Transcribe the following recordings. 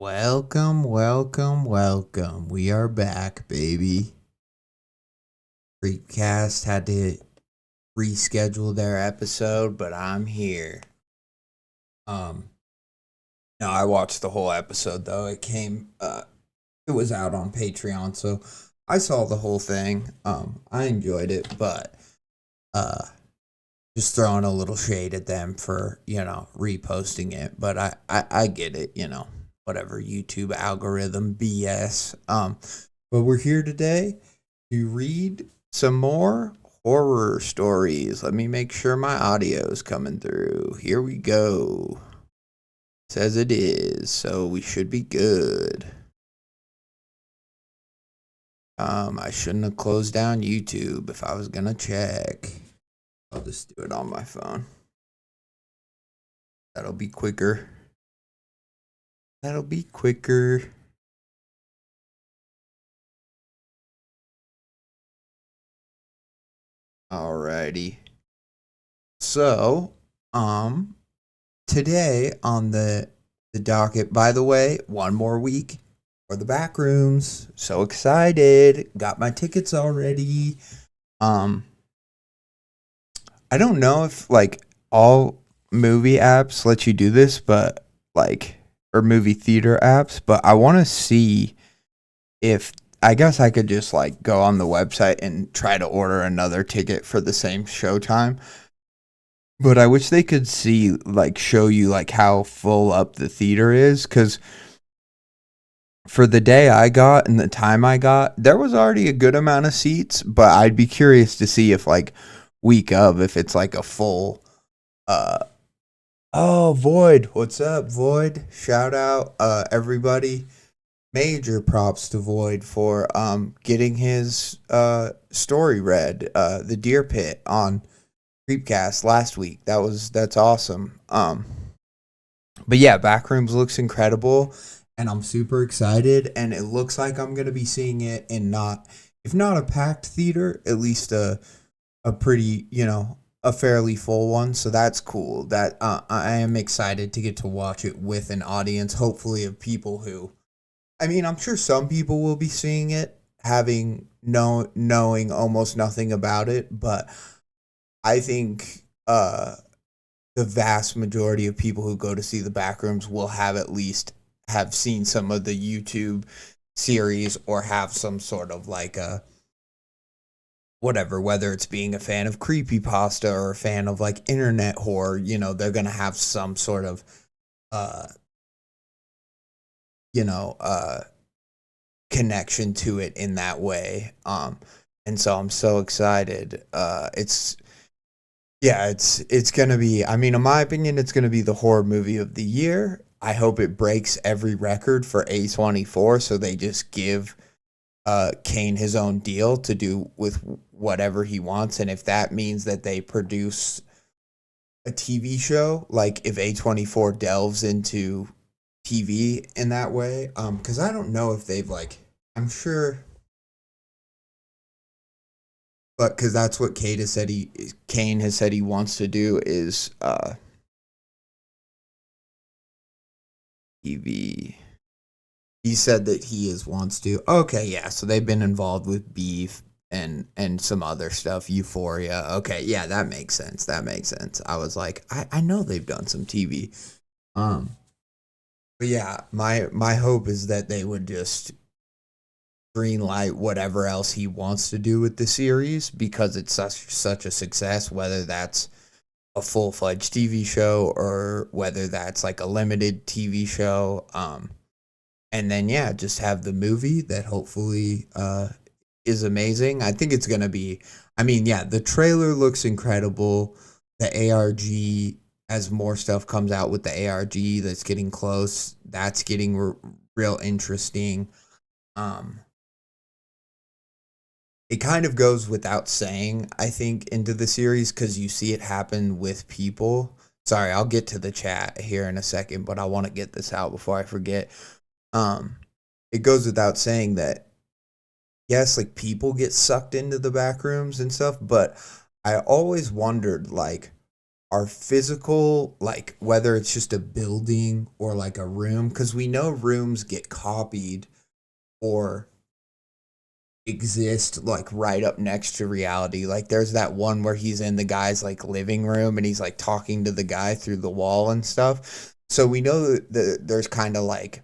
Welcome. We are back, baby. CREEPCAST had to reschedule their episode, but I'm here. No, I watched the whole episode though. It was out on Patreon, so I saw the whole thing. I enjoyed it, but uh, just throwing a little shade at them for reposting it. But I get it, whatever YouTube algorithm BS. But we're here today to read some more horror stories. Let me make sure my audio is coming through. Here we go. Says it is, so we should be good. I shouldn't have closed down YouTube if I was gonna check. I'll just do it on my phone. That'll be quicker. Alrighty. So, today on the docket, by the way, one more week for the back rooms. So excited. Got my tickets already. I don't know if all movie apps let you do this, but or movie theater apps, but I want to see if I guess I could just go on the website and try to order another ticket for the same showtime. But I wish they could show you how full up the theater is, cuz for the day I got and the time I got, there was already a good amount of seats, but I'd be curious to see if week of, if it's a full oh, Void, what's up, Void? Shout out everybody. Major props to Void for getting his story read, The Deer Pit on CREEPCAST last week. That's awesome. But yeah, Backrooms looks incredible, and I'm super excited. And it looks like I'm gonna be seeing it in if not a packed theater, at least a pretty a fairly full one. So that's cool. That I am excited to get to watch it with an audience, hopefully of people who, I mean, I'm sure some people will be seeing it having knowing almost nothing about it, but I think the vast majority of people who go to see the Backrooms will have at least have seen some of the YouTube series or have some sort of a whatever, whether it's being a fan of creepypasta or a fan of internet horror, they're gonna have some sort of uh connection to it in that way. And so I'm so excited. It's gonna be, I mean, in my opinion, it's gonna be the horror movie of the year. I hope it breaks every record for A24, so they just give Kane his own deal to do with whatever he wants. And if that means that they produce a TV show, if A24 delves into TV in that way, because I don't know if they've I'm sure, but because that's what Kane has said he wants to do is TV. He said that wants to. Okay, yeah. So they've been involved with Beef and some other stuff, Euphoria. Okay, yeah, that makes sense. I was I know they've done some TV. But yeah, my hope is that they would just green light whatever else he wants to do with the series, because it's such a success, whether that's a full-fledged TV show or whether that's a limited TV show. And then yeah, just have the movie that hopefully is amazing. I think it's gonna be, I mean, yeah, the trailer looks incredible. The ARG, as more stuff comes out with the ARG that's getting close, that's getting real interesting. It kind of goes without saying, I think, into the series, because you see it happen with people. Sorry, I'll get to the chat here in a second, but I want to get this out before I forget. It goes without saying that yes, people get sucked into the back rooms and stuff, but I always wondered are physical, like whether it's just a building or like a room, because we know rooms get copied or exist like right up next to reality. Like there's that one where he's in the guy's like living room and he's like talking to the guy through the wall and stuff. So we know that there's kind of like,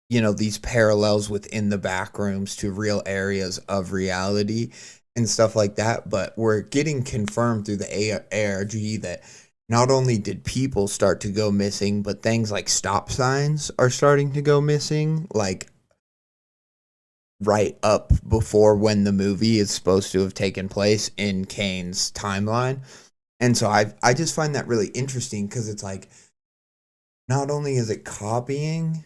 these parallels within the back rooms to real areas of reality and stuff like that. But we're getting confirmed through the ARG that not only did people start to go missing, but things like stop signs are starting to go missing, like right up before when the movie is supposed to have taken place in Kane's timeline. And so I just find that really interesting because it's like not only is it copying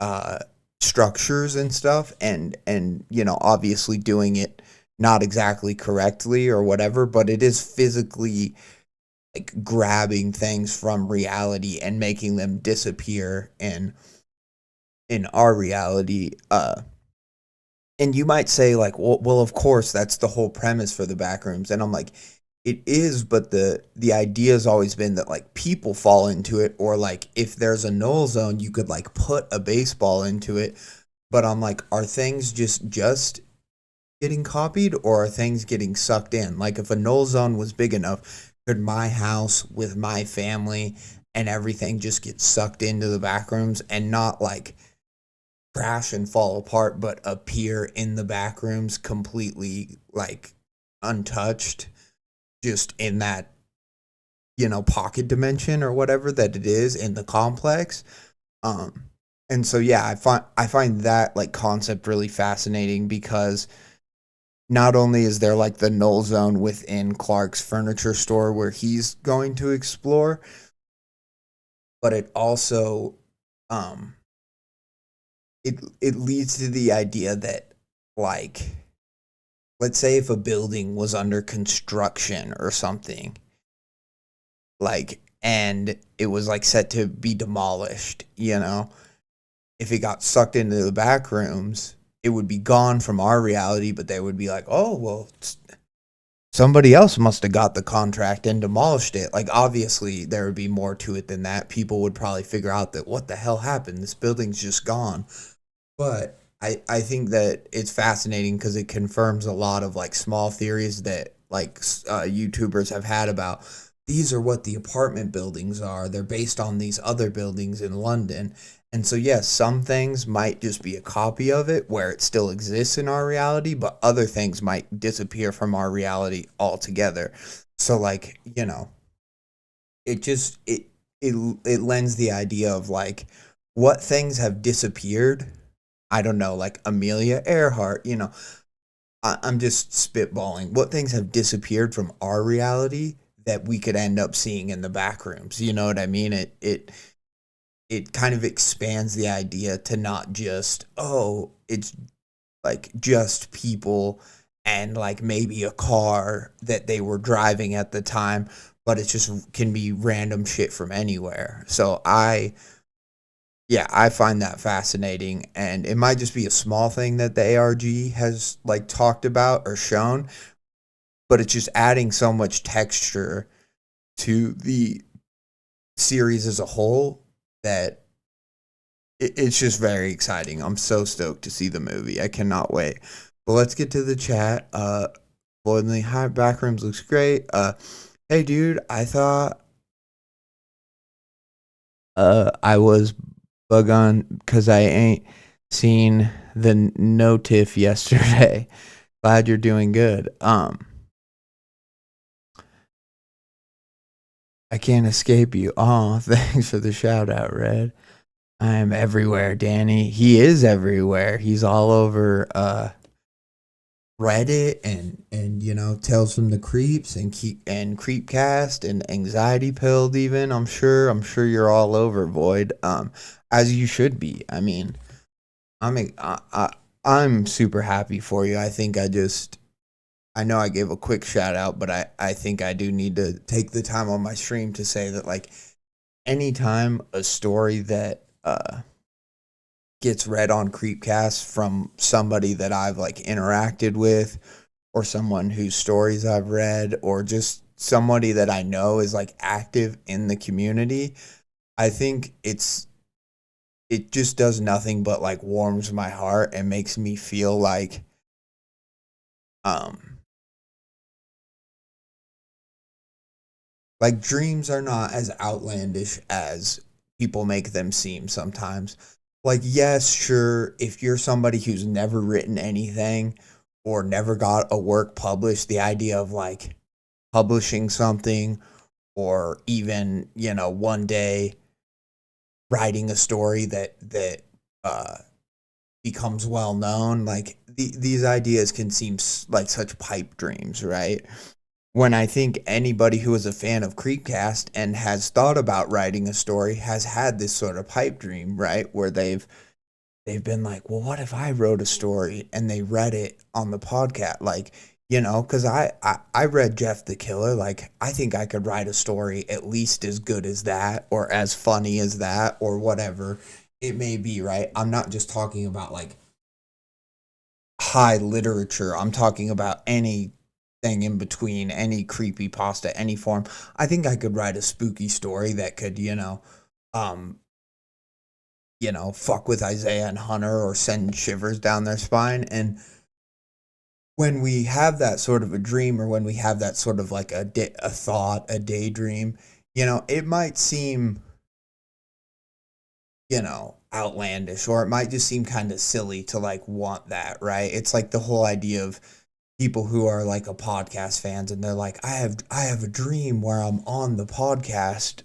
uh structures and stuff and obviously doing it not exactly correctly or whatever, but it is physically like grabbing things from reality and making them disappear in our reality. And you might say like, well, of course that's the whole premise for the backrooms, and I'm like, it is, but the idea has always been that like people fall into it, or like if there's a null zone you could like put a baseball into it. But I'm like, are things just getting copied, or are things getting sucked in? Like if a null zone was big enough, could my house with my family and everything just get sucked into the backrooms and not like crash and fall apart, but appear in the back rooms completely like untouched, just in that pocket dimension or whatever that it is in the complex. And so yeah, I find that like concept really fascinating, because not only is there like the null zone within Clark's furniture store where he's going to explore, but it also um it leads to the idea that, like, let's say if a building was under construction or something, like, and it was like set to be demolished, if it got sucked into the back rooms, it would be gone from our reality, but they would be like, oh well, somebody else must have got the contract and demolished it. Like obviously there would be more to it than that. People would probably figure out that what the hell happened, this building's just gone. But I think that it's fascinating because it confirms a lot of like small theories that like YouTubers have had about, these are what the apartment buildings are. They're based on these other buildings in London. And so, yes, some things might just be a copy of it where it still exists in our reality, but other things might disappear from our reality altogether. So, like, it just, it lends the idea of like what things have disappeared. I don't know, like Amelia Earhart, I'm just spitballing. What things have disappeared from our reality that we could end up seeing in the back rooms? You know what I mean? It kind of expands the idea to not just, oh, it's like just people and like maybe a car that they were driving at the time, but it just can be random shit from anywhere. So yeah, I find that fascinating, and it might just be a small thing that the ARG has like talked about or shown, but it's just adding so much texture to the series as a whole that it's just very exciting. I'm so stoked to see the movie. I cannot wait. But let's get to the chat. Floyd Lee, hi, Backrooms looks great. Hey dude, I thought I was bug on because I ain't seen the notif yesterday. Glad you're doing good. I can't escape you. Oh, thanks for the shout out, Red. I am everywhere, Danny. He is everywhere. He's all over Reddit and Tales from the Creeps and Creepcast and Anxiety Pilled even. I'm sure you're all over, Void. As you should be. I mean, I'm super happy for you. I know I gave a quick shout out, but I think I do need to take the time on my stream to say that, like, anytime a story that gets read on Creepcast from somebody that I've like interacted with or someone whose stories I've read, or just somebody that I know is like active in the community, I think it just does nothing but like warms my heart and makes me feel um like dreams are not as outlandish as people make them seem sometimes. Like, yes, sure, if you're somebody who's never written anything or never got a work published, the idea of like publishing something, or even, one day writing a story that uh becomes well known, like these ideas can seem like such pipe dreams, right? When I think anybody who is a fan of Creepcast and has thought about writing a story has had this sort of pipe dream, right? Where they've been like, well, what if I wrote a story and they read it on the podcast? Like, because I read Jeff the Killer. Like, I think I could write a story at least as good as that, or as funny as that, or whatever it may be, right? I'm not just talking about like high literature. I'm talking about anything in between, any creepy pasta, any form. I think I could write a spooky story that could, um, fuck with Isaiah and Hunter or send shivers down their spine. And when we have that sort of a dream, or when we have that sort of like a thought, a daydream, it might seem, outlandish, or it might just seem kind of silly to like want that, right? It's like the whole idea of people who are like a podcast fans, and they're like, I have a dream where I'm on the podcast,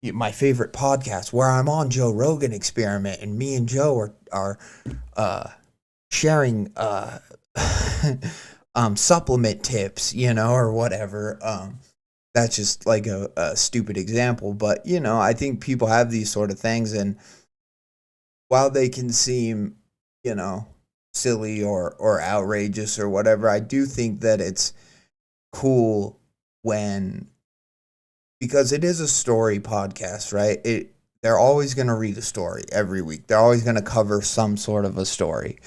my favorite podcast, where I'm on Joe Rogan Experiment, and me and Joe are uh sharing supplement tips, or whatever. That's just like a stupid example, but I think people have these sort of things, and while they can seem, you know, silly or outrageous or whatever, I do think that it's cool when, because it is a story podcast, right? They're always going to read a story every week. They're always going to cover some sort of a story,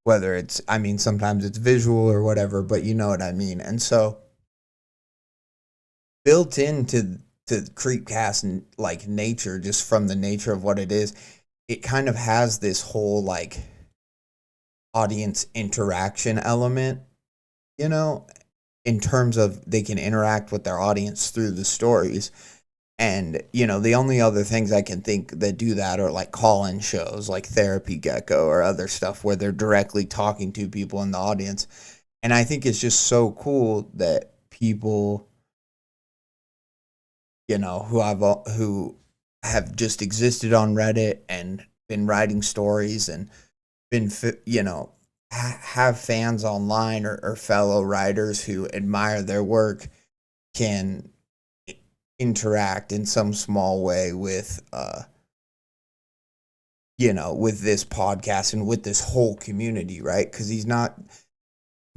whether it's, I mean, sometimes it's visual or whatever, but you know what I mean. And so built into Creepcast and like nature, just from the nature of what it is, it kind of has this whole like audience interaction element, you know, in terms of they can interact with their audience through the stories. And, the only other things I can think that do that are like call-in shows like Therapy Gecko or other stuff where they're directly talking to people in the audience. And I think it's just so cool that people, who have just existed on Reddit and been writing stories and been, have fans online, or fellow writers who admire their work, can interact in some small way with, with this podcast and with this whole community, right? Because he's not,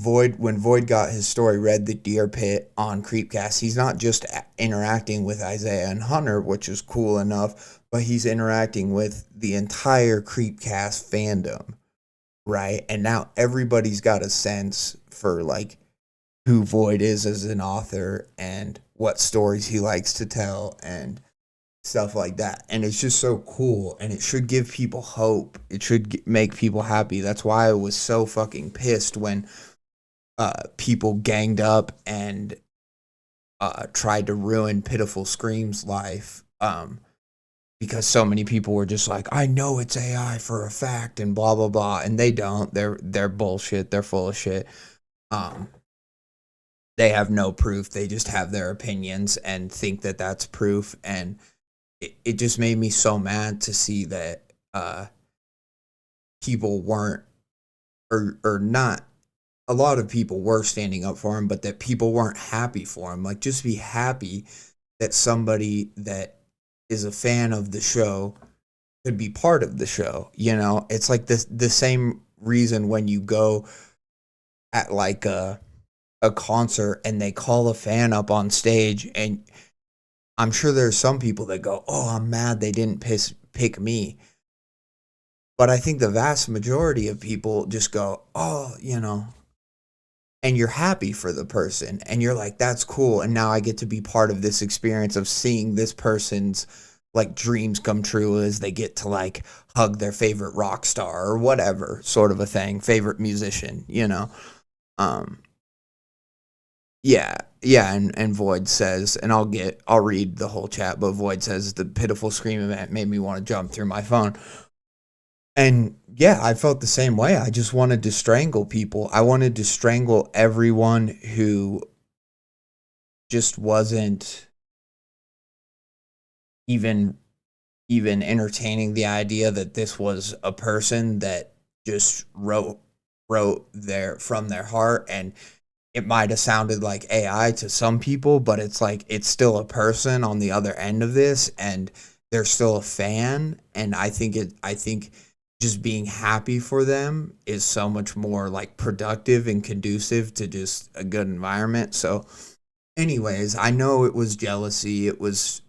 when Void got his story read, The Deer Pit, on Creepcast, he's not just interacting with Isaiah and Hunter, which is cool enough, but he's interacting with the entire Creepcast fandom, right? And now everybody's got a sense for like who Void is as an author and what stories he likes to tell and stuff like that. And it's just so cool, and it should give people hope. It should make people happy. That's why I was so fucking pissed when people ganged up and tried to ruin Pitiful Scream's life, because so many people were just like, I know it's AI for a fact and blah blah blah, and they don't. They're bullshit. They're full of shit. They have no proof. They just have their opinions and think that that's proof. And it just made me so mad to see that people weren't, or not, a lot of people were standing up for him, but that people weren't happy for him. Like, just be happy that somebody that is a fan of the show could be part of the show. It's like the same reason when you go at like a concert and they call a fan up on stage, and I'm sure there's some people that go, oh, I'm mad they didn't pick me. But I think the vast majority of people just go, oh, and you're happy for the person, and you're like, that's cool, and now I get to be part of this experience of seeing this person's like dreams come true as they get to like hug their favorite rock star or whatever sort of a thing, favorite musician, um yeah, yeah, and Void says, and I'll read the whole chat, but Void says the pitiful scream event made me want to jump through my phone. And yeah, I felt the same way. I just wanted to strangle people. I wanted to strangle everyone who just wasn't even entertaining the idea that this was a person that just wrote from their heart. And it might have sounded like AI to some people, but it's like it's still a person on the other end of this, and they're still a fan. And I think just being happy for them is so much more like productive and conducive to just a good environment. So anyways, I know it was jealousy. It was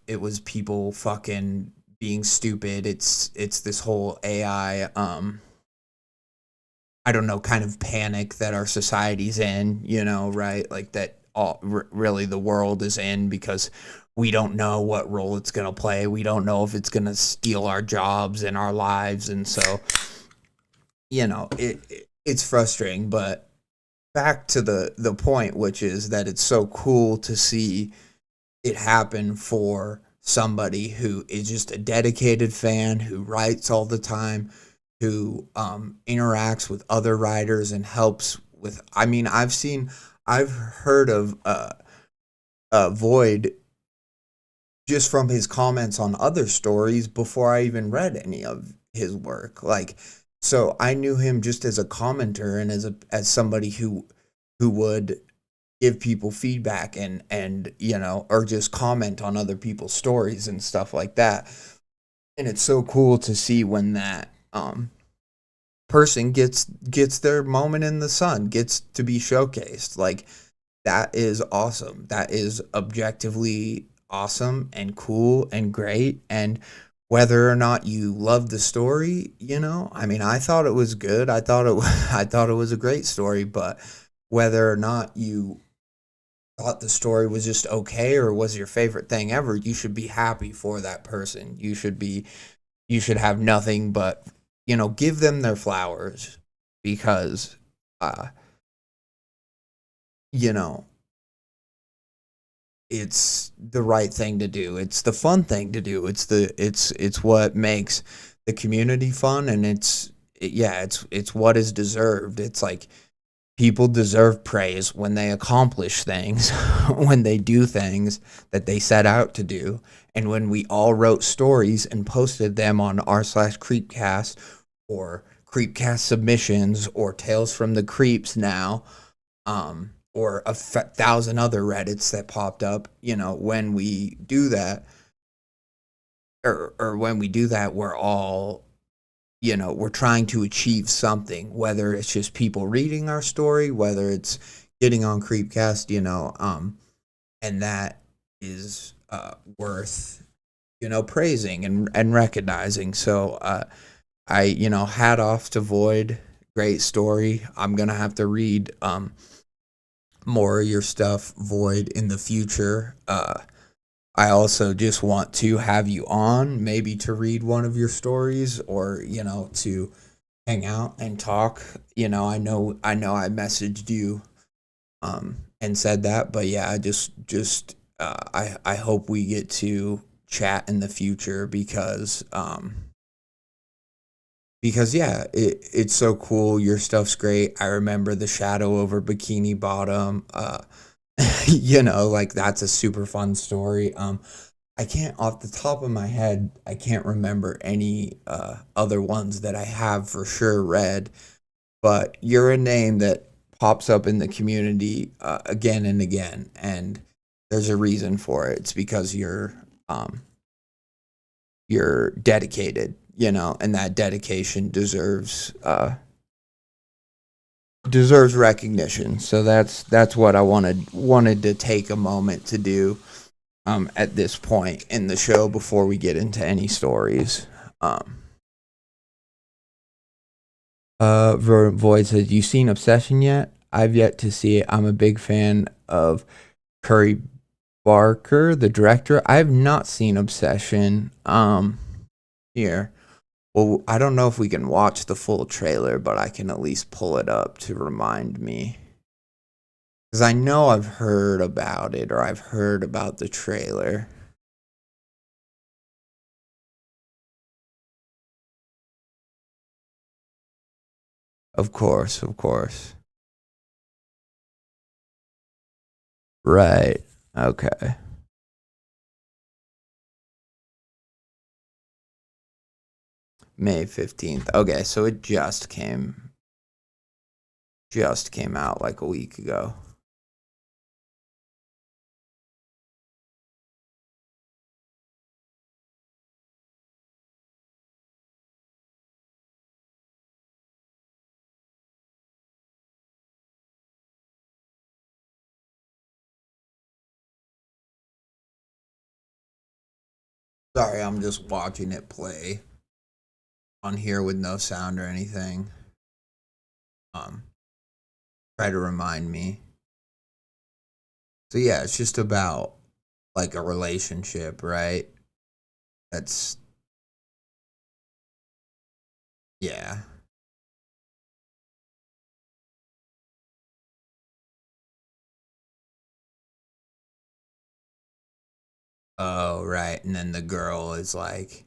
people fucking being stupid. It's this whole AI I don't know, kind of panic that our society's in, right? Like that really the world is in, because we don't know what role it's going to play. We don't know if it's going to steal our jobs and our lives. And so, it's frustrating, but back to the point, which is that it's so cool to see it happen for somebody who is just a dedicated fan, who writes all the time, who interacts with other writers and helps with. I mean, I've heard of Void just from his comments on other stories before I even read any of his work. Like, so I knew him just as a commenter and as somebody who would give people feedback and or just comment on other people's stories and stuff like that. And it's so cool to see when that person gets their moment in the sun, gets to be showcased. Like, that is awesome. That is objectively awesome and cool and great. And whether or not you love the story, I mean, I thought it was good. I thought I thought it was a great story. But whether or not you thought the story was just okay or was your favorite thing ever, you should be happy for that person. You should have nothing but, give them their flowers, because you know it's the right thing to do. It's the fun thing to do. It's what makes the community fun, and it's what is deserved. It's like people deserve praise when they accomplish things, when they do things that they set out to do. And when we all wrote stories and posted them on r/creepcast, or creepcast submissions, or tales from the creeps now, or a thousand other Reddits that popped up, when we do that, or when we do that, we're all, we're trying to achieve something, whether it's just people reading our story, whether it's getting on Creepcast, and that is worth, praising and recognizing. So I, hat off to Void. Great story. I'm going to have to read more of your stuff, Void, in the future. I also just want to have you on, maybe to read one of your stories, or to hang out and talk. I know I messaged you and said that, but yeah, I hope we get to chat in the future, because yeah, it's so cool. Your stuff's great. I remember the Shadow over Bikini Bottom. Like, that's a super fun story. I can't, off the top of my head, I can't remember any other ones that I have for sure read, but you're a name that pops up in the community again and again, and there's a reason for it. It's because you're dedicated, and that dedication deserves recognition. So that's what I wanted to take a moment to do at this point in the show before we get into any stories. Void says, you seen Obsession yet? I've yet to see it. I'm a big fan of Curry Barker, the director. I have not seen Obsession. Here. Well, I don't know if we can watch the full trailer, but I can at least pull it up to remind me. Because I know I've heard about it, or I've heard about the trailer. Of course, of course. Right. Okay. May 15th. Okay, so it just came out like a week ago. Sorry, I'm just watching it play on here with no sound or anything. Um, Try to remind me. So yeah, it's just about like a relationship, right? That's yeah. Oh, right. And then the girl is like,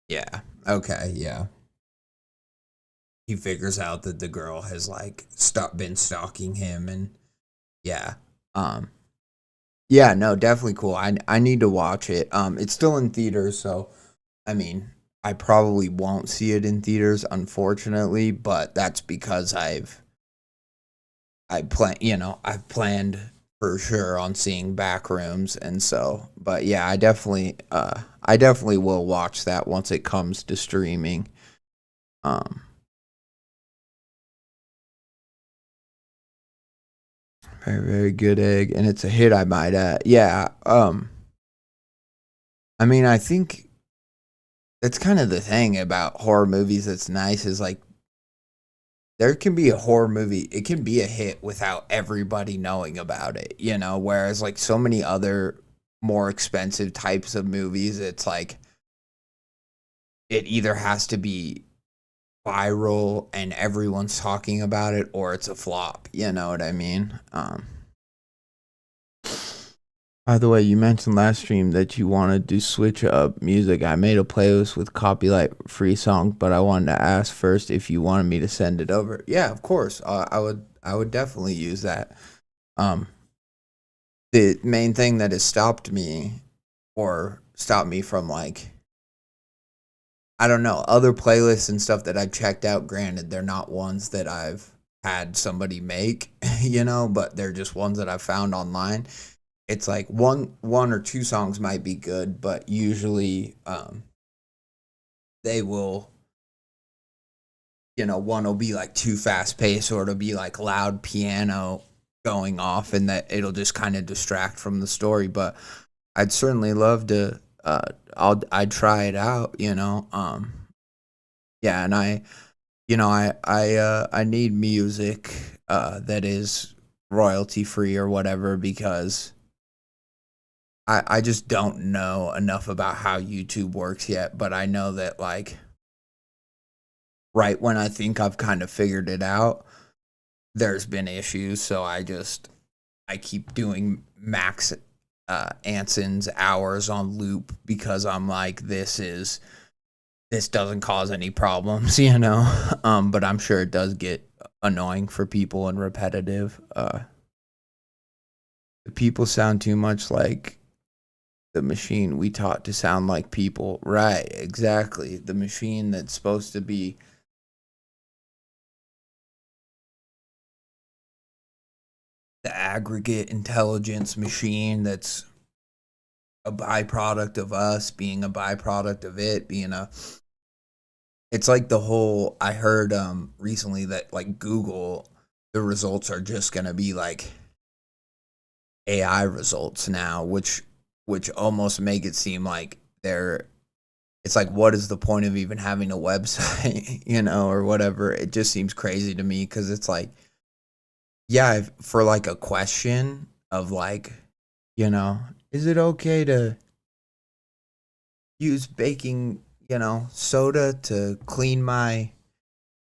yeah. Okay, yeah. He figures out that the girl has like been stalking him and yeah. Um yeah, no, definitely cool. I need to watch it. It's still in theaters, so I mean, I probably won't see it in theaters unfortunately, but that's because I've planned for sure on seeing Backrooms and so but yeah, I definitely will watch that once it comes to streaming. Um Very, very good egg, and it's a hit, I might add. Yeah. I mean, I think that's kind of the thing about horror movies that's nice is like there can be a horror movie, it can be a hit without everybody knowing about it, whereas like so many other more expensive types of movies, it's like it either has to be viral and everyone's talking about it or it's a flop, you know what I mean? By the way, you mentioned last stream that you wanted to switch up music. I made a playlist with copyright free songs, but I wanted to ask first if you wanted me to send it over. Yeah, of course. I would definitely use that. Um, the main thing that has stopped me from like I don't know other playlists and stuff that I've checked out. Granted, they're not ones that I've had somebody make, but they're just ones that I've found online. It's like one or two songs might be good, but usually they will one will be like too fast paced or it'll be like loud piano going off and that it'll just kind of distract from the story. But I'd certainly love to I'd try it out, yeah, and I need music that is royalty free or whatever because I just don't know enough about how YouTube works yet, but I know that like right when I think I've kind of figured it out, there's been issues, so I keep doing max Anson's hours on loop because I'm like this doesn't cause any problems, but I'm sure it does get annoying for people and repetitive. The people sound too much like the machine we taught to sound like people. Right, exactly. The machine that's supposed to be the aggregate intelligence machine that's a byproduct of us being a byproduct of it being a it's like the whole I heard recently that like Google the results are just going to be like AI results now which almost make it seem like it's like what is the point of even having a website or whatever. It just seems crazy to me because it's like yeah, for like a question of like, you know, is it okay to use baking, soda to clean my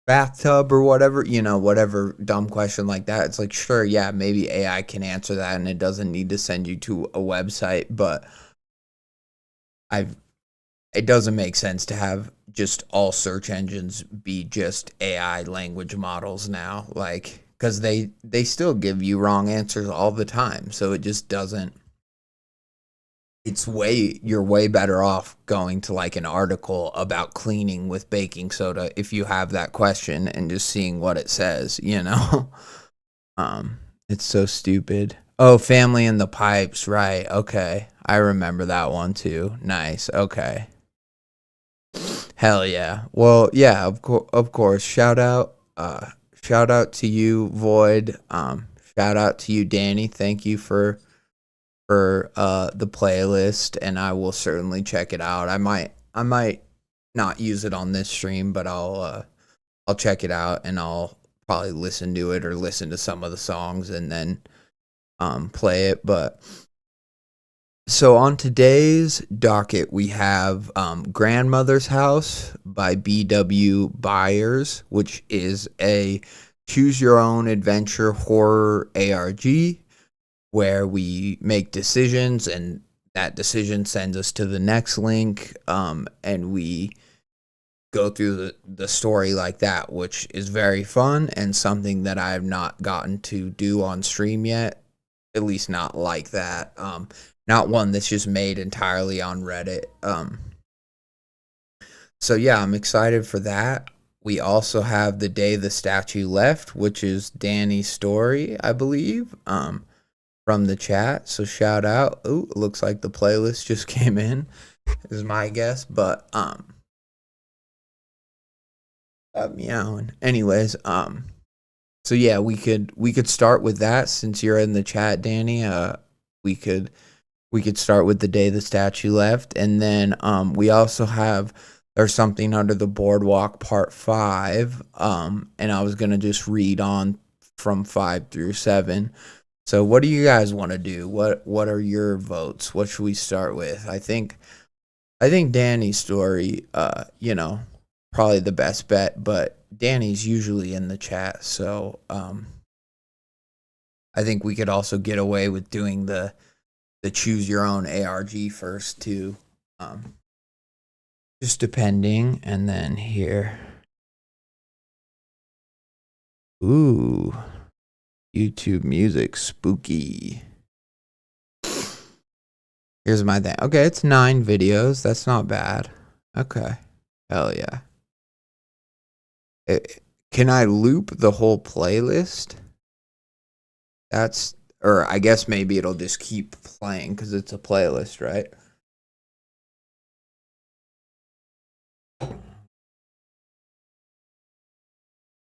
bathtub or whatever, whatever dumb question like that. It's like, sure, yeah, maybe AI can answer that and it doesn't need to send you to a website, but I've it doesn't make sense to have just all search engines be just AI language models now, like because they still give you wrong answers all the time. So it just doesn't. You're way better off going to like an article about cleaning with baking soda if you have that question and just seeing what it says. Um, it's so stupid. Oh, family in the pipes, right? Okay, I remember that one too. Nice. Okay. Hell yeah. Well, yeah, of course. Shout out to you, Void. Shout out to you, Danny. Thank you for the playlist, and I will certainly check it out. I might not use it on this stream, but I'll check it out and I'll probably listen to it or listen to some of the songs and then play it. But so on today's docket, we have Grandmother's House by B.W. Byers, which is a choose your own adventure horror ARG where we make decisions and that decision sends us to the next link, and we go through the story like that, which is very fun and something that I have not gotten to do on stream yet, at least not like that. Not one that's just made entirely on Reddit. So yeah, I'm excited for that. We also have The Day the Statue Left, which is Danny's story, I believe, from the chat. So shout out. Ooh, it looks like the playlist just came in, is my guess. But meowing. Anyways, so yeah, we could start with that since you're in the chat, Danny. We could start with The Day the Statue Left, and then we also have There's Something Under the Boardwalk Part 5, and I was gonna just read on from 5 through 7. So what do you guys want to do? What are your votes? What should we start with? I think Danny's story, probably the best bet, but Danny's usually in the chat, so I think we could also get away with doing the choose your own ARG first too. Just depending, and then here. Ooh, YouTube music, spooky. Here's my thing. Okay, it's 9 videos. That's not bad. Okay, hell yeah. Can I loop the whole playlist? Or I guess maybe it'll just keep playing because it's a playlist, right?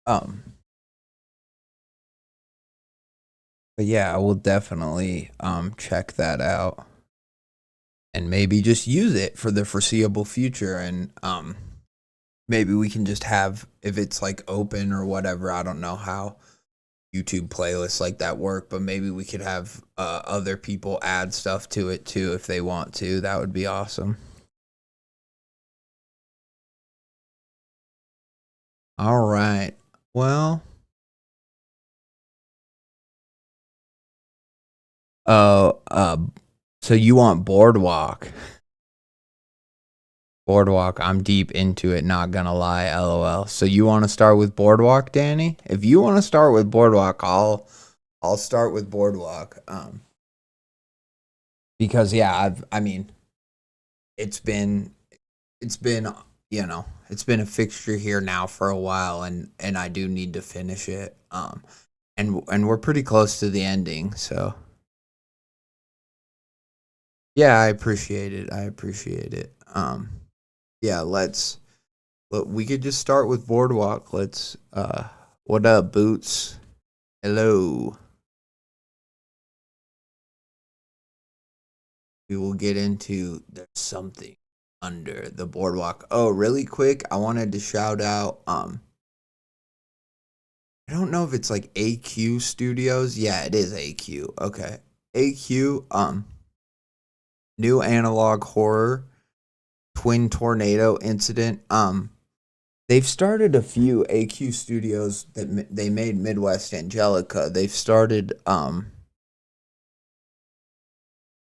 But yeah, I will definitely check that out and maybe just use it for the foreseeable future, and maybe we can just have, if it's like open or whatever, I don't know how YouTube playlists like that work, but maybe we could have other people add stuff to it too if they want to. That would be awesome. All right. Well, so you want Boardwalk? Boardwalk, I'm deep into it, not gonna lie, LOL. So you want to start with Boardwalk, Danny? If you want to start with Boardwalk, I'll start with Boardwalk. Because yeah, I mean, it's been it's been it's been a fixture here now for a while, and I do need to finish it. And we're pretty close to the ending, so yeah, I appreciate it. Yeah, we could just start with Boardwalk. Let's what up, Boots? Hello. We will get into There's Something Under the Boardwalk. Oh, really quick, I wanted to shout out I don't know if it's like AQ Studios. Yeah, it is AQ. Okay. AQ, new analog horror, twin tornado incident. They've started a few AQ Studios that they made Midwest Angelica. They've started,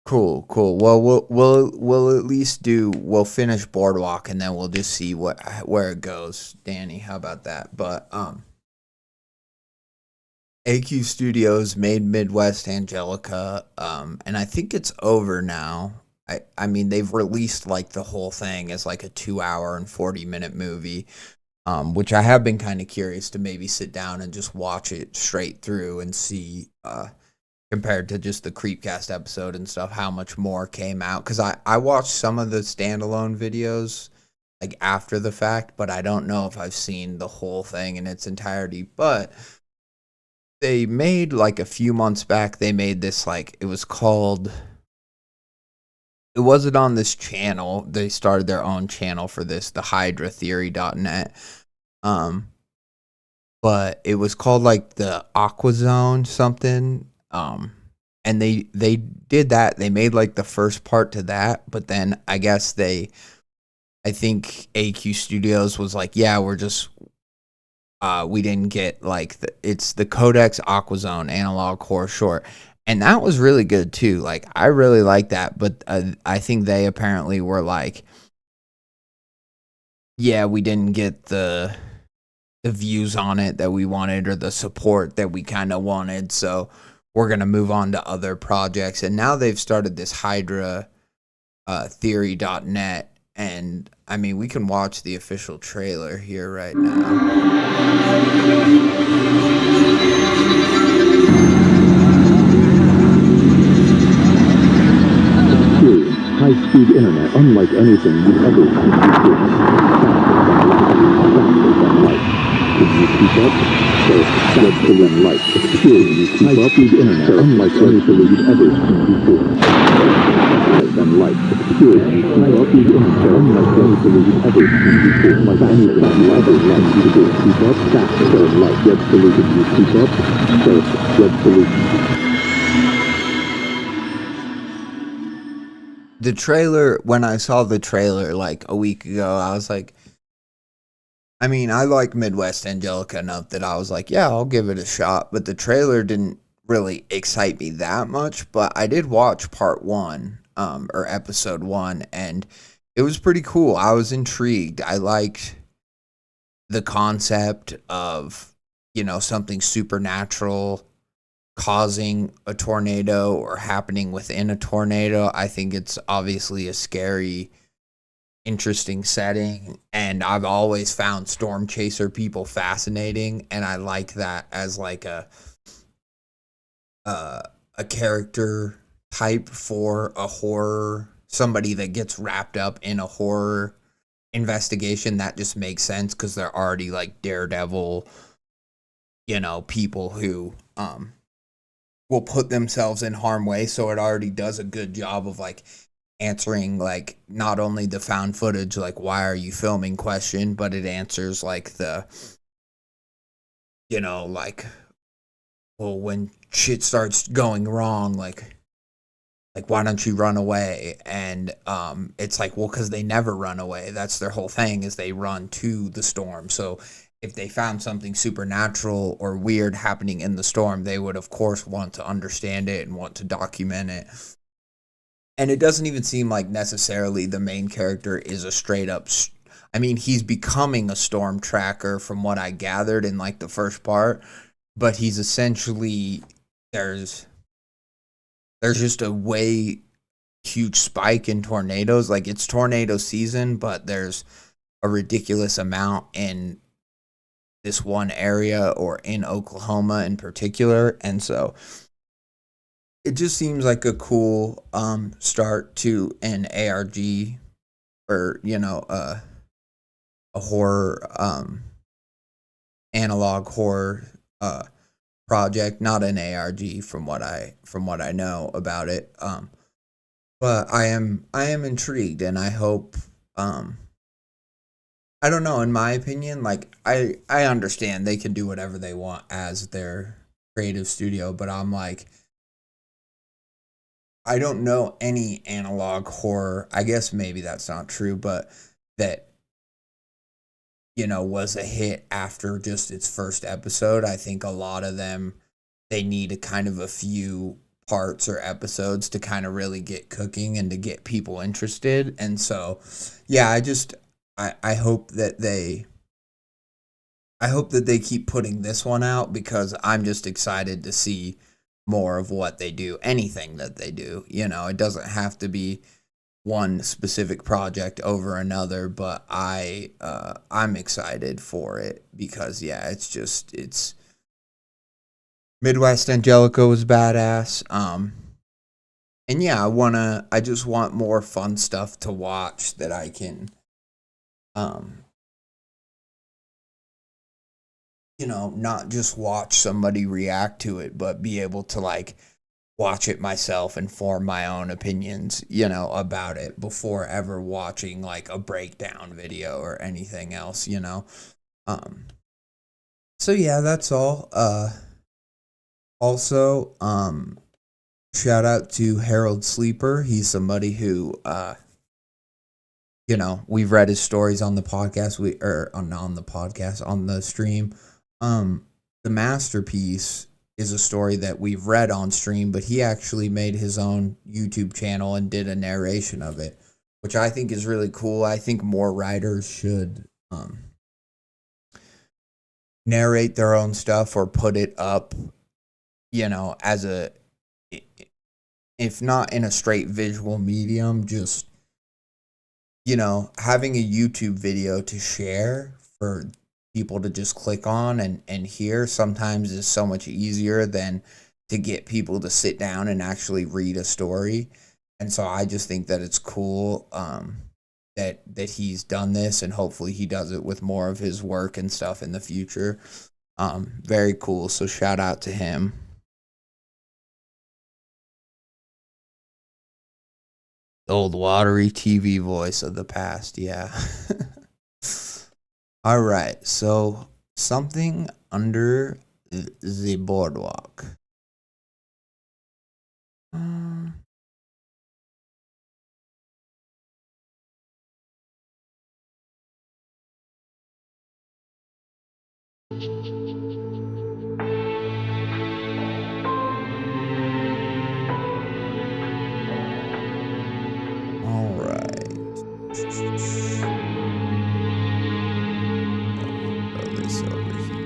cool. Well, we'll at least we'll finish Boardwalk and then we'll just see where it goes. Danny, how about that? But AQ Studios made Midwest Angelica, and I think it's over now. I mean, they've released like the whole thing as like a 2 hour and 40-minute movie, which I have been kind of curious to maybe sit down and just watch it straight through and see, compared to just the CREEPCAST episode and stuff, how much more came out. Because I watched some of the standalone videos like after the fact, but I don't know if I've seen the whole thing in its entirety. But they made like a few months back, they made this, like, it was called, it wasn't on this channel. They started their own channel for this, the hydratheory.net. But it was called like the Aqua Zone something. And they did that. They made like the first part to that, but then I guess I think AQ Studios was like, yeah, we're just, we didn't get like it's the Codex Aqua Zone analog horror short. And that was really good too. Like, I really like that, but I think they apparently were like, yeah, we didn't get the views on it that we wanted or the support that we kind of wanted, so we're going to move on to other projects. And now they've started this Hydra theory.net, and I mean, we can watch the official trailer here right now. High-speed internet, unlike anything you've ever seen before. Faster than light. Could you keep up? So faster than light. High-speed internet, unlike anything you've ever seen before. Faster than light. High-speed internet, unlike anything you've ever seen before. Like anything you ever seen before. Keep up? Faster than light. Red solution. You keep up? Perfect. Red solution. The trailer, when I saw the trailer like a week ago, I was like, I mean, I like Midwest Angelica enough that I was like, yeah, I'll give it a shot. But the trailer didn't really excite me that much. But I did watch part one, or episode one, and it was pretty cool. I was intrigued. I liked the concept of, something supernatural causing a tornado or happening within a tornado. I think it's obviously a scary, interesting setting, and I've always found storm chaser people fascinating, and I like that as like a character type for a horror, somebody that gets wrapped up in a horror investigation. That just makes sense because they're already like Daredevil, people who will put themselves in harm way, so it already does a good job of like answering like not only the found footage, like why are you filming question, but it answers like the, like, well, when shit starts going wrong, like why don't you run away? And it's like, well, because they never run away. That's their whole thing, is they run to the storm. So if they found something supernatural or weird happening in the storm, they would, of course, want to understand it and want to document it. And it doesn't even seem like necessarily the main character is a straight up, I mean, he's becoming a storm tracker from what I gathered in like the first part, but he's essentially, there's just a way huge spike in tornadoes. Like, it's tornado season, but there's a ridiculous amount in this one area, or in Oklahoma in particular. And so it just seems like a cool start to an ARG, or a horror analog horror project, not an ARG from what I know about it. But I am intrigued, and I hope I don't know. In my opinion, like I understand they can do whatever they want as their creative studio, but I'm like, I don't know any analog horror. I guess maybe that's not true, but that was a hit after just its first episode. I think a lot of them, they need a kind of a few parts or episodes to kind of really get cooking and to get people interested. And so, yeah, I hope that they keep putting this one out because I'm just excited to see more of what they do, anything that they do. It doesn't have to be one specific project over another, but I'm excited for it because yeah, it's Midwest Angelica was badass. And yeah, I just want more fun stuff to watch that I can not just watch somebody react to it, but be able to like watch it myself and form my own opinions, about it before ever watching like a breakdown video or anything else. Um, so yeah, that's all. Also, shout out to Harold Sleeper. He's somebody who, we've read his stories on the podcast. On the stream. The Masterpiece is a story that we've read on stream, but he actually made his own YouTube channel and did a narration of it, which I think is really cool. I think more writers should narrate their own stuff or put it up, as a, if not in a straight visual medium, just, having a YouTube video to share for people to just click on and hear sometimes is so much easier than to get people to sit down and actually read a story. And so I just think that it's cool that he's done this, and hopefully he does it with more of his work and stuff in the future. Very cool. So shout out to him. The old watery TV voice of the past, yeah. All right, so something under the boardwalk. All right. Throw this over here.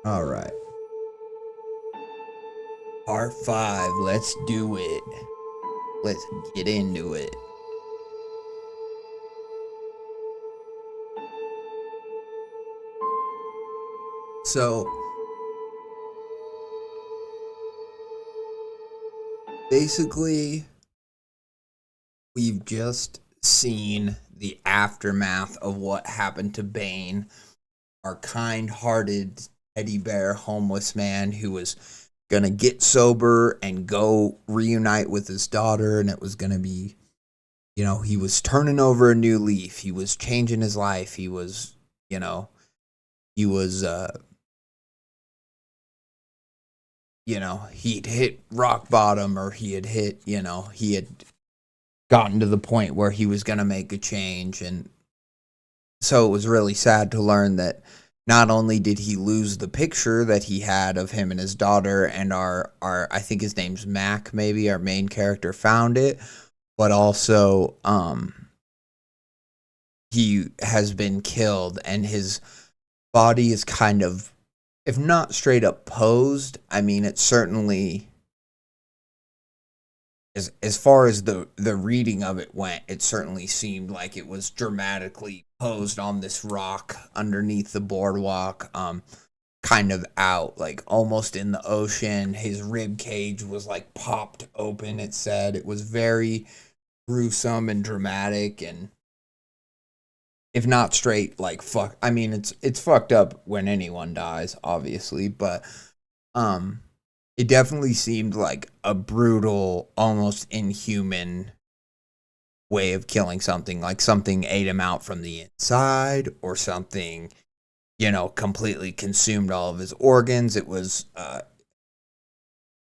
All right. Part 5. Let's do it. Let's get into it. So, basically, we've just seen the aftermath of what happened to Bane, our kind-hearted teddy bear homeless man who was gonna get sober and go reunite with his daughter, and it was gonna be, he was turning over a new leaf. He was changing his life. He was, he'd hit rock bottom, or he had hit, he had gotten to the point where he was gonna make a change. And so it was really sad to learn that not only did he lose the picture that he had of him and his daughter, and our I think his name's Mac, maybe our main character found it, but also he has been killed, and his body is kind of, if not straight up posed, I mean, it's certainly, as far as the reading of it went, it certainly seemed like it was dramatically posed on this rock underneath the boardwalk. kind of out, like almost in the ocean. His rib cage was like popped open, it said. It was very gruesome and dramatic, and if not straight, like fuck. I mean, it's fucked up when anyone dies, obviously, but it definitely seemed like a brutal, almost inhuman way of killing something. Like something ate him out from the inside, or something, completely consumed all of his organs. It was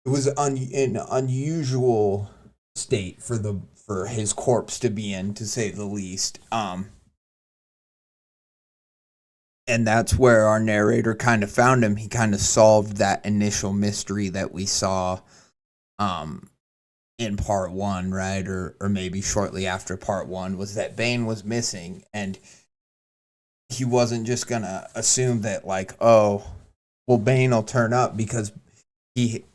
an unusual state for his corpse to be in, to say the least. And that's where our narrator kind of found him. He kind of solved that initial mystery that we saw in part one, right? Or maybe shortly after part one, was that Bane was missing, and he wasn't just gonna assume that, like, oh, well, Bane will turn up, because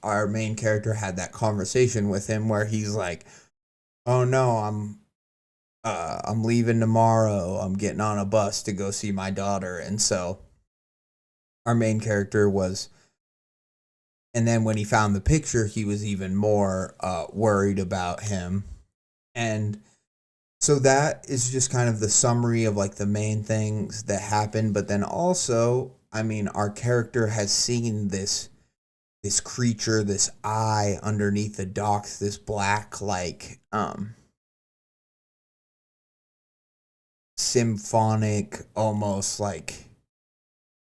our main character had that conversation with him where he's like, oh no, I'm leaving tomorrow. I'm getting on a bus to go see my daughter. And so our main character was, and then when he found the picture, he was even more worried about him. And so that is just kind of the summary of like the main things that happened. But then also, I mean, our character has seen this creature, this eye underneath the docks, this black, like, symphonic, almost like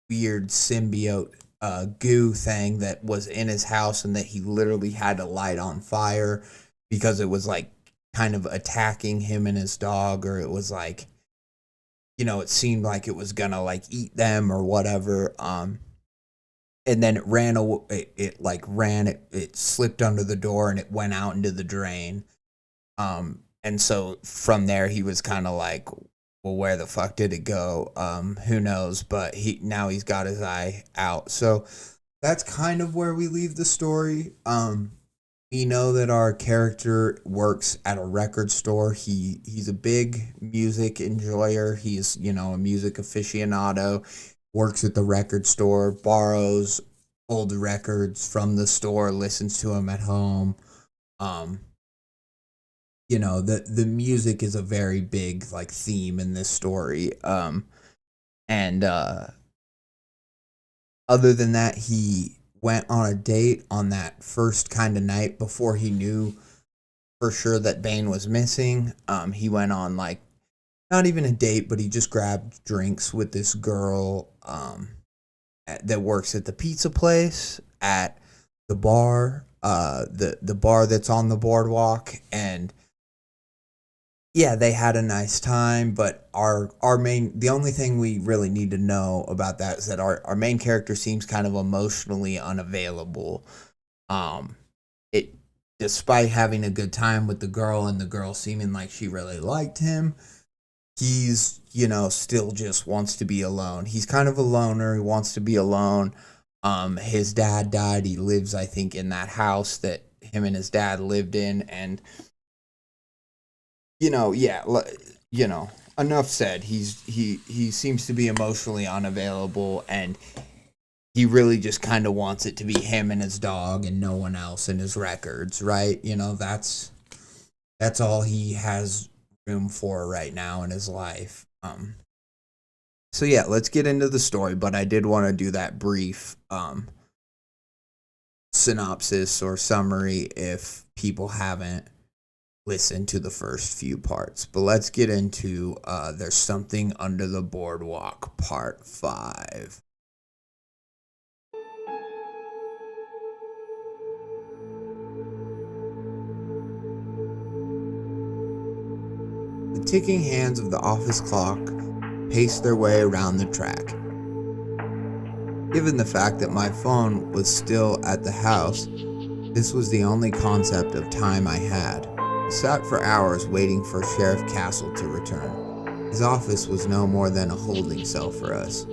weird symbiote goo thing that was in his house, and that he literally had to light on fire because it was like kind of attacking him and his dog, or it was like, it seemed like it was gonna like eat them or whatever. And then it ran away. It slipped under the door and it went out into the drain. And so from there he was kind of like, well, where the fuck did it go? Who knows? But now he's got his eye out. So that's kind of where we leave the story. We know that our character works at a record store. He's a big music enjoyer. He's, a music aficionado. Works at the record store, borrows old records from the store, listens to them at home. The music is a very big like theme in this story. And other than that, he went on a date on that first kind of night before he knew for sure that Bane was missing. He went on like not even a date, but he just grabbed drinks with this girl that works at the pizza place, at the bar, the bar that's on the boardwalk. And yeah, they had a nice time, but the only thing we really need to know about that is that our main character seems kind of emotionally unavailable. Despite having a good time with the girl, and the girl seeming like she really liked him, he's, still just wants to be alone. He's kind of a loner. He wants to be alone. His dad died. He lives, I think, in that house that him and his dad lived in. And, enough said. He seems to be emotionally unavailable, and he really just kind of wants it to be him and his dog and no one else in his records, right? That's all he has room for right now in his life. So yeah, let's get into the story, but I did want to do that brief synopsis or summary if people haven't listened to the first few parts. But let's get into There's Something Under the Boardwalk, Part 5. The ticking hands of the office clock paced their way around the track. Given the fact that my phone was still at the house, this was the only concept of time I had. I sat for hours waiting for Sheriff Castle to return. His office was no more than a holding cell for us.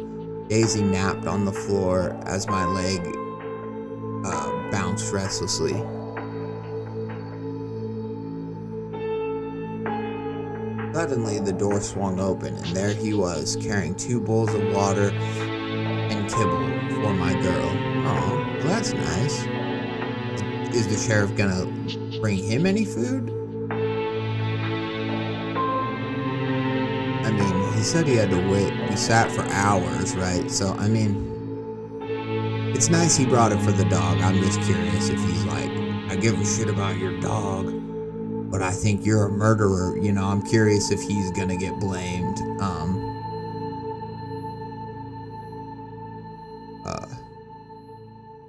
Daisy napped on the floor as my leg bounced restlessly. Suddenly, the door swung open, and there he was, carrying 2 bowls of water and kibble for my girl. Oh, well, that's nice. Is the sheriff gonna bring him any food? I mean, he said he had to wait. We sat for hours, right? So, I mean, it's nice he brought it for the dog. I'm just curious if he's like, I give a shit about your dog, but I think you're a murderer. You know, I'm curious if he's gonna get blamed.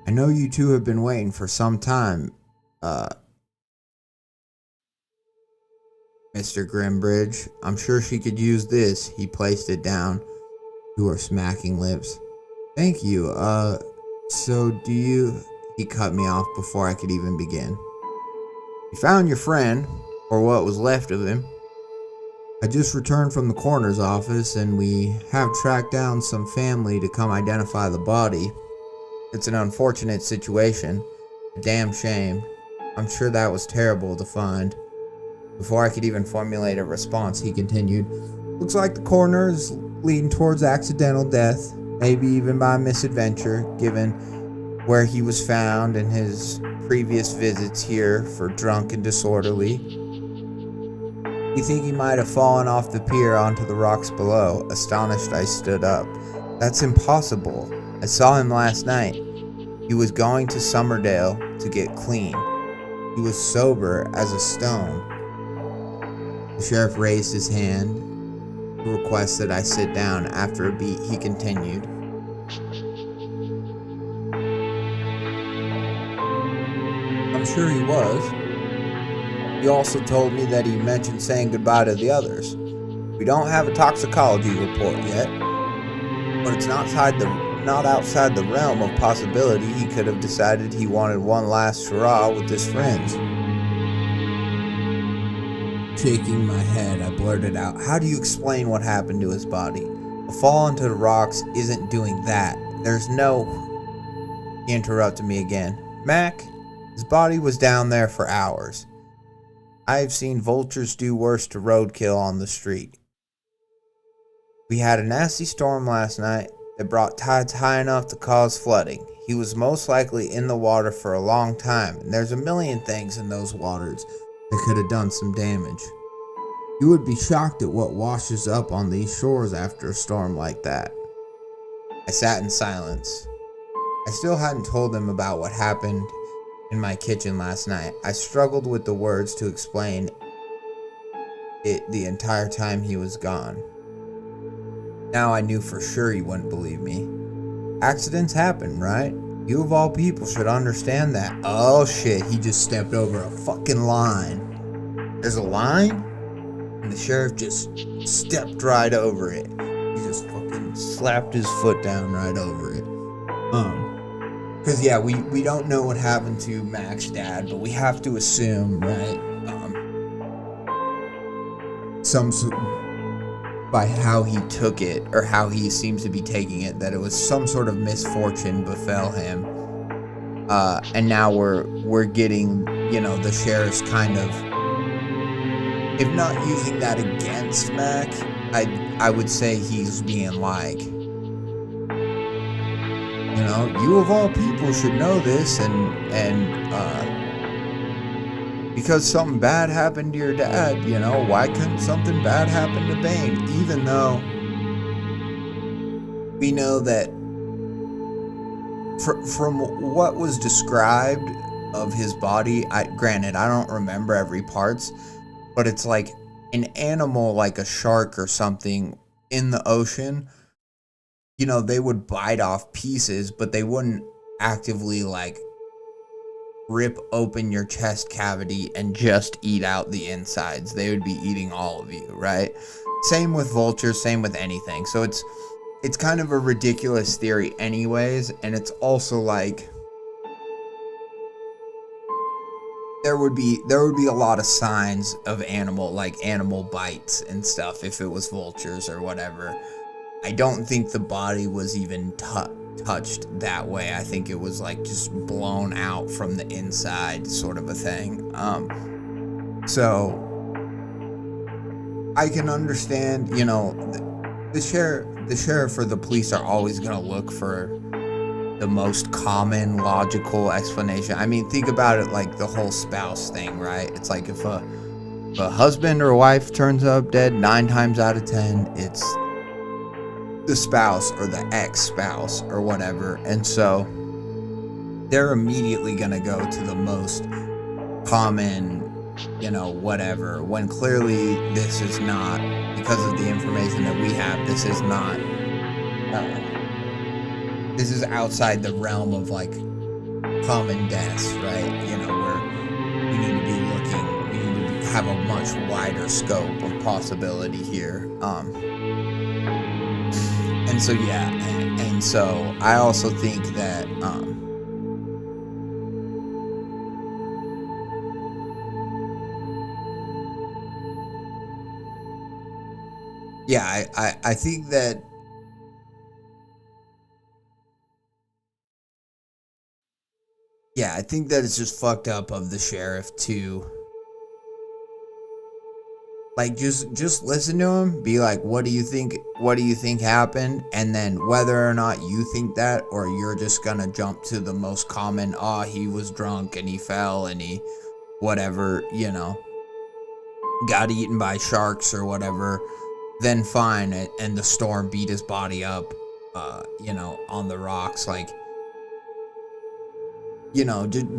I know you two have been waiting for some time, Mr. Grimbridge. I'm sure she could use this. He placed it down to her smacking lips. Thank you. So do you... He cut me off before I could even begin. You found your friend, or what was left of him. I just returned from the coroner's office, and we have tracked down some family to come identify the body. It's an unfortunate situation. A damn shame. I'm sure that was terrible to find. Before I could even formulate a response, he continued, looks like the coroner is leading towards accidental death, maybe even by misadventure, given where he was found and his previous visits here for drunk and disorderly. You think he might have fallen off the pier onto the rocks below? Astonished, I stood up. That's impossible. I saw him last night. He was going to Summerdale to get clean. He was sober as a stone. The sheriff raised his hand to request that I sit down. After a beat, he continued. I'm sure he was. He also told me that he mentioned saying goodbye to the others. We don't have a toxicology report yet, but it's not outside the realm of possibility he could have decided he wanted one last hurrah with his friends. Shaking my head, I blurted out, how do you explain what happened to his body? A fall into the rocks isn't doing that. There's no... He interrupted me again. Mac, his body was down there for hours. I've seen vultures do worse to roadkill on the street. We had a nasty storm last night that brought tides high enough to cause flooding. He was most likely in the water for a long time, and there's a million things in those waters that could have done some damage. You would be shocked at what washes up on these shores after a storm like that. I sat in silence. I still hadn't told him about what happened in my kitchen last night. I struggled with the words to explain it the entire time he was gone. Now I knew for sure he wouldn't believe me. Accidents happen, right? You of all people should understand that. Oh shit, he just stepped over a fucking line. There's a line? And the sheriff just stepped right over it. He just fucking slapped his foot down right over it. Because yeah, we don't know what happened to Mac's dad, but we have to assume, right? By how he took it, or how he seems to be taking it, that it was some sort of misfortune befell him. And now we're getting, you know, the sheriff's kind of, if not using that against Mac, I would say he's being like, you know, you of all people should know this, and because something bad happened to your dad, you know, why couldn't something bad happen to Bane? Even though we know that from what was described of his body, granted, I don't remember every parts, but it's like an animal like a shark or something in the ocean, you know, they would bite off pieces, but they wouldn't actively like rip open your chest cavity and just eat out the insides. They would be eating all of you, right? Same with vultures, same with anything. So it's kind of a ridiculous theory anyways, and it's also like there would be a lot of signs of animal bites and stuff if it was vultures or whatever. I don't think the body was even touched that way. I think it was like just blown out from the inside, sort of a thing. So I can understand, you know, the the sheriff or the police are always going to look for the most common logical explanation. I mean, think about it like the whole spouse thing, right? It's like if a husband or wife turns up dead 9 times out of 10, it's the spouse or the ex-spouse or whatever. And so they're immediately going to go to the most common, whatever, when clearly this is not, because of the information that we have, this is not, this is outside the realm of like common deaths, right? Where we need to be looking, we need to have a much wider scope of possibility here. And so, yeah, and so I also think that, I think that I think that it's just fucked up of the sheriff to like just listen to him, be like, what do you think happened? And then whether or not you think that, or you're just gonna jump to the most common, he was drunk and he fell and he whatever, got eaten by sharks or whatever, then fine, and the storm beat his body up, on the rocks. Like,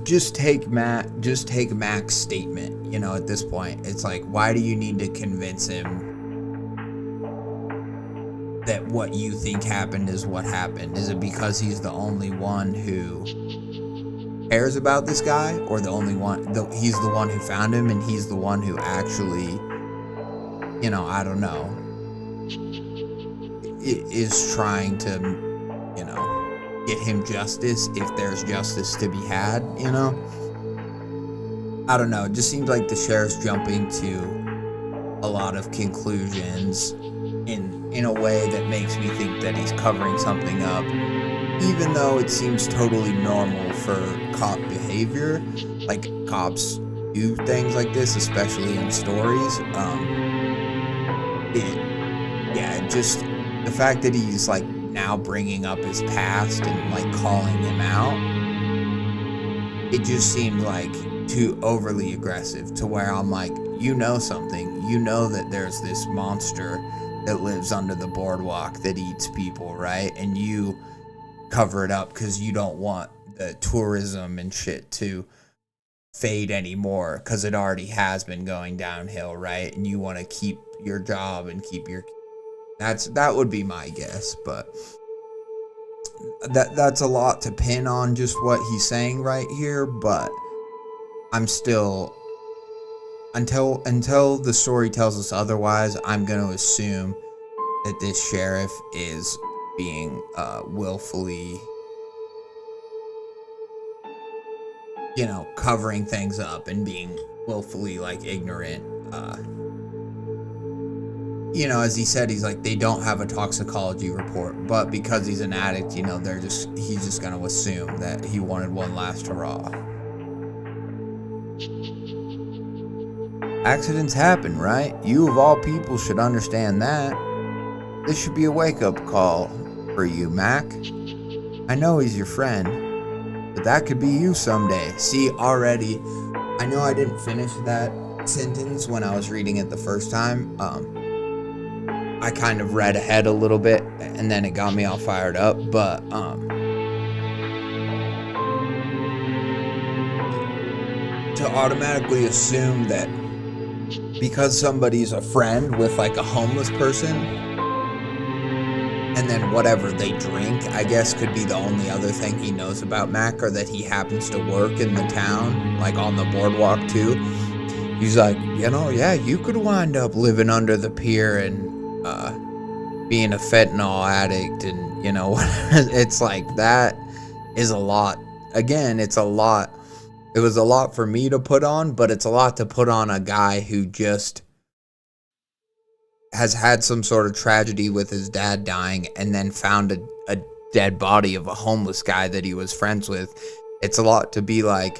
just take Mac's statement, at this point. It's like, why do you need to convince him that what you think happened is what happened? Is it because he's the only one who cares about this guy, or he's the one who found him and he's the one who actually, I don't know, is trying to, get him justice, if there's justice to be had, I don't know. It just seems like the sheriff's jumping to a lot of conclusions in a way that makes me think that he's covering something up, even though it seems totally normal for cop behavior. Like, cops do things like this, especially in stories. Just the fact that he's like now bringing up his past and like calling him out, it just seemed like too overly aggressive, to where I'm like, something, that there's this monster that lives under the boardwalk that eats people, right? And you cover it up because you don't want the tourism and shit to fade anymore, because it already has been going downhill, right? And you want to keep your job and keep your... That would be my guess, but that's a lot to pin on just what he's saying right here. But I'm still, until the story tells us otherwise, I'm going to assume that this sheriff is being willfully, covering things up and being willfully like ignorant. As he said, he's like, they don't have a toxicology report, but because he's an addict, he's just going to assume that he wanted one last hurrah. Accidents happen, right? You of all people should understand that. This should be a wake-up call for you, Mac. I know he's your friend, but that could be you someday. See, already, I know I didn't finish that sentence when I was reading it the first time. I kind of read ahead a little bit, and then it got me all fired up, but to automatically assume that because somebody's a friend with like a homeless person, and then whatever they drink, I guess, could be the only other thing he knows about Mac, or that he happens to work in the town, like on the boardwalk too. He's like, you could wind up living under the pier and being a fentanyl addict, and whatever. It's like, that is a lot. Again, it's a lot. It was a lot for me to put on, but it's a lot to put on a guy who just has had some sort of tragedy with his dad dying, and then found a dead body of a homeless guy that he was friends with. It's a lot to be like,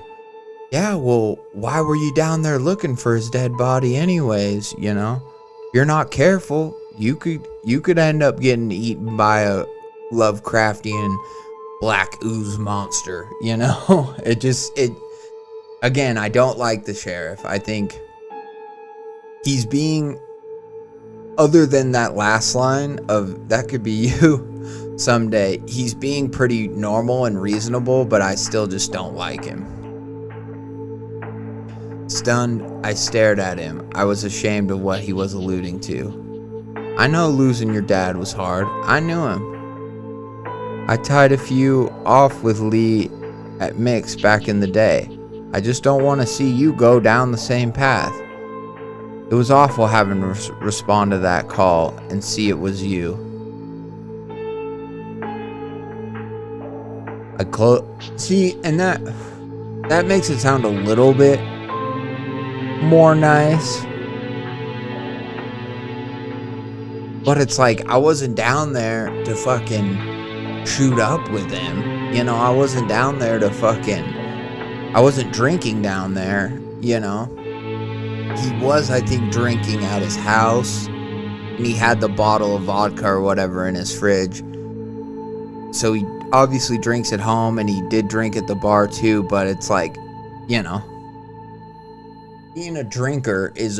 yeah, well, why were you down there looking for his dead body anyways? You're not careful. You could end up getting eaten by a Lovecraftian black ooze monster, you know? Again, I don't like the sheriff. I think he's being, other than that last line of that could be you someday, he's being pretty normal and reasonable, but I still just don't like him. Stunned, I stared at him. I was ashamed of what he was alluding to. I know losing your dad was hard. I knew him. I tied a few off with Lee at Mix back in the day. I just don't want to see you go down the same path. It was awful having to respond to that call and see it was you. See, and that makes it sound a little bit more nice. But it's like, I wasn't down there to fucking shoot up with him. You know, I wasn't down there to I wasn't drinking down there, you know. He was, I think, drinking at his house. And he had the bottle of vodka or whatever in his fridge. So he obviously drinks at home, and he did drink at the bar too, but it's like, you know, being a drinker is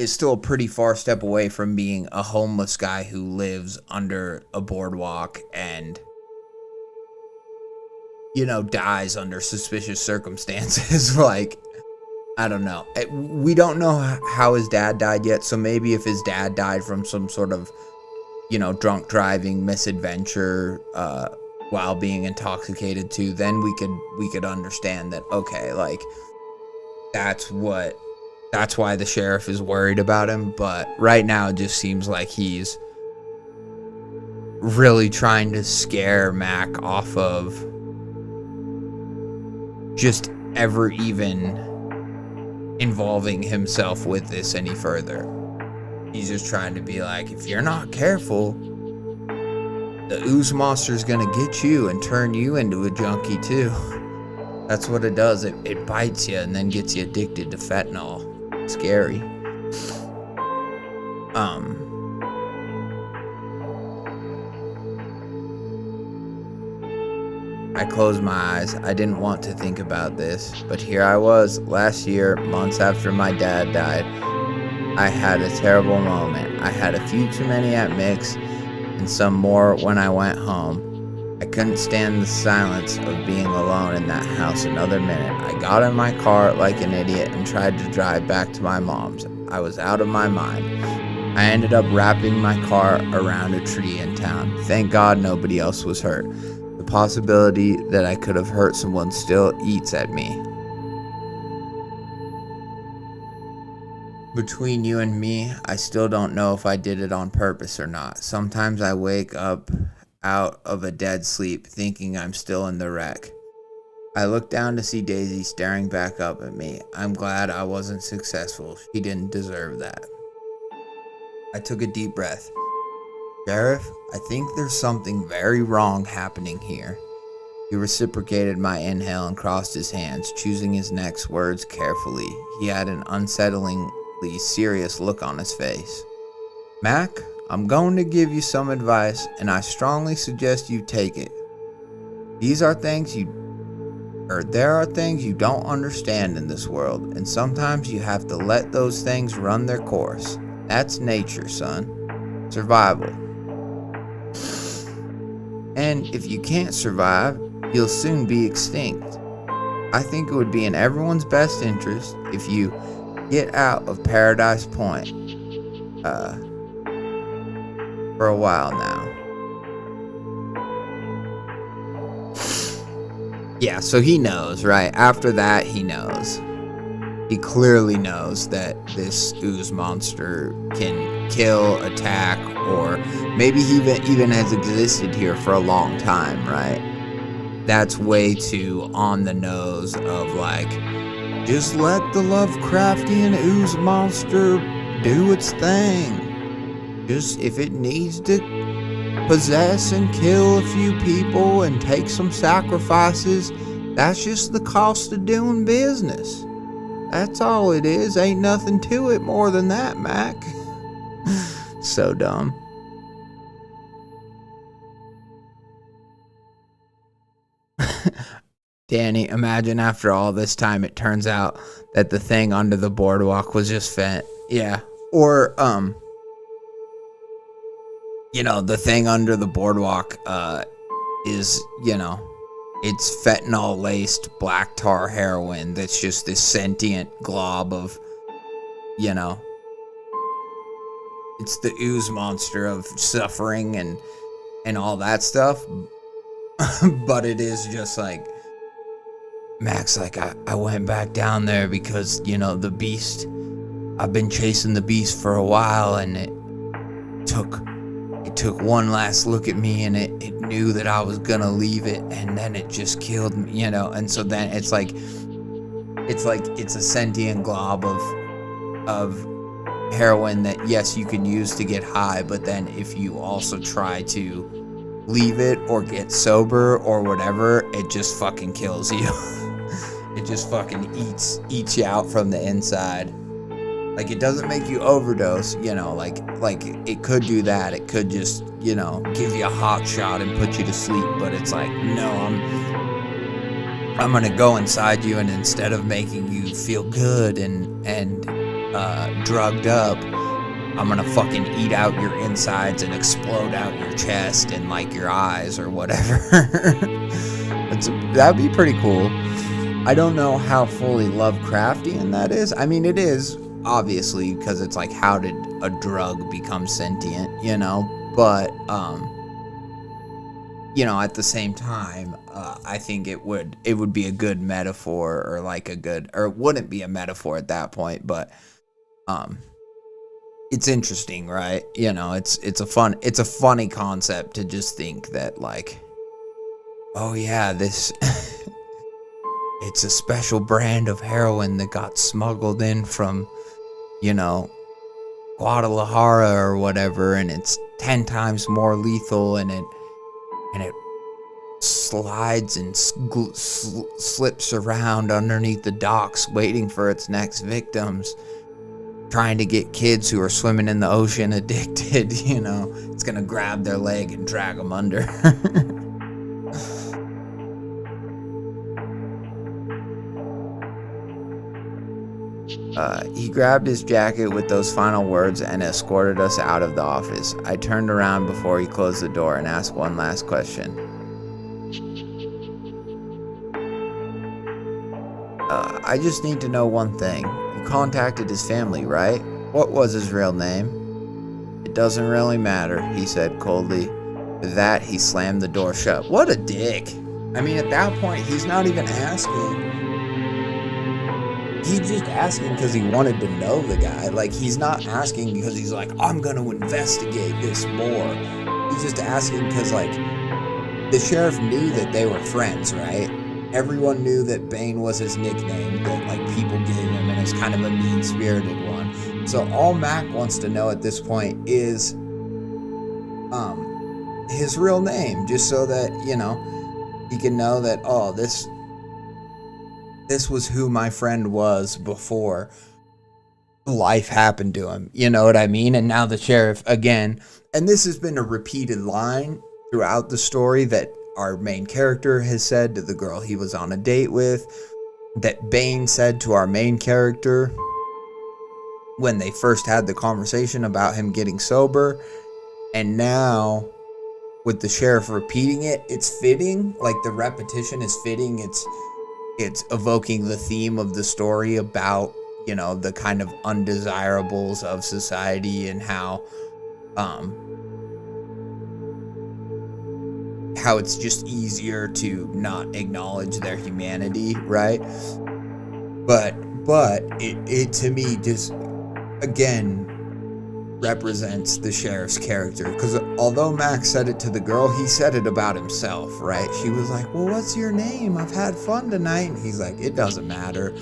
still a pretty far step away from being a homeless guy who lives under a boardwalk and, you know, dies under suspicious circumstances. Like, I don't know. We don't know how his dad died yet, so maybe if his dad died from some sort of, you know, drunk driving misadventure while being intoxicated too, then we could understand that, okay, like, that's why the sheriff is worried about him. But right now it just seems like he's really trying to scare Mac off of just ever even involving himself with this any further. He's just trying to be like, if you're not careful, the ooze monster's gonna get you and turn you into a junkie too. That's what it does. It bites you and then gets you addicted to fentanyl. Scary. I closed my eyes. I didn't want to think about this, but here I was, last year, months after my dad died. I had a terrible moment. I had a few too many at Mix, and some more when I went home. I couldn't stand the silence of being alone in that house another minute. I got in my car like an idiot and tried to drive back to my mom's. I was out of my mind. I ended up wrapping my car around a tree in town. Thank God nobody else was hurt. The possibility that I could have hurt someone still eats at me. Between you and me, I still don't know if I did it on purpose or not. Sometimes I wake up out of a dead sleep thinking I'm still in the wreck. I look down to see Daisy staring back up at me. I'm glad I wasn't successful. She didn't deserve that. I took a deep breath. Sheriff, I think there's something very wrong happening here. He reciprocated my inhale and crossed his hands, choosing his next words carefully. He had an unsettlingly serious look on his face. Mac, I'm going to give you some advice, and I strongly suggest you take it. There are things you don't understand in this world, and sometimes you have to let those things run their course. That's nature, son. Survival. And if you can't survive, you'll soon be extinct. I think it would be in everyone's best interest if you get out of Paradise Point for a while now. Yeah, so he knows, right? After that, he knows. He clearly knows that this ooze monster can kill, attack, or maybe he even has existed here for a long time, right? That's way too on the nose of like, just let the Lovecraftian ooze monster do its thing. Just if it needs to possess and kill a few people and take some sacrifices, that's just the cost of doing business. That's all it is. Ain't nothing to it more than that, Mac. So dumb. Danny, imagine after all this time it turns out that the thing under the boardwalk was just fent. Yeah. Or the thing under the boardwalk is, it's fentanyl laced black tar heroin that's just this sentient glob of, it's the ooze monster of suffering and all that stuff. But it is just like, Max, like, I went back down there because, the beast, I've been chasing the beast for a while, and it took one last look at me, and it knew that I was gonna leave it, and then it just killed me, and so then it's a sentient glob of heroin that, yes, you can use to get high, but then if you also try to leave it or get sober or whatever, it just fucking kills you. It just fucking eats you out from the inside. Like, it doesn't make you overdose, like it could do that. It could just, give you a hot shot and put you to sleep, but it's like, no, I'm gonna go inside you, and instead of making you feel good and drugged up, I'm gonna fucking eat out your insides and explode out your chest and like your eyes or whatever. That'd be pretty cool. I don't know how fully Lovecraftian that is. I mean, it is, obviously, because it's like, how did a drug become sentient, But, at the same time, I think it would be a good metaphor, or like or it wouldn't be a metaphor at that point, but, it's interesting, right? It's a funny concept to just think that, like, oh yeah, this it's a special brand of heroin that got smuggled in from, Guadalajara or whatever, and it's 10 times more lethal, and it slides and slips around underneath the docks waiting for its next victims, trying to get kids who are swimming in the ocean addicted. It's gonna grab their leg and drag them under. He grabbed his jacket with those final words and escorted us out of the office. I turned around before he closed the door and asked one last question. I just need to know one thing. You contacted his family, right? What was his real name? It doesn't really matter, he said coldly. With that, he slammed the door shut. What a dick. I mean, at that point, he's not even asking. He's just asking because he wanted to know the guy. Like, he's not asking because he's like, I'm going to investigate this more. He's just asking because, like, the sheriff knew that they were friends, right? Everyone knew that Bane was his nickname, that, like, people gave him, and it's kind of a mean-spirited one. So all Mac wants to know at this point is his real name, just so that, he can know that, oh, this was who my friend was before life happened to him. You know what I mean? And now the sheriff, again, and this has been a repeated line throughout the story that our main character has said to the girl he was on a date with, that Bane said to our main character when they first had the conversation about him getting sober. And now, with the sheriff repeating it, it's fitting. Like, the repetition is fitting. It's evoking the theme of the story about, the kind of undesirables of society, and how it's just easier to not acknowledge their humanity, right? But it to me just, again, represents the sheriff's character, because although Max said it to the girl, he said it about himself, right? She was like, well, what's your name? I've had fun tonight. And he's like, it doesn't matter,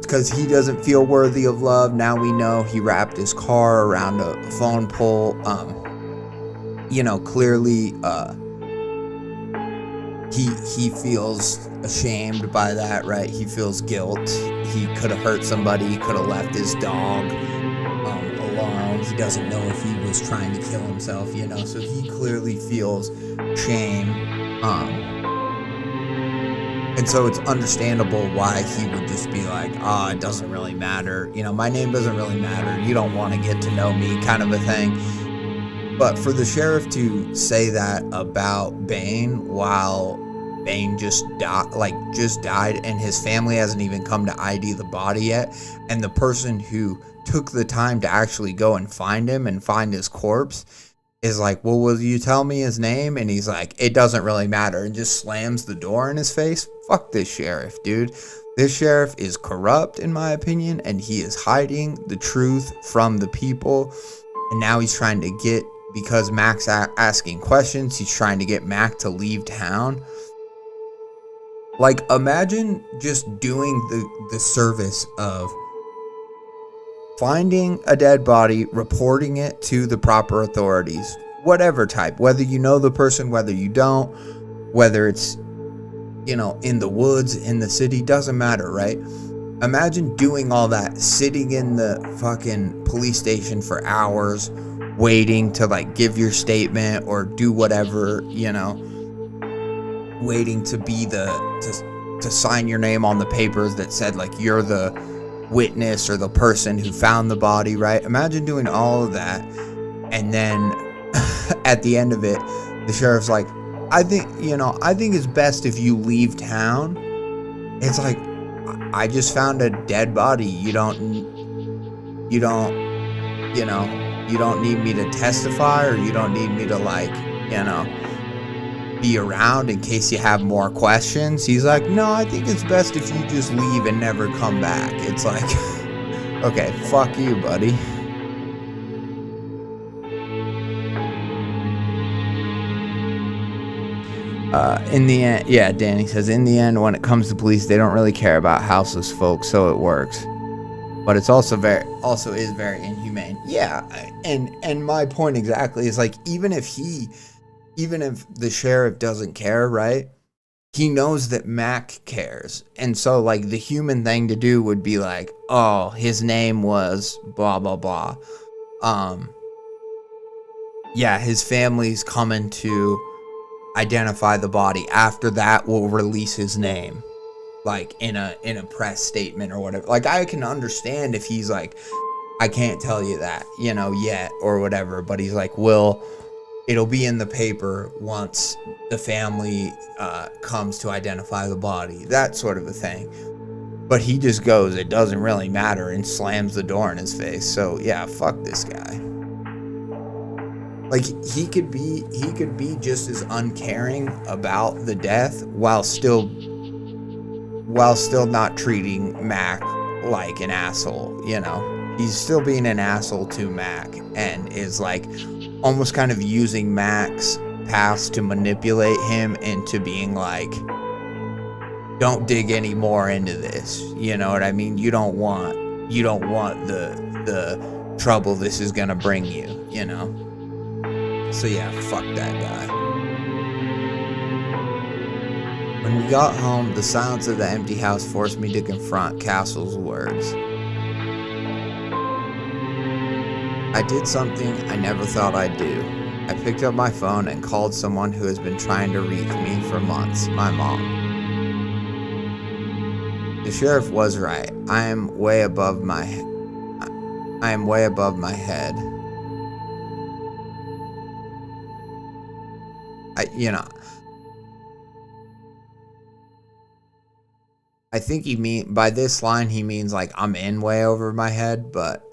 because he doesn't feel worthy of love. Now we know he wrapped his car around a phone pole. Clearly he feels ashamed by that, right? He feels guilt. He could have hurt somebody. He could have left his dog alarm. He doesn't know if he was trying to kill himself, you know, so he clearly feels shame. And so it's understandable why he would just be like, oh, it doesn't really matter. You know, my name doesn't really matter. You don't want to get to know me, kind of a thing. But for the sheriff to say that about Bane while Bane just died and his family hasn't even come to ID the body yet, and the person who took the time to actually go and find him and find his corpse is like, well, will you tell me his name? And he's like, it doesn't really matter, and just slams the door in his face. Fuck this sheriff, dude. This sheriff is corrupt, in my opinion, and he is hiding the truth from the people. And now he's trying to get, because Mac's asking questions, he's trying to get Mac to leave town. Like, imagine just doing the service of finding a dead body, reporting it to the proper authorities, whatever type, whether you know the person, whether you don't, whether it's, you know, in the woods, in the city, doesn't matter, right? Imagine doing all that, sitting in the fucking police station for hours, waiting to like give your statement or do whatever, you know, waiting to be to sign your name on the papers that said like you're the witness or the person who found the body, right? Imagine doing all of that, and then at the end of it, the sheriff's like, I think it's best if you leave town. It's like, I just found a dead body. You don't need me to testify, or you don't need me to, like, you know, be around in case you have more questions. He's like, no, I think it's best if you just leave and never come back. It's like, okay, fuck you, buddy. In the end, yeah, Danny says, in the end, when it comes to police, they don't really care about houseless folks, so it works. But it's also is very inhumane. Yeah, and my point exactly is like, even if the sheriff doesn't care, right? He knows that Mac cares. And so like the human thing to do would be like, oh, his name was blah blah blah. Yeah, his family's coming to identify the body. After that, we'll release his name, like in a press statement or whatever. Like, I can understand if he's like, I can't tell you that, you know, yet or whatever, but he's like, it'll be in the paper once the family comes to identify the body, that sort of a thing. But he just goes, it doesn't really matter, and slams the door in his face. So yeah, fuck this guy. Like, he could be just as uncaring about the death while still not treating Mac like an asshole, you know? He's still being an asshole to Mac, and is like almost kind of using Mac's past to manipulate him into being like, don't dig any more into this, you know what I mean? You don't want the trouble this is gonna bring you, you know? So yeah, fuck that guy. When we got home, the silence of the empty house forced me to confront Castle's words. I did something I never thought I'd do. I picked up my phone and called someone who has been trying to reach me for months, my mom. The sheriff was right. I am way above my head. I think by this line he means like I'm in way over my head, but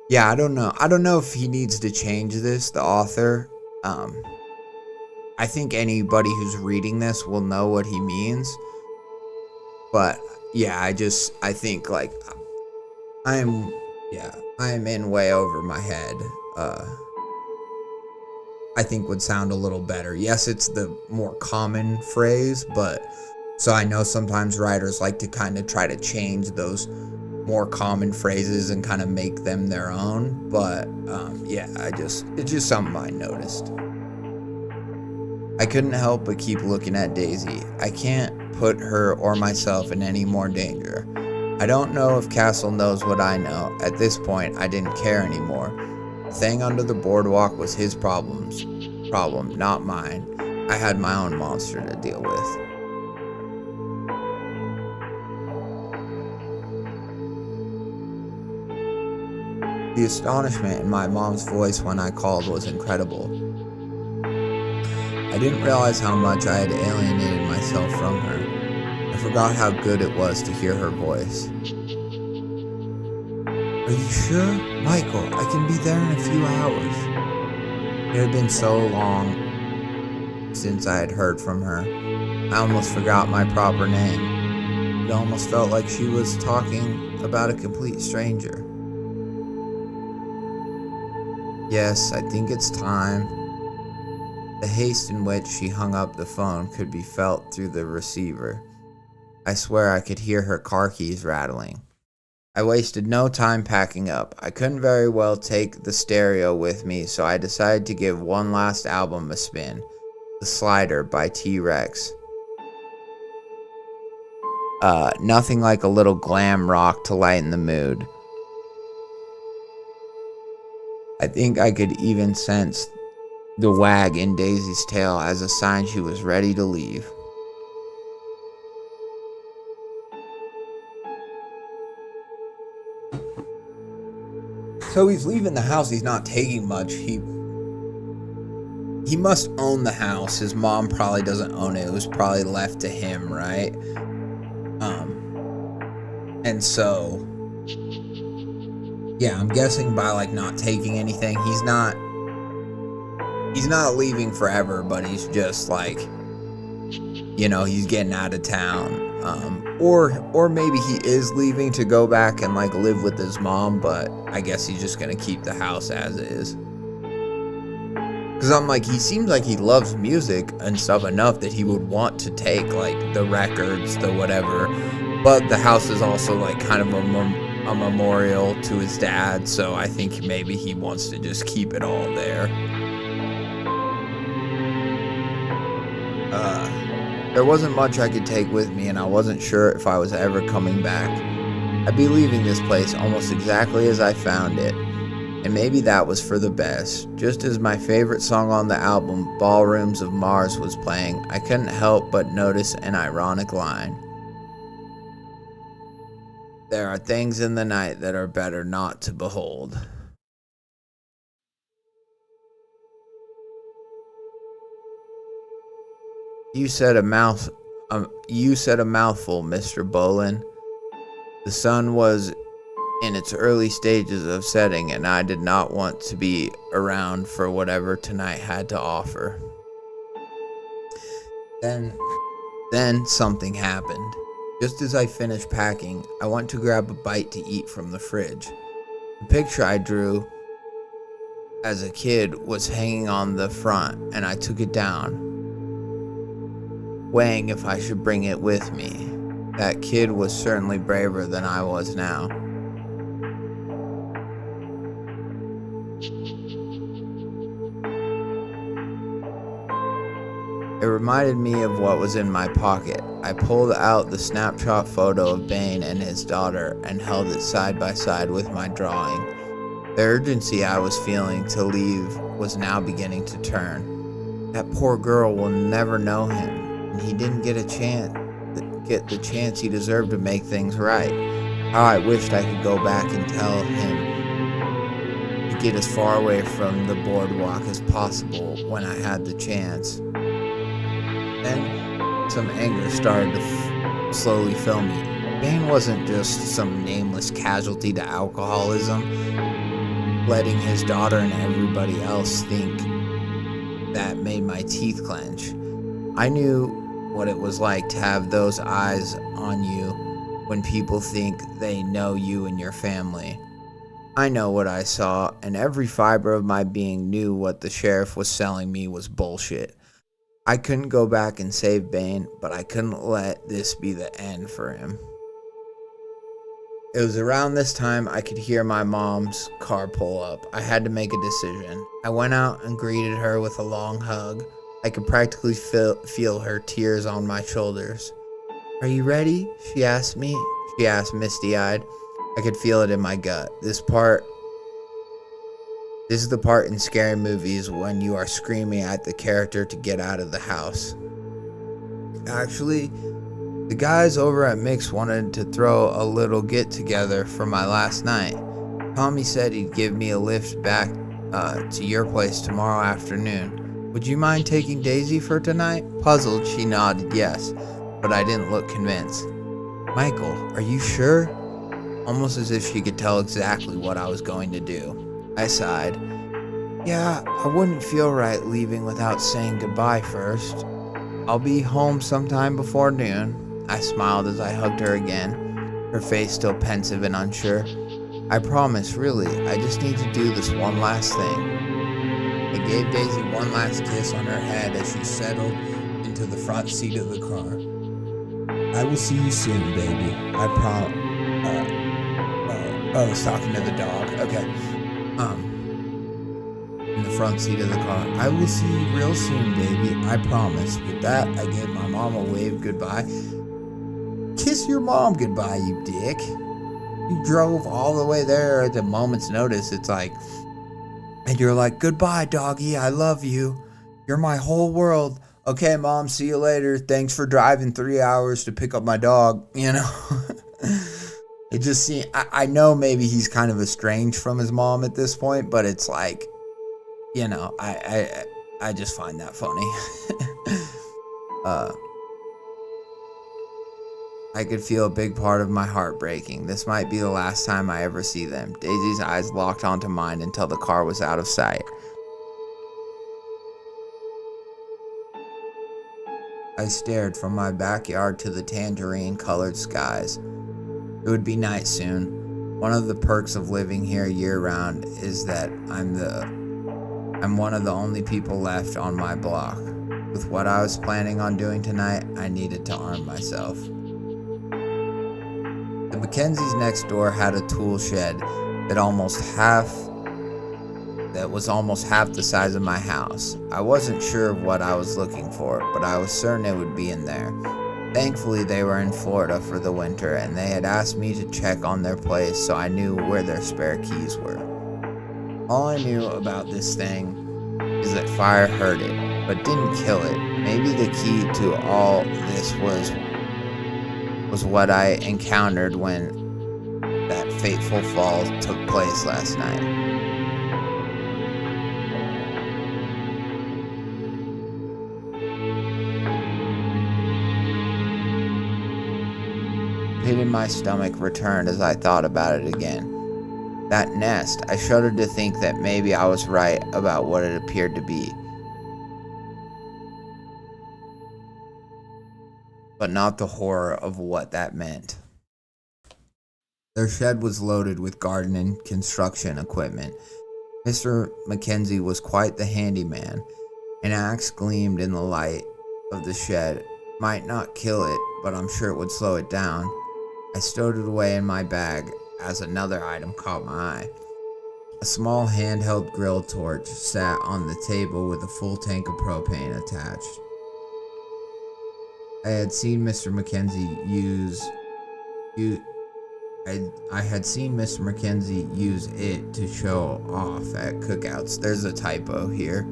yeah, I don't know if he needs to change this, the author. I think anybody who's reading this will know what he means, but yeah, I think like I am in way over my head. I think would sound a little better. Yes, it's the more common phrase, but so I know sometimes writers like to kind of try to change those more common phrases and kind of make them their own. But yeah, it's just something I noticed. I couldn't help but keep looking at Daisy. I can't put her or myself in any more danger. I don't know if Castle knows what I know. At this point, I didn't care anymore. The thing under the boardwalk was his problem, not mine. I had my own monster to deal with. The astonishment in my mom's voice when I called was incredible. I didn't realize how much I had alienated myself from her. I forgot how good it was to hear her voice. Are you sure? Michael, I can be there in a few hours. It had been so long since I had heard from her. I almost forgot my proper name. It almost felt like she was talking about a complete stranger. Yes, I think it's time. The haste in which she hung up the phone could be felt through the receiver. I swear I could hear her car keys rattling. I wasted no time packing up. I couldn't very well take the stereo with me, so I decided to give one last album a spin, The Slider by T-Rex. Nothing like a little glam rock to lighten the mood. I think I could even sense the wag in Daisy's tail as a sign she was ready to leave. So he's leaving the house. He's not taking much. He must own the house. His mom probably doesn't own it. It was probably left to him, right? And so, yeah, I'm guessing by like not taking anything, he's not leaving forever, but he's just like, you know, he's getting out of town. Or maybe he is leaving to go back and like live with his mom, but I guess he's just gonna keep the house as is. Cause I'm like, he seems like he loves music and stuff enough that he would want to take like the records, the whatever, but the house is also like kind of a memorial to his dad, so I think maybe he wants to just keep it all there. There wasn't much I could take with me, and I wasn't sure if I was ever coming back. I'd be leaving this place almost exactly as I found it, and maybe that was for the best. Just as my favorite song on the album, Ballrooms of Mars, was playing, I couldn't help but notice an ironic line. There are things in the night that are better not to behold. You said a mouthful, Mr. Bolin. The sun was in its early stages of setting, and I did not want to be around for whatever tonight had to offer. Then something happened. Just as I finished packing, I went to grab a bite to eat from the fridge. The picture I drew as a kid was hanging on the front, and I took it down, weighing if I should bring it with me. That kid was certainly braver than I was now. It reminded me of what was in my pocket. I pulled out the snapshot photo of Bane and his daughter and held it side by side with my drawing. The urgency I was feeling to leave was now beginning to turn. That poor girl will never know him, and he didn't get the chance he deserved to make things right. How I wished I could go back and tell him to get as far away from the boardwalk as possible when I had the chance. Then some anger started to slowly fill me. Bane wasn't just some nameless casualty to alcoholism, letting his daughter and everybody else think that made my teeth clench. I knew what it was like to have those eyes on you when people think they know you and your family. I know what I saw, and every fiber of my being knew what the sheriff was selling me was bullshit. I couldn't go back and save Bane, but I couldn't let this be the end for him. It was around this time I could hear my mom's car pull up. I had to make a decision. I went out and greeted her with a long hug. I could practically feel her tears on my shoulders. "Are you ready?" she asked me. she asked misty-eyed. I could feel it in my gut. This is the part in scary movies when you are screaming at the character to get out of the house. Actually, the guys over at Mix wanted to throw a little get-together for my last night. Tommy said he'd give me a lift back to your place tomorrow afternoon. Would you mind taking Daisy for tonight? Puzzled, she nodded yes, but I didn't look convinced. Michael, are you sure? Almost as if she could tell exactly what I was going to do. I sighed. Yeah, I wouldn't feel right leaving without saying goodbye first. I'll be home sometime before noon. I smiled as I hugged her again, her face still pensive and unsure. I promise, really, I just need to do this one last thing. I gave Daisy one last kiss on her head as she settled into the front seat of the car. I will see you soon, baby. I promise. Oh, he's talking to the dog. Okay. In the front seat of the car. I will see you real soon, baby. I promise. With that, I gave my mom a wave goodbye. Kiss your mom goodbye, you dick. You drove all the way there at a moment's notice. It's like, and you're like, goodbye, doggy. I love you. You're my whole world. Okay, mom, see you later. Thanks for driving 3 hours to pick up my dog. You know? It just seems, I know maybe he's kind of estranged from his mom at this point, but it's like, you know, I just find that funny. I could feel a big part of my heart breaking. This might be the last time I ever see them. Daisy's eyes locked onto mine until the car was out of sight. I stared from my backyard to the tangerine-colored skies. It would be night soon. One of the perks of living here year-round is that I'm one of the only people left on my block. With what I was planning on doing tonight, I needed to arm myself. The Mackenzies next door had a tool shed that was almost half the size of my house. I wasn't sure of what I was looking for, but I was certain it would be in there. Thankfully, they were in Florida for the winter, and they had asked me to check on their place so I knew where their spare keys were. All I knew about this thing is that fire hurt it, but didn't kill it. Maybe the key to all this was what I encountered when that fateful fall took place last night. Pit in my stomach returned as I thought about it again. That nest, I shuddered to think that maybe I was right about what it appeared to be. But not the horror of what that meant. Their shed was loaded with garden and construction equipment. Mr. Mackenzie was quite the handyman. An axe gleamed in the light of the shed. Might not kill it, but I'm sure it would slow it down. I stowed it away in my bag as another item caught my eye. A small handheld grill torch sat on the table with a full tank of propane attached. I had seen Mr. Mackenzie use it to show off at cookouts. There's a typo here.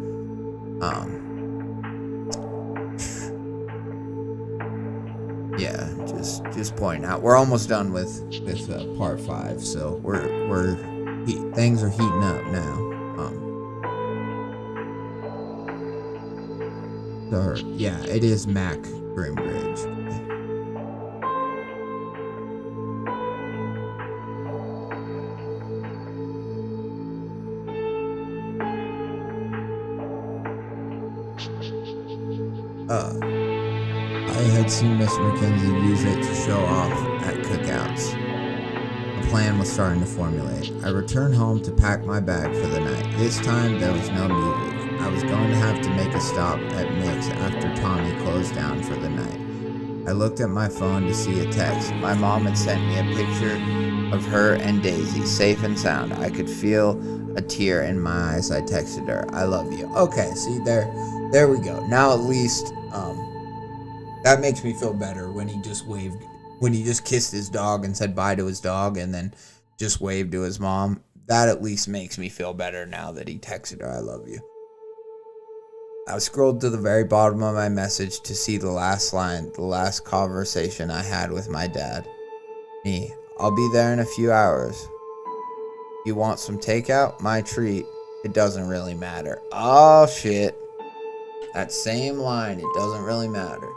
Yeah, just pointing out. We're almost done with part 5, so things are heating up now. So yeah, it is macgrimbridge. I had seen Mr. Mackenzie use it to show off at cookouts. A plan was starting to formulate. I returned home to pack my bag for the night. This time, there was no music. I was going to have to make a stop at Mix after Tommy closed down for the night. I looked at my phone to see a text. My mom had sent me a picture of her and Daisy, safe and sound. I could feel a tear in my eyes. I texted her, I love you. Okay, see, there we go. Now at least, that makes me feel better when he just waved when he just kissed his dog and said bye to his dog and then just waved to his mom. That at least makes me feel better now that he texted her, I love you. I scrolled to the very bottom of my message to see the last line, the last conversation I had with my dad. Me, I'll be there in a few hours. You want some takeout? My treat. It doesn't really matter. Oh shit. That same line, it doesn't really matter.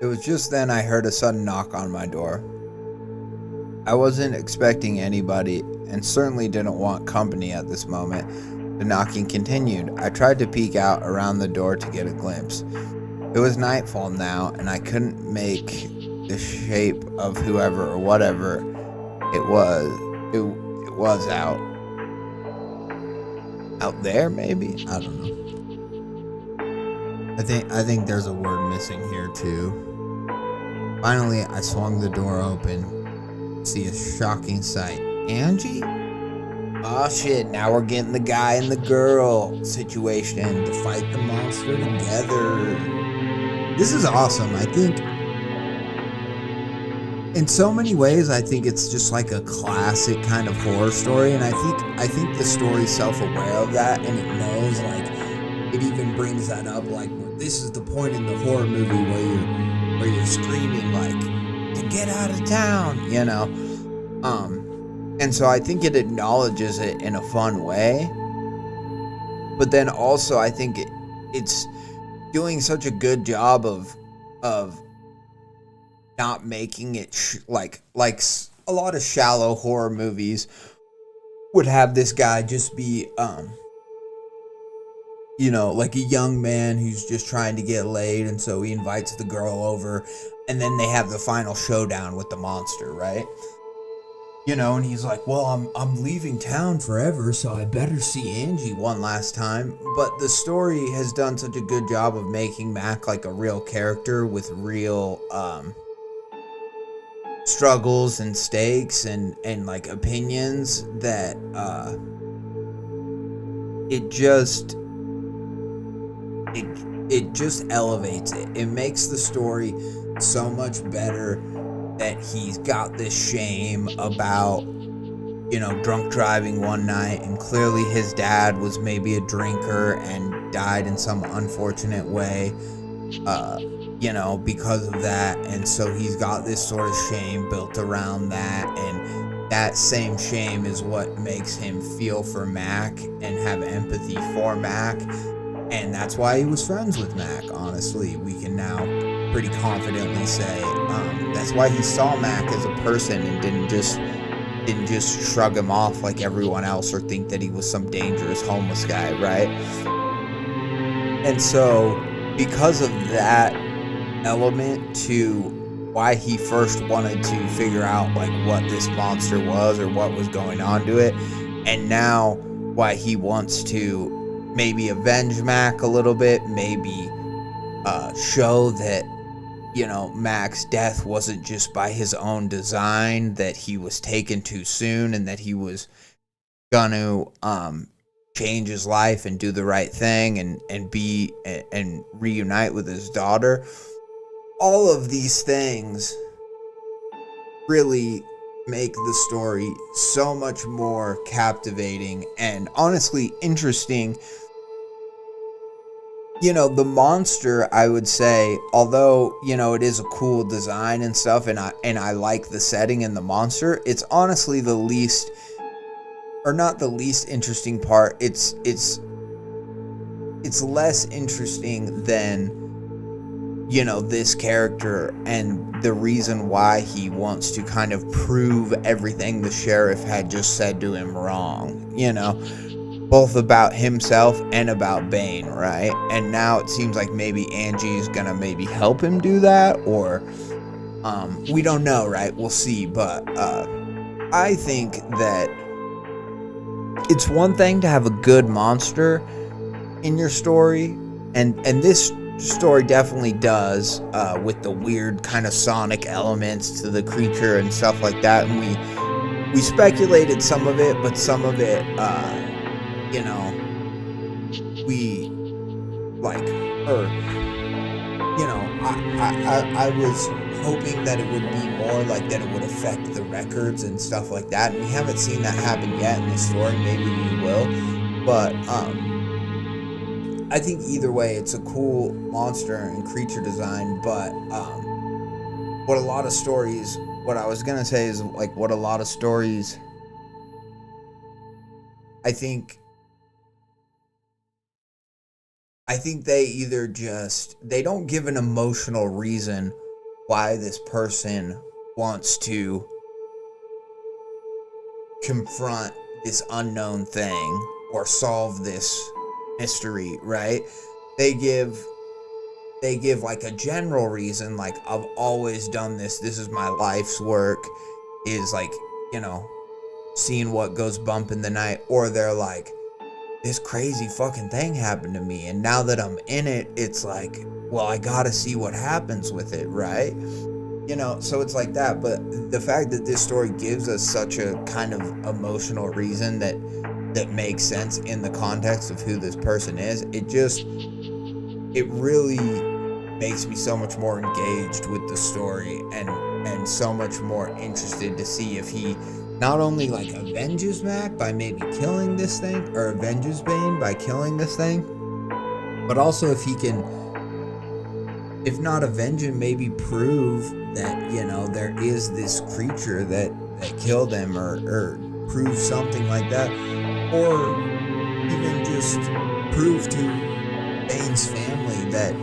It was just then I heard a sudden knock on my door. I wasn't expecting anybody and certainly didn't want company at this moment. The knocking continued. I tried to peek out around the door to get a glimpse. It was nightfall now, and I couldn't make the shape of whoever or whatever it was. It was out there, maybe? I don't know. I think there's a word missing here too. Finally, I swung the door open. See a shocking sight. Angie? Oh shit, now we're getting the guy and the girl situation to fight the monster together. This is awesome. I think in so many ways, I think it's just like a classic kind of horror story, and I think the story's self-aware of that, and it knows, like, it even brings that up, like, this is the point in the horror movie where you're screaming, like, to get out of town, you know? And so I think it acknowledges it in a fun way, but then also I think it's doing such a good job of not making it like a lot of shallow horror movies would have this guy just be you know, like a young man who's just trying to get laid, and so he invites the girl over, and then they have the final showdown with the monster, right? You know, and he's like, well, I'm leaving town forever, so I better see Angie one last time. But the story has done such a good job of making Mac like a real character with real struggles and stakes and like opinions that it just elevates it. It makes the story so much better that he's got this shame about, you know, drunk driving one night, and clearly his dad was maybe a drinker and died in some unfortunate way, you know, because of that. And so he's got this sort of shame built around that, and that same shame is what makes him feel for Mac and have empathy for Mac. And that's why he was friends with Mac, honestly. We can now pretty confidently say that's why he saw Mac as a person and didn't just shrug him off like everyone else or think that he was some dangerous homeless guy, right? And so because of that element to why he first wanted to figure out like what this monster was or what was going on to it, and now why he wants to maybe avenge Mac a little bit, maybe show that, you know, Mac's death wasn't just by his own design, that he was taken too soon, and that he was gonna change his life and do the right thing and reunite with his daughter. All of these things really make the story so much more captivating and honestly interesting. You know, the monster, I would say, although, you know, it is a cool design and stuff, and I like the setting and the monster, it's honestly the least, or not the least interesting part. It's less interesting than, you know, this character and the reason why he wants to kind of prove everything the sheriff had just said to him wrong, you know, both about himself and about Bane, right? And now it seems like maybe Angie's gonna maybe help him do that, or we don't know, right? We'll see. But I think that it's one thing to have a good monster in your story, and this story definitely does, with the weird kind of sonic elements to the creature and stuff like that. And we speculated some of it, but some of it, you know, we like, or, you know, I was hoping that it would be more like that it would affect the records and stuff like that. And we haven't seen that happen yet in the story. Maybe we will. But, I think either way, it's a cool monster and creature design. But, what a lot of stories, what I was gonna say is, like, what a lot of stories, I think they either just, they don't give an emotional reason why this person wants to confront this unknown thing or solve this mystery, right? They give like a general reason, like, I've always done this is my life's work, is like, you know, seeing what goes bump in the night. Or they're like, this crazy fucking thing happened to me, and now that I'm in it, it's like, well, I gotta see what happens with it, right? You know, so it's like that. But the fact that this story gives us such a kind of emotional reason that makes sense in the context of who this person is, it really makes me so much more engaged with the story, and so much more interested to see if he not only like avenges Mac by maybe killing this thing, or avenges Bane by killing this thing, but also if he can, if not avenge him, maybe prove that, you know, there is this creature that killed him, or prove something like that, or even just prove to Bane's family that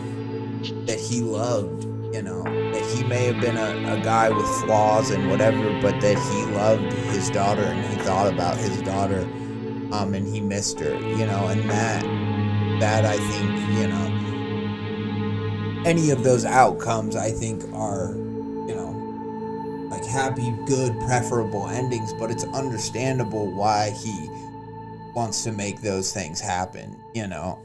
he loved, you know, that he may have been a guy with flaws and whatever, but that he loved his daughter, and he thought about his daughter, and he missed her, you know. And that I think, you know, any of those outcomes, I think, are, you know, like happy, good, preferable endings, but it's understandable why he wants to make those things happen, you know.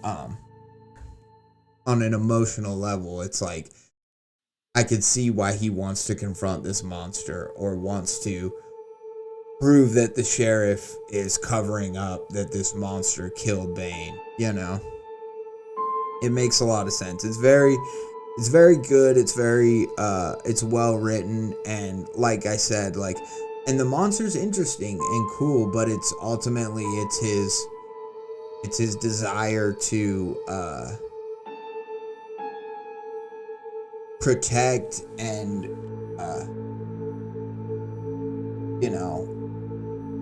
On an emotional level, it's like, I could see why he wants to confront this monster, or wants to prove that the sheriff is covering up that this monster killed Bane, you know. It makes a lot of sense. It's very good. It's very it's well written, and like I said, like, and the monster's interesting and cool, but it's ultimately it's his desire to protect and you know,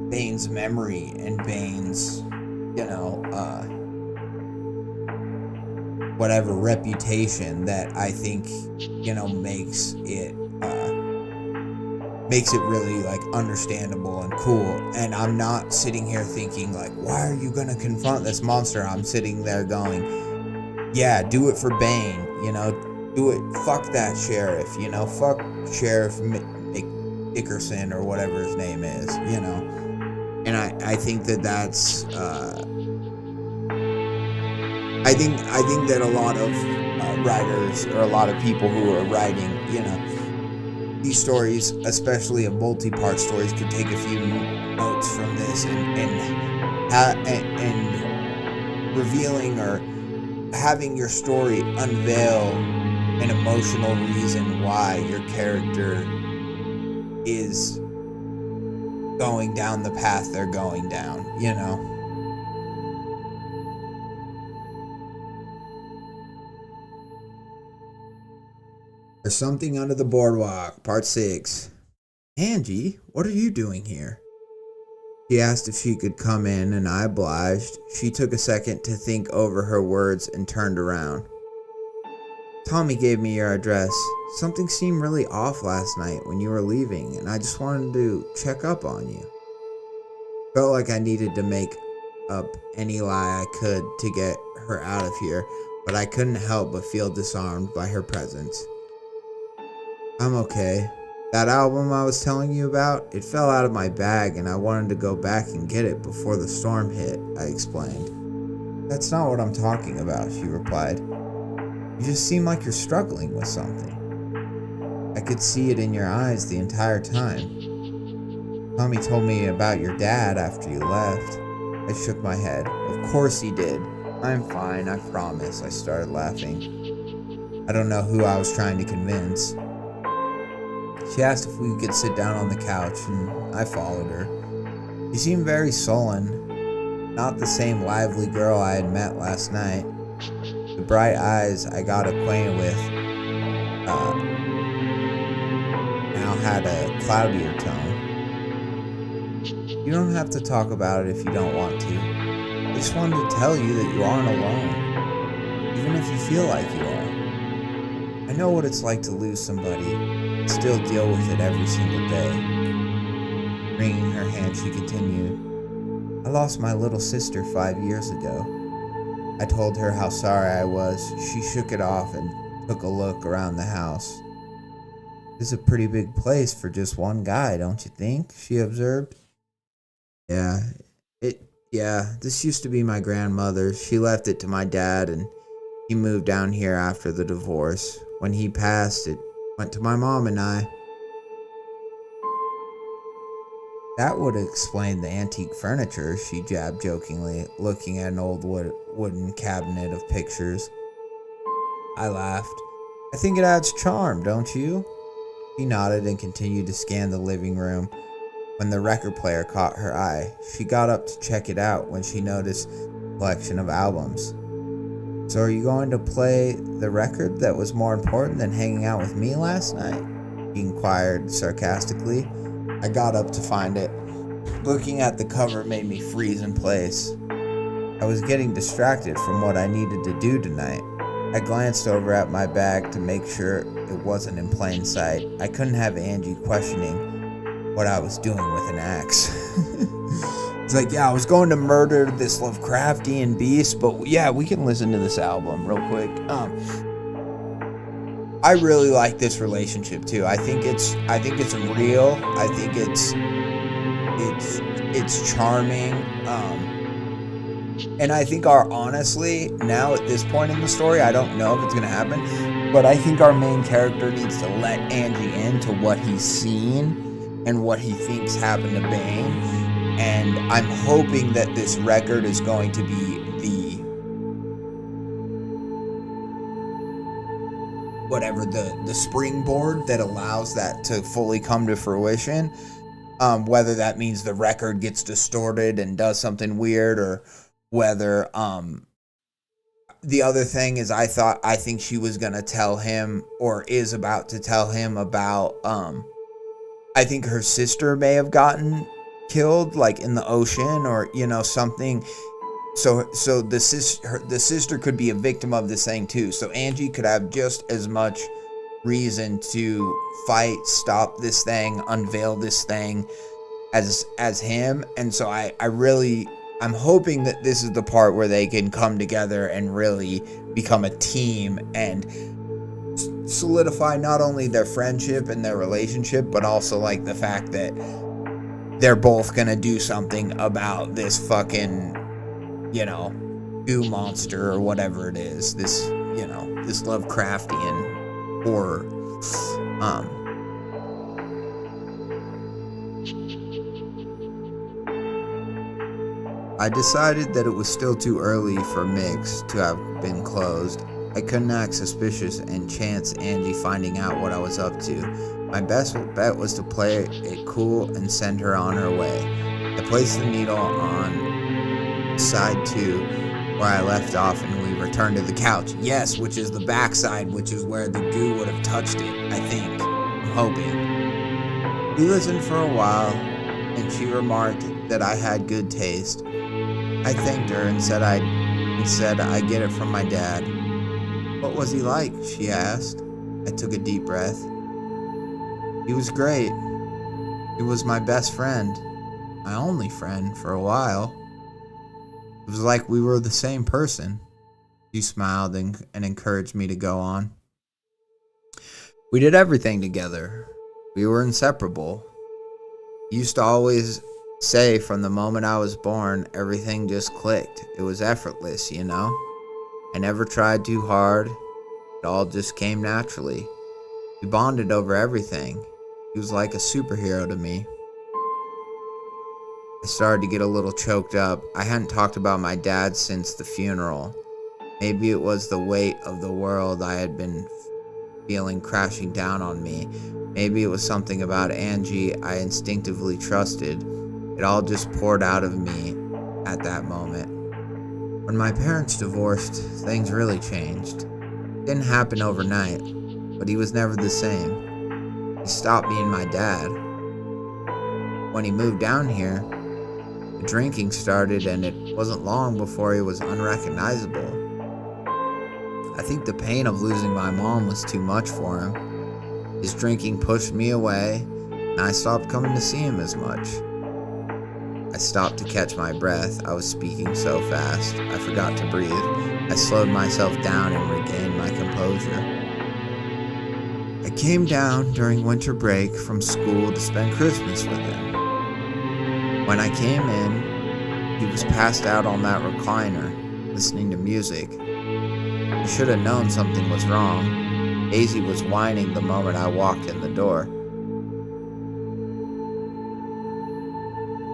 Bane's memory and Bane's, you know, whatever reputation, that I think, you know, makes it really like understandable and cool. And I'm not sitting here thinking like, why are you gonna confront this monster? I'm sitting there going, yeah, do it for Bane, you know, do it, fuck that sheriff, you know, fuck Sheriff Dickerson or whatever his name is, you know. And I think that's I think that a lot of writers, or a lot of people who are writing, you know, these stories, especially a multi-part stories, could take a few notes from this, and revealing or having your story unveil an emotional reason why your character is going down the path they're going down, you know. There's Something Under the Boardwalk, Part 6. Angie, what are you doing here? She asked if she could come in, and I obliged. She took a second to think over her words and turned around. Tommy gave me your address. Something seemed really off last night when you were leaving, and I just wanted to check up on you. Felt like I needed to make up any lie I could to get her out of here, but I couldn't help but feel disarmed by her presence. I'm okay. That album I was telling you about, it fell out of my bag and I wanted to go back and get it before the storm hit, I explained. That's not what I'm talking about, she replied. You just seem like you're struggling with something. I could see it in your eyes the entire time. Tommy told me about your dad after you left. I shook my head. Of course he did. I'm fine, I promise, I started laughing. I don't know who I was trying to convince. She asked if we could sit down on the couch, and I followed her. She seemed very sullen, not the same lively girl I had met last night. The bright eyes I got acquainted with now had a cloudier tone. You don't have to talk about it if you don't want to. I just wanted to tell you that you aren't alone, even if you feel like you are. I know what it's like to lose somebody and still deal with it every single day. Wringing her hand, she continued, I lost my little sister 5 years ago. I told her how sorry I was. She shook it off and took a look around the house. This is a pretty big place for just one guy, don't you think? She observed. Yeah, this used to be my grandmother's. She left it to my dad and he moved down here after the divorce. When he passed, it went to my mom and I. That would explain the antique furniture, she jabbed jokingly, looking at an old wooden cabinet of pictures. I laughed. I think it adds charm, don't you? She nodded and continued to scan the living room. When the record player caught her eye, she got up to check it out when she noticed a collection of albums. So are you going to play the record that was more important than hanging out with me last night? He inquired sarcastically. I got up to find it. Looking at the cover made me freeze in place. I was getting distracted from what I needed to do tonight. I glanced over at my bag to make sure it wasn't in plain sight. I couldn't have Angie questioning what I was doing with an axe. It's like, yeah, I was going to murder this Lovecraftian beast, but yeah, we can listen to this album real quick. I really like this relationship too. I think it's real. I think it's charming. And I think honestly, now at this point in the story, I don't know if it's gonna happen, but I think our main character needs to let Angie into what he's seen and what he thinks happened to Bane. And I'm hoping that this record is going to be the springboard that allows that to fully come to fruition. Whether that means the record gets distorted and does something weird, or whether the other thing is I think she was gonna tell him, or is about to tell him about I think her sister may have gotten killed, like in the ocean, or something. So the sister could be a victim of this thing too. So Angie could have just as much reason to fight, stop this thing, unveil this thing as him. And so I'm hoping that this is the part where they can come together and really become a team and solidify not only their friendship and their relationship, but also like the fact that they're both gonna do something about this fucking, goo monster or whatever it is. This Lovecraftian horror. I decided that it was still too early for Mix to have been closed. I couldn't act suspicious and chance Angie finding out what I was up to. My best bet was to play it cool and send her on her way. I placed the needle on side 2 where I left off, and we returned to the couch. Yes, which is the backside, which is where the goo would have touched it, I think. I'm hoping. We listened for a while, and she remarked that I had good taste. I thanked her and said I get it from my dad. What was he like? She asked. I took a deep breath. He was great. He was my best friend. My only friend for a while. It was like we were the same person. She smiled and encouraged me to go on. We did everything together. We were inseparable. He used to always say from the moment I was born, everything just clicked. It was effortless, I never tried too hard. It all just came naturally. We bonded over everything. He was like a superhero to me. I started to get a little choked up. I hadn't talked about my dad since the funeral. Maybe it was the weight of the world I had been feeling crashing down on me. Maybe it was something about Angie I instinctively trusted. It all just poured out of me at that moment. When my parents divorced, things really changed. It didn't happen overnight, but he was never the same. He stopped being my dad. When he moved down here, the drinking started, and it wasn't long before he was unrecognizable. I think the pain of losing my mom was too much for him. His drinking pushed me away, and I stopped coming to see him as much. I stopped to catch my breath. I was speaking so fast, I forgot to breathe. I slowed myself down and regained my composure. I came down during winter break from school to spend Christmas with him. When I came in, he was passed out on that recliner, listening to music. I should have known something was wrong. Daisy was whining the moment I walked in the door.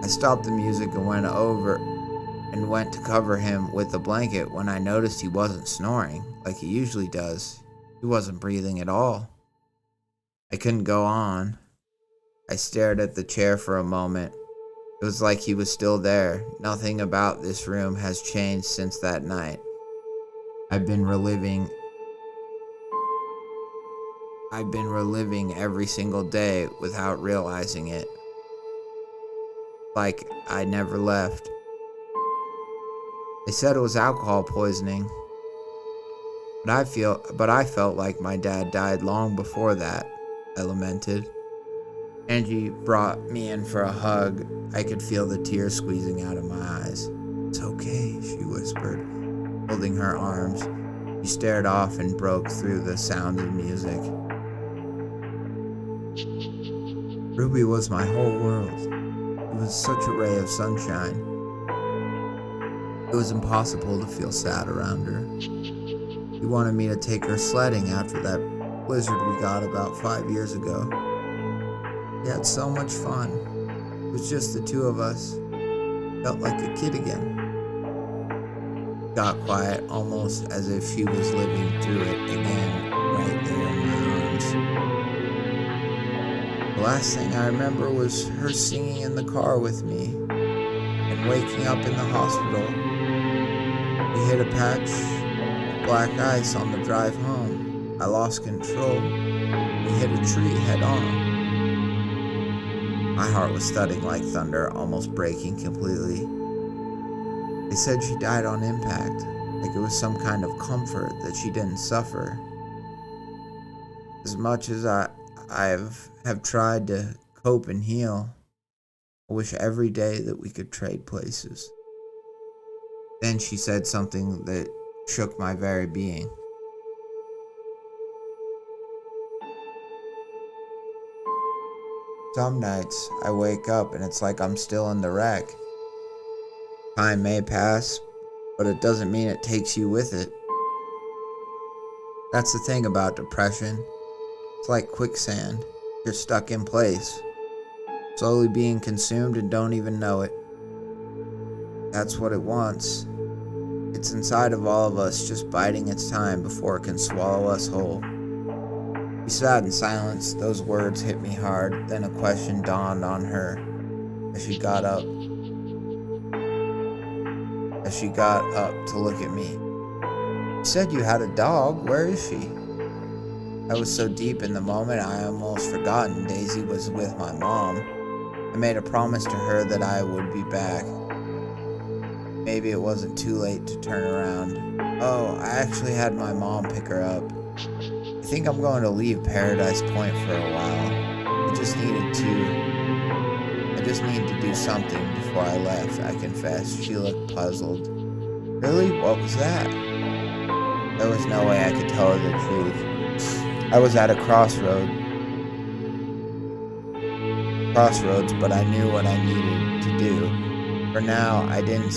I stopped the music and went to cover him with the blanket when I noticed he wasn't snoring like he usually does. He wasn't breathing at all. I couldn't go on. I stared at the chair for a moment. It was like he was still there. Nothing about this room has changed since that night. I've been reliving every single day without realizing it. Like I never left. They said it was alcohol poisoning, but I felt like my dad died long before that, I lamented. Angie brought me in for a hug. I could feel the tears squeezing out of my eyes. "It's okay," she whispered, holding her arms. She stared off and broke through the sound of music. Ruby was my whole world. It was such a ray of sunshine. It was impossible to feel sad around her. She wanted me to take her sledding after that blizzard we got about 5 years ago. We had so much fun. It was just the two of us. Felt like a kid again. Got quiet, almost as if she was living through it again, right there in my arms. The last thing I remember was her singing in the car with me and waking up in the hospital. We hit a patch of black ice on the drive home. I lost control. We hit a tree head on. My heart was thudding like thunder, almost breaking completely. They said she died on impact, like it was some kind of comfort that she didn't suffer. As much as I have tried to cope and heal, I wish every day that we could trade places. Then she said something that shook my very being. Some nights I wake up and it's like I'm still in the wreck. Time may pass, but it doesn't mean it takes you with it. That's the thing about depression. It's like quicksand. You're stuck in place, slowly being consumed and don't even know it. That's what it wants. It's inside of all of us, just biding its time before it can swallow us whole. We sat in silence. Those words hit me hard. Then a question dawned on her as she got up to look at me. "You said you had a dog. Where is she?" I was so deep in the moment I almost forgotten Daisy was with my mom. I made a promise to her that I would be back. Maybe it wasn't too late to turn around. Oh, I actually had my mom pick her up. I think I'm going to leave Paradise Point for a while. I just needed to do something before I left, I confessed. She looked puzzled. "Really? What was that?" There was no way I could tell her the truth. I was at a crossroads, but I knew what I needed to do. For now, I didn't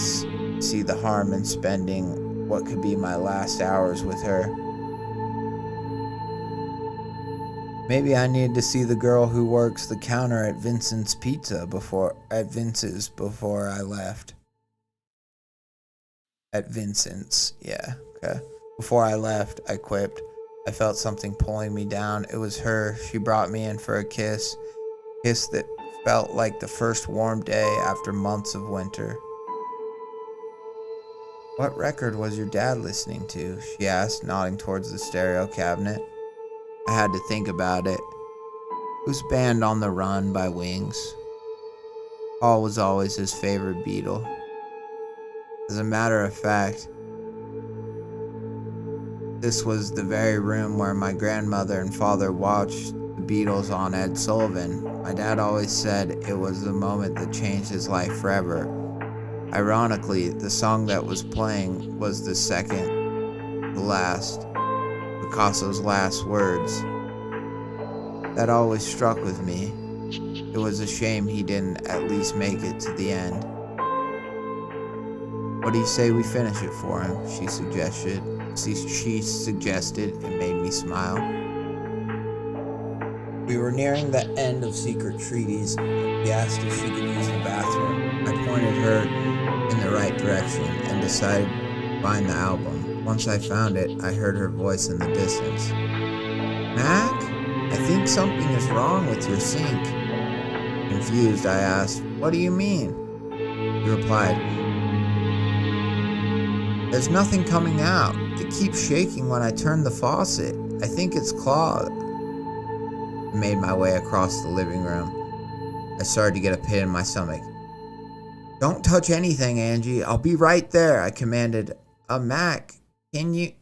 see the harm in spending what could be my last hours with her. Maybe I needed to see the girl who works the counter at Vincent's before I left. At Vincent's, yeah, okay. Before I left, I quipped. I felt something pulling me down. It was her. She brought me in for a kiss. Kiss that felt like the first warm day after months of winter. What record was your dad listening to? She asked, nodding towards the stereo cabinet. I had to think about it. It was Band on the Run by Wings. Paul was always his favorite Beatle. As a matter of fact, this was the very room where my grandmother and father watched the Beatles on Ed Sullivan. My dad always said it was the moment that changed his life forever. Ironically, the song that was playing was the second to last, Picasso's last words. That always struck with me. It was a shame he didn't at least make it to the end. What do you say we finish it for him? She suggested. It made me smile. We were nearing the end of Secret Treaties. She asked if she could use the bathroom. I pointed her in the right direction and decided to find the album. Once I found it, I heard her voice in the distance. Mac, I think something is wrong with your sink. Confused, I asked, what do you mean? He replied, there's nothing coming out. It keeps shaking when I turn the faucet. I think it's clogged. I made my way across the living room. I started to get a pit in my stomach. Don't touch anything, Angie. I'll be right there, I commanded. Mac, can you?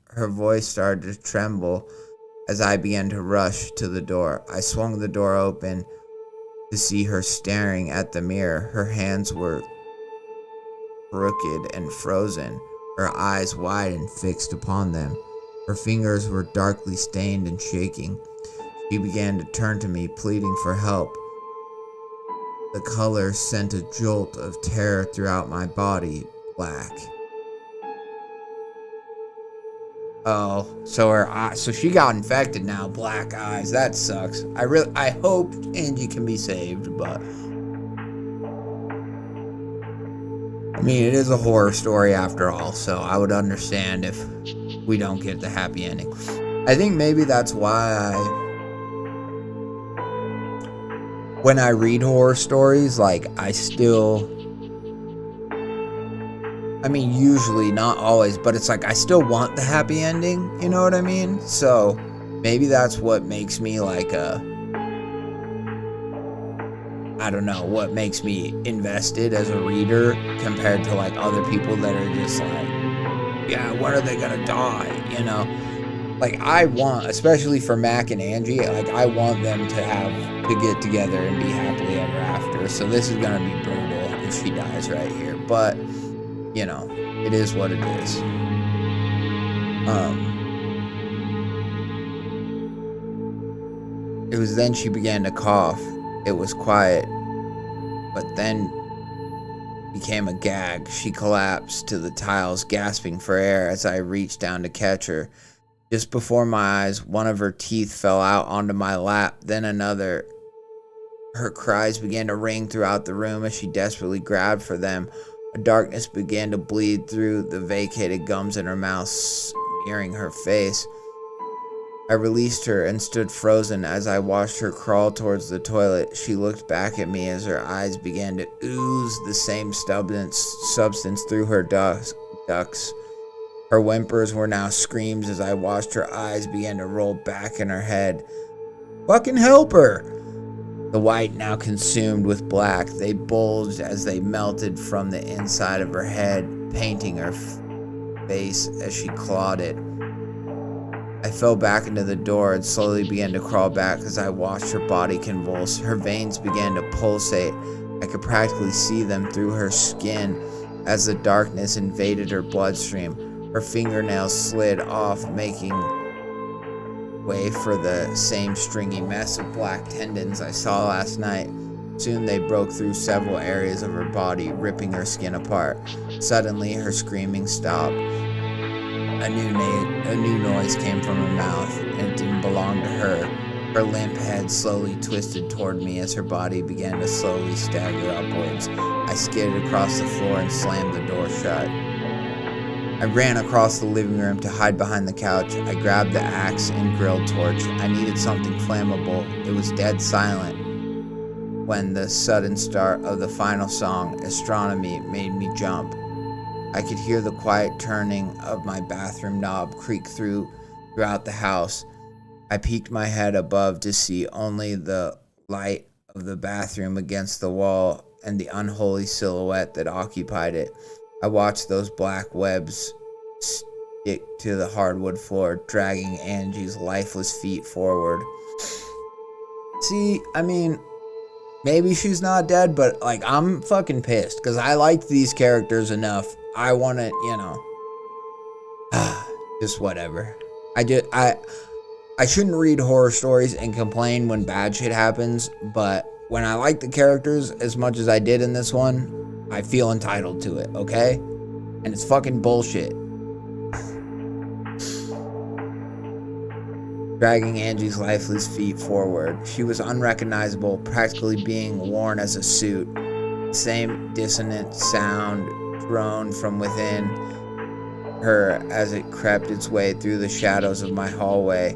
Her voice started to tremble as I began to rush to the door. I swung the door open to see her staring at the mirror. Her hands were crooked and frozen, her eyes wide and fixed upon them. Her fingers were darkly stained and shaking. She began to turn to me, pleading for help. The color sent a jolt of terror throughout my body. Black. Oh, so she got infected now. Black eyes. That sucks. I hope Angie can be saved, but I mean, it is a horror story after all, so I would understand if we don't get the happy ending. I think maybe that's why when I read horror stories, like, usually, not always, but it's like I still want the happy ending, you know what I mean? So maybe that's what makes me what makes me invested as a reader compared to like other people that are just like, yeah, when are they gonna die, you know? Like, I want, especially for Mac and Angie, like, I want them to get together and be happily ever after. So this is gonna be brutal if she dies right here, but you know, it is what it is. It was then she began to cough. It was quiet, but then became a gag. She collapsed to the tiles, gasping for air as I reached down to catch her. Just before my eyes, one of her teeth fell out onto my lap, then another. Her cries began to ring throughout the room as she desperately grabbed for them. A darkness began to bleed through the vacated gums in her mouth, smearing her face. I released her and stood frozen as I watched her crawl towards the toilet. She looked back at me as her eyes began to ooze the same substance through her ducts. Her whimpers were now screams as I watched her eyes begin to roll back in her head. Fucking help her! The white now consumed with black. They bulged as they melted from the inside of her head, painting her face as she clawed it. I fell back into the door and slowly began to crawl back as I watched her body convulse. Her veins began to pulsate. I could practically see them through her skin as the darkness invaded her bloodstream. Her fingernails slid off, making way for the same stringy mess of black tendons I saw last night. Soon they broke through several areas of her body, ripping her skin apart. Suddenly, her screaming stopped. A new noise came from her mouth. and it didn't belong to her. Her limp head slowly twisted toward me as her body began to slowly stagger upwards. I skidded across the floor and slammed the door shut. I ran across the living room to hide behind the couch. I grabbed the axe and grill torch. I needed something flammable. It was dead silent when the sudden start of the final song, Astronomy, made me jump. I could hear the quiet turning of my bathroom knob creak throughout the house. I peeked my head above to see only the light of the bathroom against the wall and the unholy silhouette that occupied it. I watched those black webs stick to the hardwood floor, dragging Angie's lifeless feet forward. See, I mean, maybe she's not dead, but like, I'm fucking pissed because I liked these characters enough. I want to, just whatever. I shouldn't read horror stories and complain when bad shit happens, but when I like the characters as much as I did in this one, I feel entitled to it, okay? And it's fucking bullshit. Dragging Angie's lifeless feet forward, she was unrecognizable, practically being worn as a suit. The same dissonant sound droned from within her as it crept its way through the shadows of my hallway.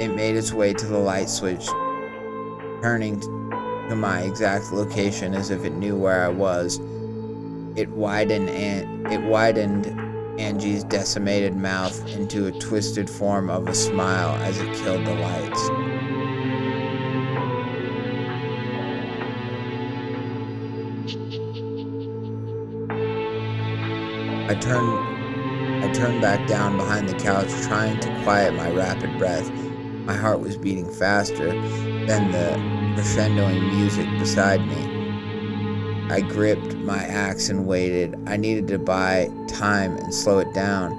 It made its way to the light switch, turning to my exact location as if it knew where I was. It widened Angie's decimated mouth into a twisted form of a smile as it killed the lights. I turned back down behind the couch, trying to quiet my rapid breath. My heart was beating faster than the crescendoing music beside me. I gripped my axe and waited. I needed to buy time and slow it down.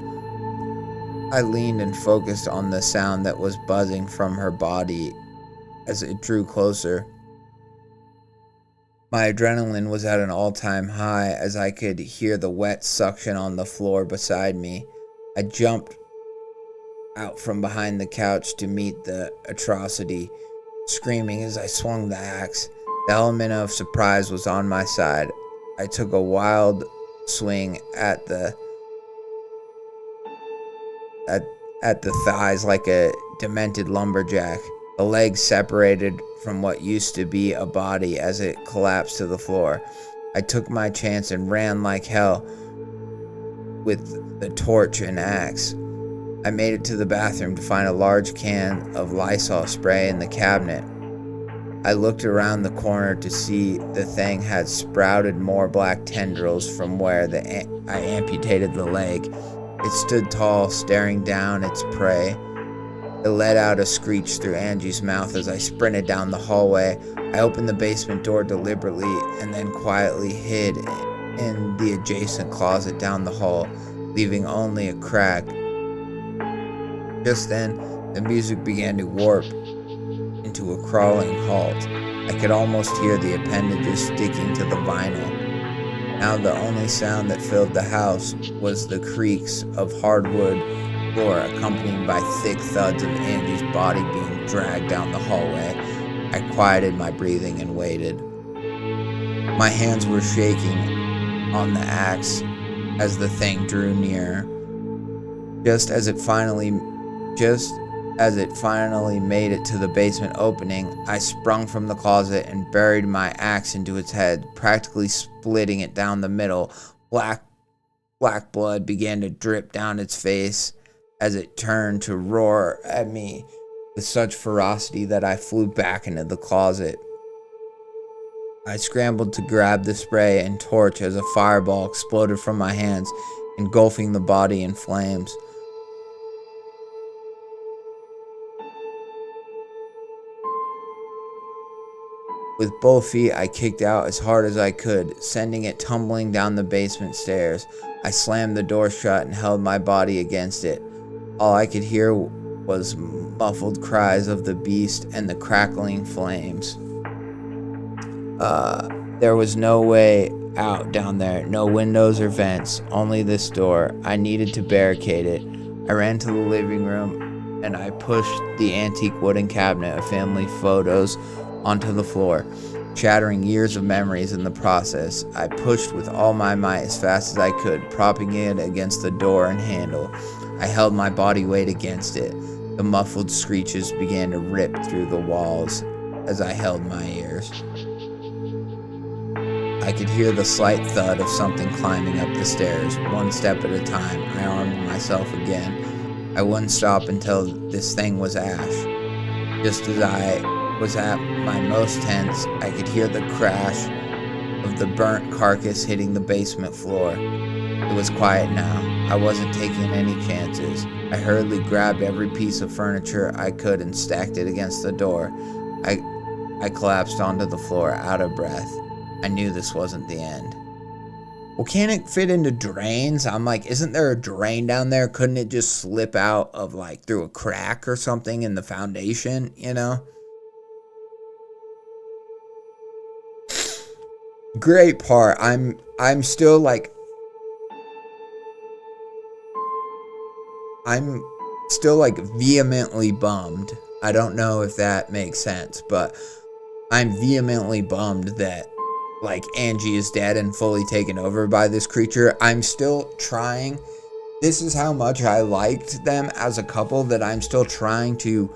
I leaned and focused on the sound that was buzzing from her body as it drew closer. My adrenaline was at an all-time high as I could hear the wet suction on the floor beside me. I jumped out from behind the couch to meet the atrocity, screaming as I swung the axe. The element of surprise was on my side. I took a wild swing at the thighs like a demented lumberjack. The legs separated from what used to be a body as it collapsed to the floor. I took my chance and ran like hell with the torch and axe. I made it to the bathroom to find a large can of Lysol spray in the cabinet. I looked around the corner to see the thing had sprouted more black tendrils from where I amputated the leg. It stood tall, staring down its prey. It let out a screech through Angie's mouth as I sprinted down the hallway. I opened the basement door deliberately and then quietly hid in the adjacent closet down the hall, leaving only a crack. Just then, the music began to warp into a crawling halt. I could almost hear the appendages sticking to the vinyl. Now the only sound that filled the house was the creaks of hardwood floor, accompanied by thick thuds of Angie's body being dragged down the hallway. I quieted my breathing and waited. My hands were shaking on the axe as the thing drew near. Just as it finally made it to the basement opening, I sprung from the closet and buried my axe into its head, practically splitting it down the middle. Black blood began to drip down its face as it turned to roar at me with such ferocity that I flew back into the closet. I scrambled to grab the spray and torch as a fireball exploded from my hands, engulfing the body in flames. With both feet, I kicked out as hard as I could, sending it tumbling down the basement stairs. I slammed the door shut and held my body against it. All I could hear was muffled cries of the beast and the crackling flames. There was no way out down there, no windows or vents, only this door. I needed to barricade it. I ran to the living room and I pushed the antique wooden cabinet of family photos onto the floor, shattering years of memories in the process. I pushed with all my might as fast as I could, propping it against the door and handle. I held my body weight against it. The muffled screeches began to rip through the walls as I held my ears. I could hear the slight thud of something climbing up the stairs. One step at a time, I armed myself again. I wouldn't stop until this thing was ash. Just as I was at my most tense, I could hear the crash of the burnt carcass hitting the basement floor. It was quiet now. I wasn't taking any chances. I hurriedly grabbed every piece of furniture I could and stacked it against the door. I collapsed onto the floor, out of breath. I knew this wasn't the end. Well, can't it fit into drains? I'm like, isn't there a drain down there? Couldn't it just slip out of like through a crack or something in the foundation, you know? Great part. I'm still like vehemently bummed. I don't know if that makes sense, but I'm vehemently bummed that like Angie is dead and fully taken over by this creature. I'm still trying. This is how much I liked them as a couple, that I'm still trying to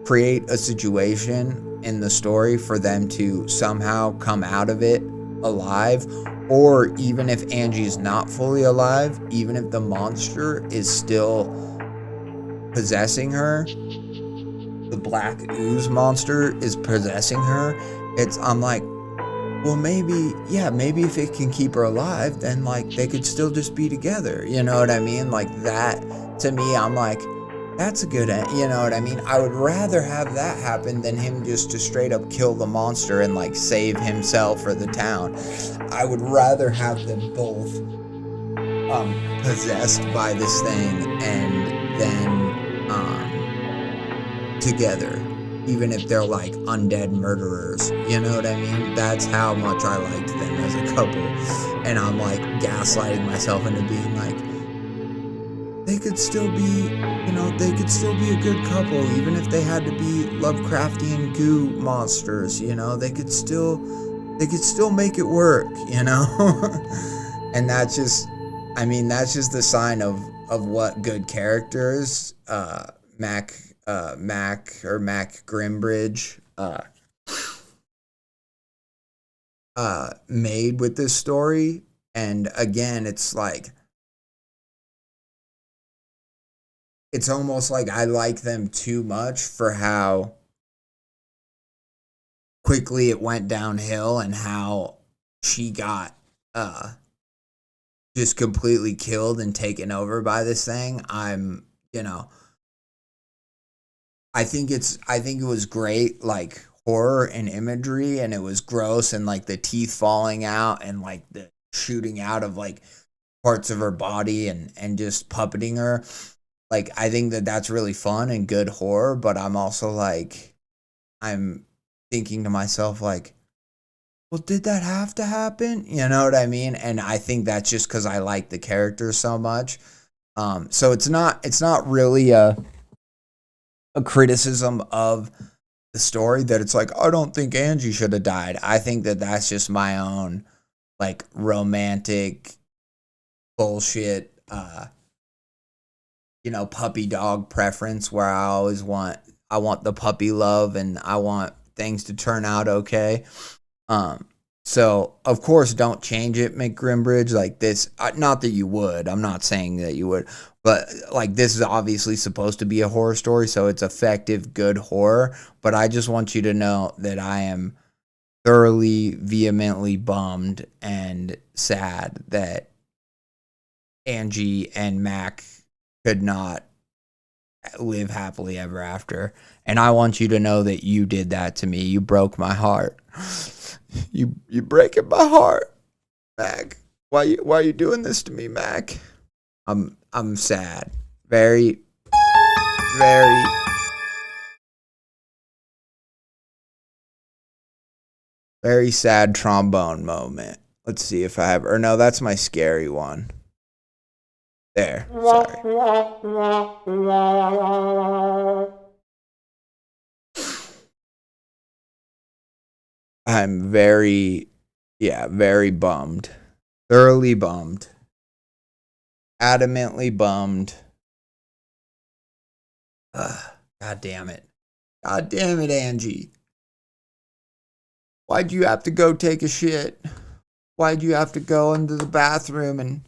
create a situation in the story for them to somehow come out of it alive. Or even if Angie is not fully alive, even if the monster is still possessing her, the black ooze monster is possessing her, I'm like, well, maybe if it can keep her alive, then like they could still just be together, you know what I mean? Like that, to me, I'm like, that's a good end, you know what I mean? I would rather have that happen than him just to straight up kill the monster and like save himself or the town. I would rather have them both possessed by this thing and then together, even if they're like undead murderers, you know what I mean? That's how much I liked them as a couple. And I'm like gaslighting myself into being like, they could still be, you know, they could still be a good couple, even if they had to be Lovecraftian goo monsters, you know, they could still make it work, you know? And that's just the sign of what good characters macgrimbridge made with this story. And again, it's like, it's almost like I like them too much for how quickly it went downhill and how she got just completely killed and taken over by this thing. I think it was great, like horror and imagery, and it was gross, and like the teeth falling out and like the shooting out of like parts of her body and just puppeting her. Like, I think that's really fun and good horror, but I'm also like, I'm thinking to myself like, well, did that have to happen? You know what I mean? And I think that's just because I like the characters so much. So it's not really a criticism of the story that it's like, I don't think Angie should have died. I think that's just my own like romantic bullshit, puppy dog preference, where I want the puppy love and I want things to turn out okay. So of course don't change it, McGrimbridge, like this, not that you would, I'm not saying that you would, but like this is obviously supposed to be a horror story, so it's effective, good horror, but I just want you to know that I am thoroughly, vehemently bummed and sad that Angie and Mac could not live happily ever after. And I want you to know that you did that to me. You broke my heart. You breaking my heart, Mac. Why you doing this to me, Mac? I'm sad. Very, very, very sad trombone moment. Let's see if I have, or no, that's my scary one. There. Sorry. I'm very bummed. Thoroughly bummed. Adamantly bummed. God damn it. God damn it, Angie. Why'd you have to go take a shit? Why'd you have to go into the bathroom and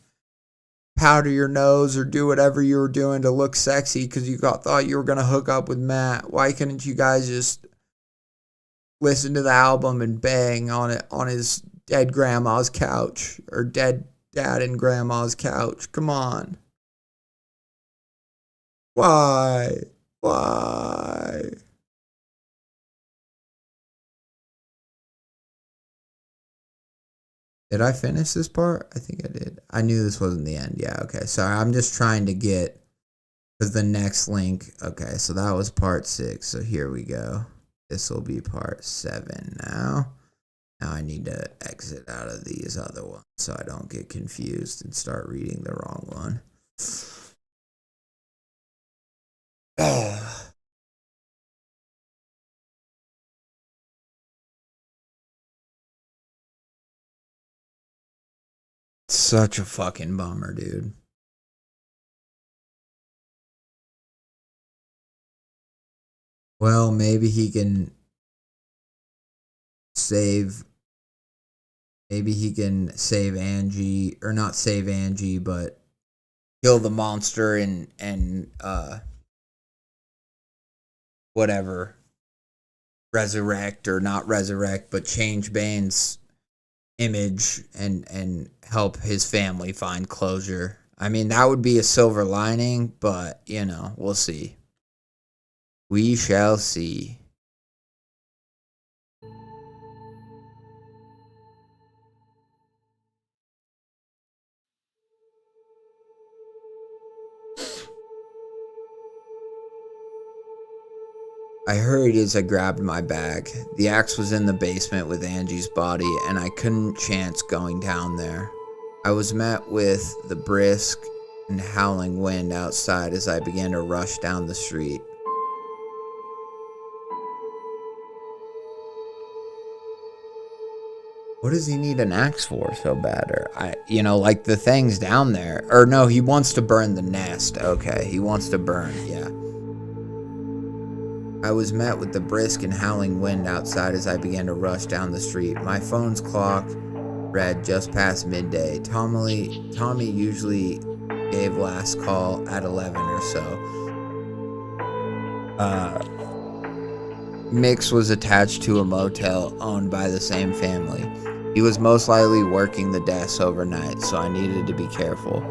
powder your nose or do whatever you were doing to look sexy because you thought you were going to hook up with Matt? Why couldn't you guys just listen to the album and bang on it on his dead grandma's couch or dead dad and grandma's couch? Come on. Why? Did I finish this part? I think I did. I knew this wasn't the end. Yeah, okay. Sorry, I'm just trying to get, because the next link, okay, so that was part 6. So here we go. This will be part 7 now. Now I need to exit out of these other ones so I don't get confused and start reading the wrong one. Such a fucking bummer, dude. Well, maybe he can save Angie, or not save Angie, but kill the monster and whatever, resurrect or not resurrect, but change Bane's image and help his family find closure. I mean, that would be a silver lining, but we'll see. We shall see. I hurried as I grabbed my bag. The axe was in the basement with Angie's body, and I couldn't chance going down there. I was met with the brisk and howling wind outside as I began to rush down the street. What does he need an axe for so bad? Or like the things down there. Or no, he wants to burn the nest. Okay, he wants to burn, yeah. I was met with the brisk and howling wind outside as I began to rush down the street. My phone's clock read just past midday. Tommy usually gave last call at 11 or so. Mix was attached to a motel owned by the same family. He was most likely working the desk overnight, so I needed to be careful.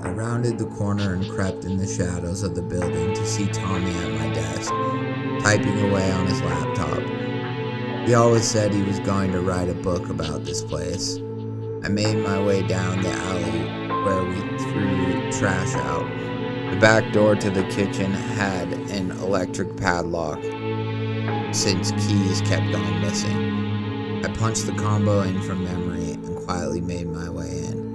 I rounded the corner and crept in the shadows of the building to see Tommy at my desk, typing away on his laptop. He always said he was going to write a book about this place. I made my way down the alley where we threw trash out. The back door to the kitchen had an electric padlock, since keys kept going missing. I punched the combo in from memory and quietly made my way in.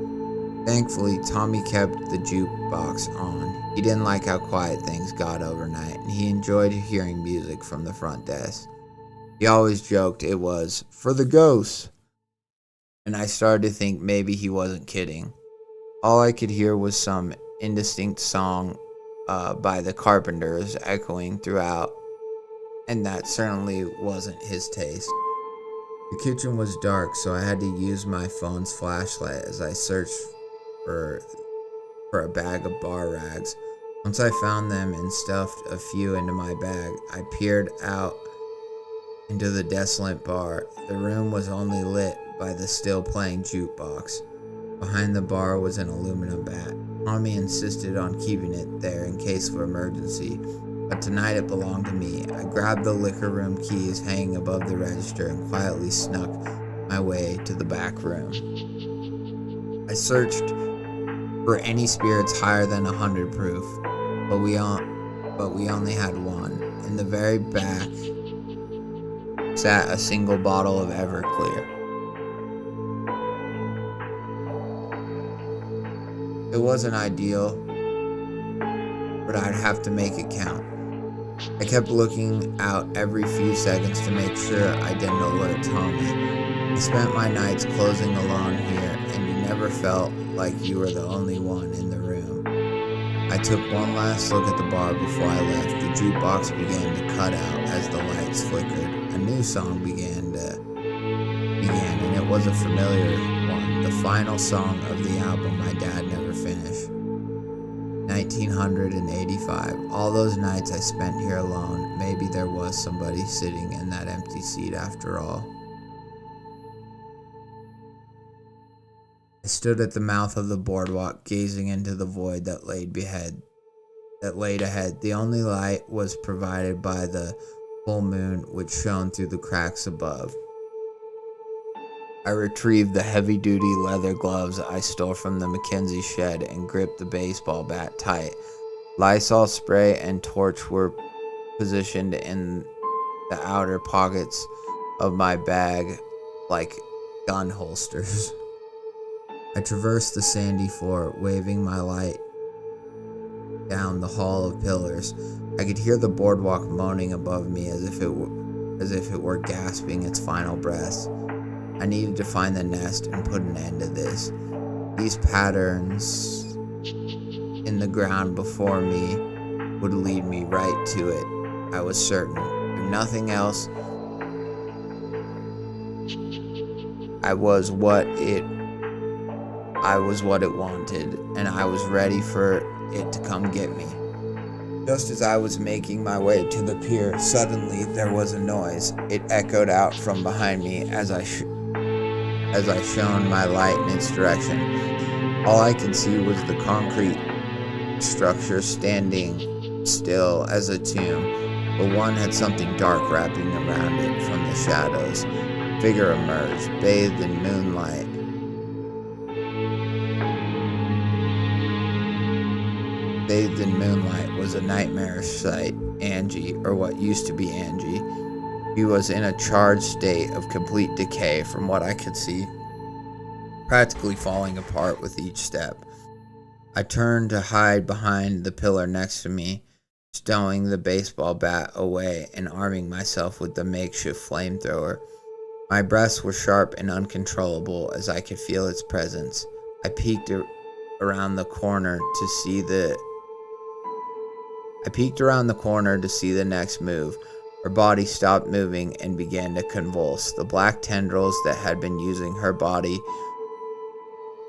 Thankfully, Tommy kept the jukebox on. He didn't like how quiet things got overnight, and he enjoyed hearing music from the front desk. He always joked it was for the ghosts, and I started to think maybe he wasn't kidding. All I could hear was some indistinct song by the Carpenters echoing throughout, and that certainly wasn't his taste. The kitchen was dark, so I had to use my phone's flashlight as I searched for a bag of bar rags. Once I found them and stuffed a few into my bag, I peered out into the desolate bar. The room was only lit by the still playing jukebox. Behind the bar was an aluminum bat. Tommy insisted on keeping it there in case of emergency, but tonight it belonged to me. I grabbed the liquor room keys hanging above the register and quietly snuck my way to the back room. I searched for any spirits higher than 100 proof, but we only had one. In the very back sat a single bottle of Everclear. It wasn't ideal, but I'd have to make it count. I kept looking out every few seconds to make sure I didn't alert Tommy. I spent my nights closing alone here, and you never felt like you were the only one in the room. I took one last look at the bar before I left. The jukebox began to cut out as the lights flickered. A new song began, and it was a familiar one, the final song of the album my dad never finished. 1985. All those nights I spent here alone, maybe there was somebody sitting in that empty seat after all. I stood at the mouth of the boardwalk, gazing into the void that laid ahead. The only light was provided by the full moon, which shone through the cracks above. I retrieved the heavy-duty leather gloves I stole from the Mackenzie shed and gripped the baseball bat tight. Lysol spray and torch were positioned in the outer pockets of my bag like gun holsters. I traversed the sandy floor, waving my light down the hall of pillars. I could hear the boardwalk moaning above me as if it were gasping its final breaths. I needed to find the nest and put an end to this. These patterns in the ground before me would lead me right to it. I was certain. If nothing else, I was what it wanted, and I was ready for it to come get me. Just as I was making my way to the pier, suddenly there was a noise. It echoed out from behind me as I shone my light in its direction. All I could see was the concrete structure standing still as a tomb, but one had something dark wrapping around it from the shadows. A figure emerged, bathed in moonlight. Bathed in moonlight was a nightmarish sight. Angie, or what used to be Angie. He was in a charged state of complete decay from what I could see, practically falling apart with each step. I turned to hide behind the pillar next to me, stowing the baseball bat away and arming myself with the makeshift flamethrower. My breaths were sharp and uncontrollable as I could feel its presence. I peeked around the corner to see the next move. Her body stopped moving and began to convulse. The black tendrils that had been using her body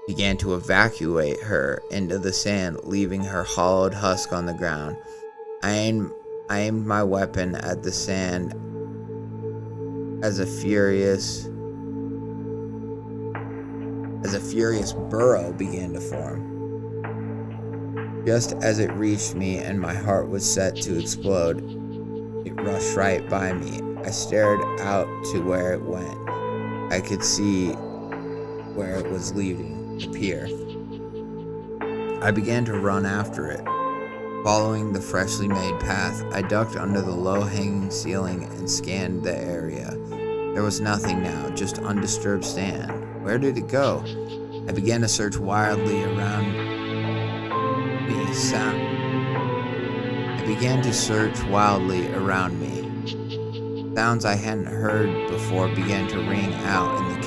began to evacuate her into the sand, leaving her hollowed husk on the ground. I aimed my weapon at the sand as a furious burrow began to form. Just as it reached me and my heart was set to explode, it rushed right by me. I stared out to where it went. I could see where it was leaving the pier. I began to run after it. Following the freshly made path, I ducked under the low-hanging ceiling and scanned the area. There was nothing now, just undisturbed sand. Where did it go? I began to search wildly around me. Sounds I hadn't heard before began to ring out in the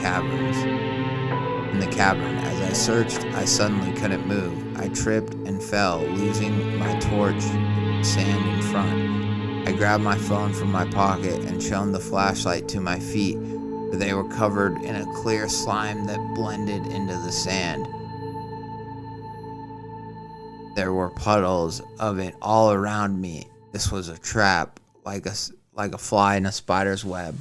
cavern. As I searched, I suddenly couldn't move. I tripped and fell, losing my torch in the sand in front. I grabbed my phone from my pocket and shone the flashlight to my feet, but they were covered in a clear slime that blended into the sand. There were puddles of it all around me. This was a trap, like a fly in a spider's web.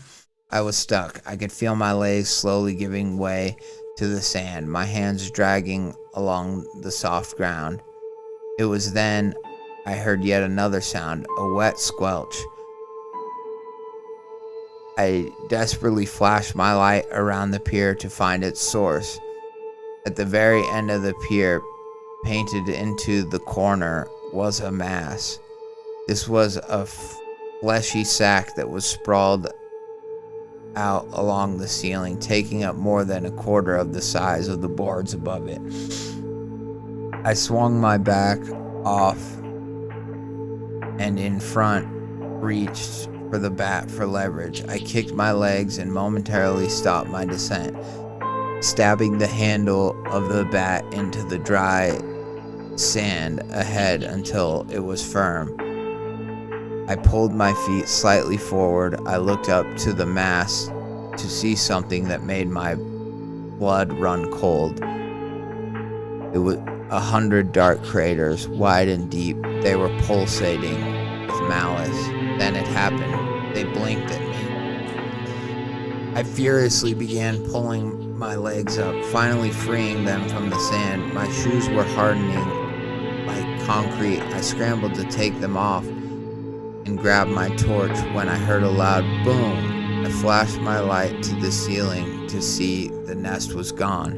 I was stuck. I could feel my legs slowly giving way to the sand, my hands dragging along the soft ground. It was then I heard yet another sound, a wet squelch. I desperately flashed my light around the pier to find its source. At the very end of the pier, painted into the corner, was a mass. This was a fleshy sack that was sprawled out along the ceiling, taking up more than a quarter of the size of the boards above it. I swung my back off and in front reached for the bat for leverage. I kicked my legs and momentarily stopped my descent, stabbing the handle of the bat into the dry sand ahead until it was firm. I pulled my feet slightly forward. I looked up to the mast to see something that made my blood run cold. It was 100 dark craters, wide and deep. They were pulsating with malice. Then it happened. They blinked at me. I furiously began pulling my legs up, finally freeing them from the sand. My shoes were hardening like concrete. I scrambled to take them off and grabbed my torch when I heard a loud boom. I flashed my light to the ceiling to see the nest was gone.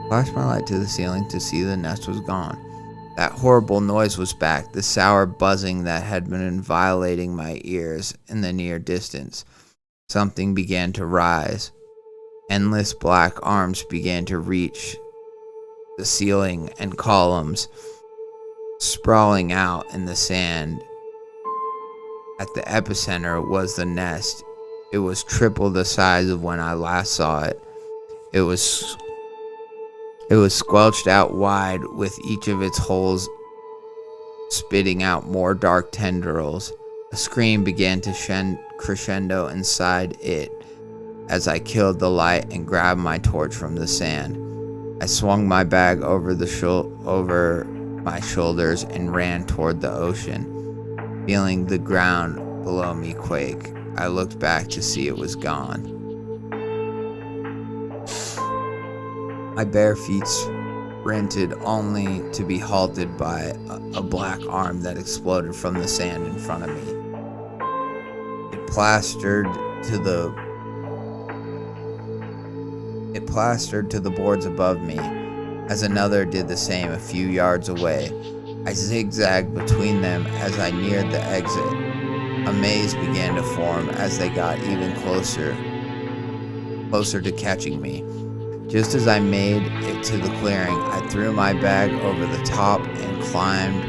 Flashed my light to the ceiling to see the nest was gone. That horrible noise was back, the sour buzzing that had been violating my ears in the near distance. Something began to rise. Endless black arms began to reach the ceiling and columns, sprawling out in the sand. At the epicenter was the nest. It was triple the size of when I last saw it. It was squelched out wide, with each of its holes spitting out more dark tendrils. A scream began to crescendo inside it as I killed the light and grabbed my torch from the sand. I swung my bag over my shoulders and ran toward the ocean, feeling the ground below me quake. I looked back to see it was gone. My bare feet sprinted only to be halted by a black arm that exploded from the sand in front of me. It plastered to the boards above me, as another did the same a few yards away. I zigzagged between them as I neared the exit. A maze began to form as they got even closer to catching me. Just as I made it to the clearing, I threw my bag over the top and climbed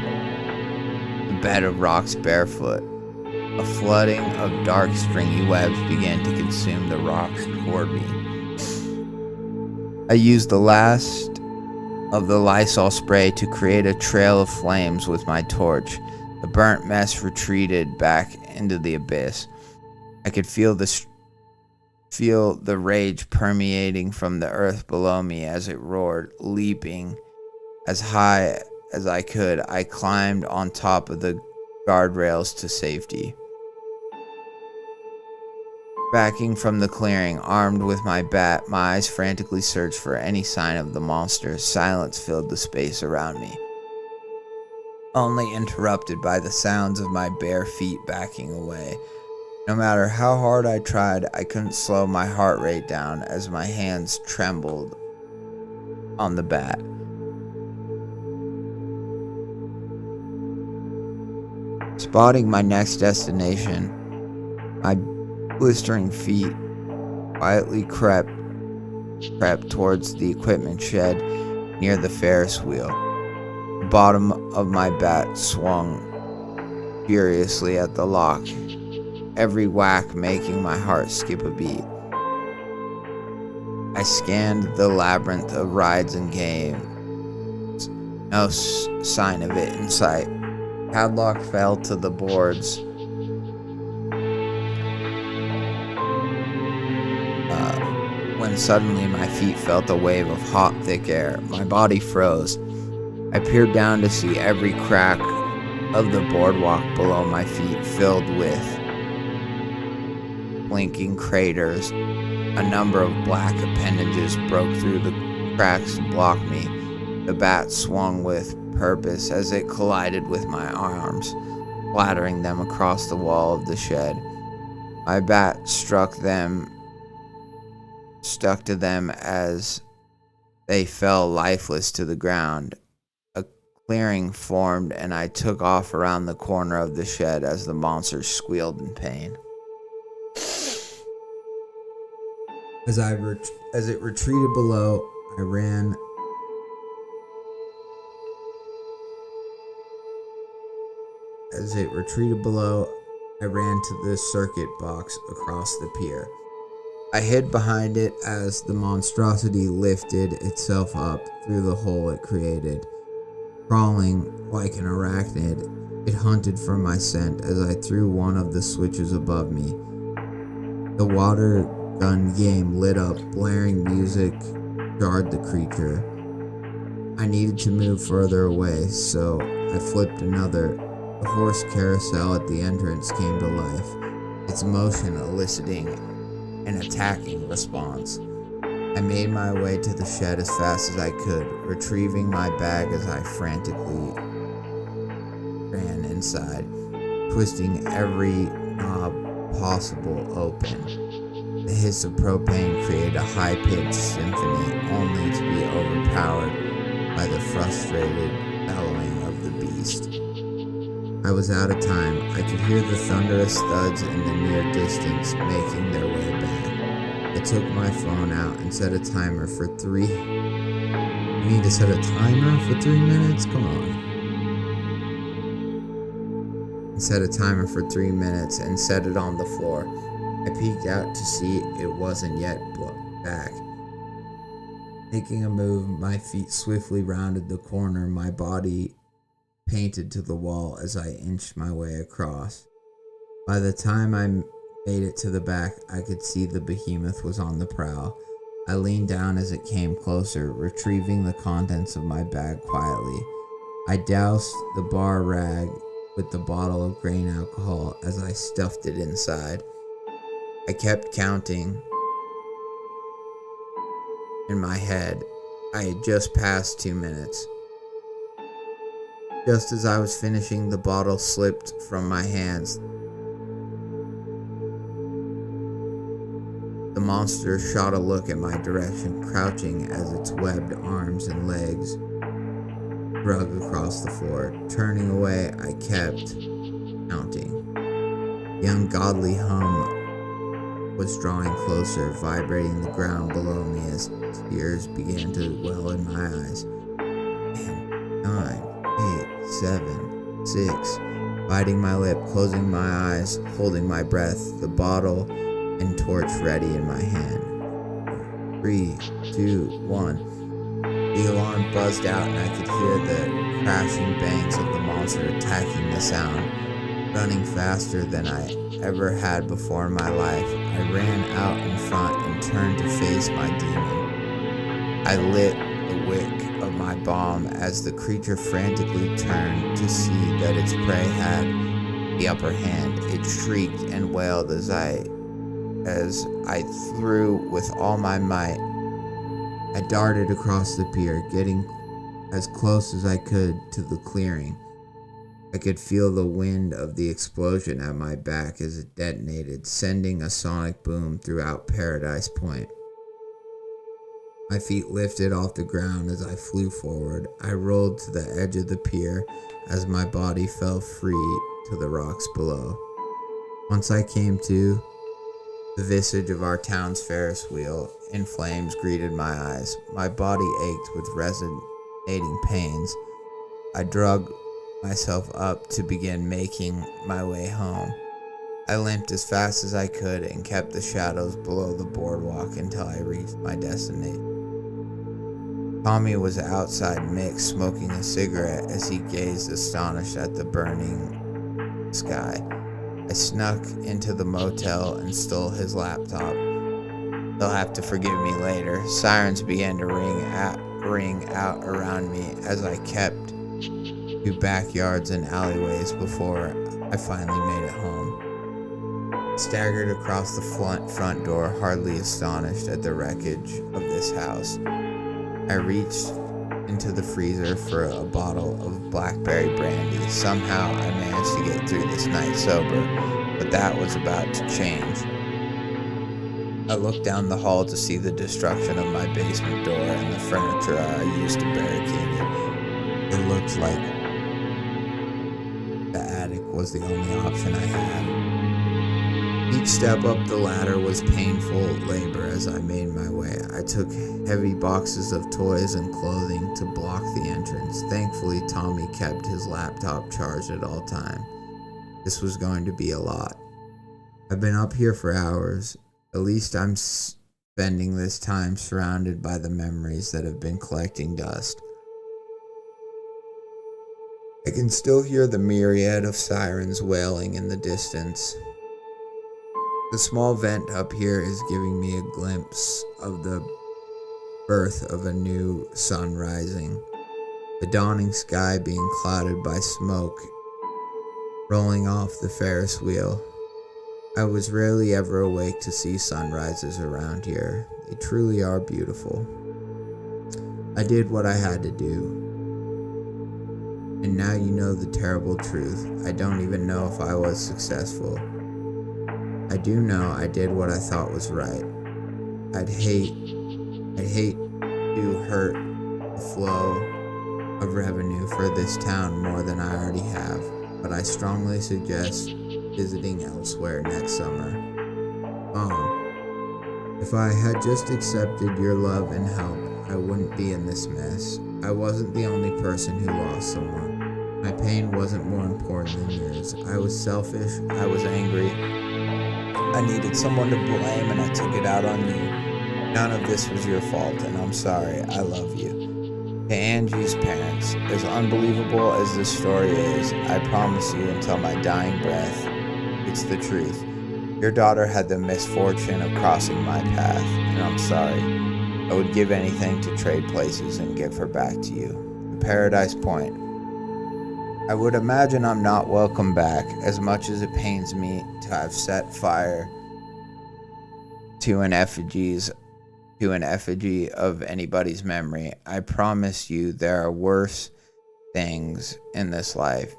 the bed of rocks barefoot. A flooding of dark stringy webs began to consume the rocks toward me. I used the last of the Lysol spray to create a trail of flames with my torch. The burnt mess retreated back into the abyss. I could feel the rage permeating from the earth below me as it roared. Leaping as high as I could, I climbed on top of the guardrails to safety. Backing from the clearing, armed with my bat, my eyes frantically searched for any sign of the monster. Silence filled the space around me, only interrupted by the sounds of my bare feet backing away. No matter how hard I tried, I couldn't slow my heart rate down as my hands trembled on the bat. Spotting my next destination, my blistering feet quietly crept towards the equipment shed near the Ferris wheel. The bottom of my bat swung furiously at the lock, every whack making my heart skip a beat. I scanned the labyrinth of rides and games. No sign of it in sight. Padlock fell to the boards. When suddenly my feet felt a wave of hot, thick air. My body froze. I peered down to see every crack of the boardwalk below my feet filled with blinking craters. A number of black appendages broke through the cracks to block me. The bat swung with purpose as it collided with my arms, splattering them across the wall of the shed. My bat stuck to them as they fell lifeless to the ground. A clearing formed and I took off around the corner of the shed as the monster squealed in pain. As it retreated below, I ran. As it retreated below, I ran to the circuit box across the pier. I hid behind it as the monstrosity lifted itself up through the hole it created. Crawling like an arachnid, it hunted for my scent as I threw one of the switches above me. The water gun game lit up, blaring music jarred the creature. I needed to move further away, so I flipped another. The horse carousel at the entrance came to life, its motion eliciting an attacking response. I made my way to the shed as fast as I could, retrieving my bag as I frantically ran inside, twisting every knob possible open. The hiss of propane created a high-pitched symphony, only to be overpowered by the frustrated bellowing of the beast. I was out of time. I could hear the thunderous thuds in the near distance making their way back. I took my phone out and set a timer for 3. You need to set a timer for 3 minutes? Come on. I set a timer for 3 minutes and set it on the floor. I peeked out to see it wasn't yet back. Making a move, my feet swiftly rounded the corner, my body painted to the wall as I inched my way across. By the time I made it to the back, I could see the behemoth was on the prowl. I leaned down as it came closer, retrieving the contents of my bag quietly. I doused the bar rag with the bottle of grain alcohol as I stuffed it inside. I kept counting in my head. I had just passed 2 minutes. Just as I was finishing, the bottle slipped from my hands. The monster shot a look in my direction, crouching as its webbed arms and legs drug across the floor. Turning away, I kept counting. The ungodly hum was drawing closer, vibrating the ground below me as tears began to well in my eyes. 10, 9, 8, 7, 6. Biting my lip, closing my eyes, holding my breath, the bottle and torch ready in my hand. 3, 2, 1. The alarm buzzed out and I could hear the crashing bangs of the monster attacking the sound. Running faster than I ever had before in my life, I ran out in front and turned to face my demon. I lit the wick of my bomb as the creature frantically turned to see that its prey had the upper hand. It shrieked and wailed as I threw with all my might. I darted across the pier, getting as close as I could to the clearing. I could feel the wind of the explosion at my back as it detonated, sending a sonic boom throughout Paradise Point. My feet lifted off the ground as I flew forward. I rolled to the edge of the pier as my body fell free to the rocks below. Once I came to, the visage of our town's Ferris wheel in flames greeted my eyes. My body ached with resonating pains. I drug myself up to begin making my way home. I limped as fast as I could and kept the shadows below the boardwalk until I reached my destination. Tommy was outside Mick smoking a cigarette as he gazed astonished at the burning sky. I snuck into the motel and stole his laptop. They'll have to forgive me later. Sirens began to ring out around me as I kept to backyards and alleyways before I finally made it home. I staggered across the front door, hardly astonished at the wreckage of this house. I reached into the freezer for a bottle of blackberry brandy. Somehow I managed to get through this night sober, but that was about to change. I looked down the hall to see the destruction of my basement door and the furniture I used to barricade it. It looked like the attic was the only option I had. Each step up the ladder was painful labor as I made my way. I took heavy boxes of toys and clothing to block the entrance. Thankfully, Tommy kept his laptop charged at all times. This was going to be a lot. I've been up here for hours. At least I'm spending this time surrounded by the memories that have been collecting dust. I can still hear the myriad of sirens wailing in the distance. The small vent up here is giving me a glimpse of the birth of a new sun rising. The dawning sky being clouded by smoke rolling off the Ferris wheel. I was rarely ever awake to see sunrises around here. They truly are beautiful. I did what I had to do. And now you know the terrible truth. I don't even know if I was successful. I do know I did what I thought was right. I'd hate to hurt the flow of revenue for this town more than I already have, but I strongly suggest visiting elsewhere next summer. If I had just accepted your love and help, I wouldn't be in this mess. I wasn't the only person who lost someone. My pain wasn't more important than yours. I was selfish, I was angry. I needed someone to blame and I took it out on you. None of this was your fault and I'm sorry. I love you. To Angie's parents, as unbelievable as this story is, I promise you until my dying breath, it's the truth. Your daughter had the misfortune of crossing my path, and I'm sorry. I would give anything to trade places and give her back to you. The Paradise Point. I would imagine I'm not welcome back, as much as it pains me to have set fire to an effigy of anybody's memory. I promise you there are worse things in this life.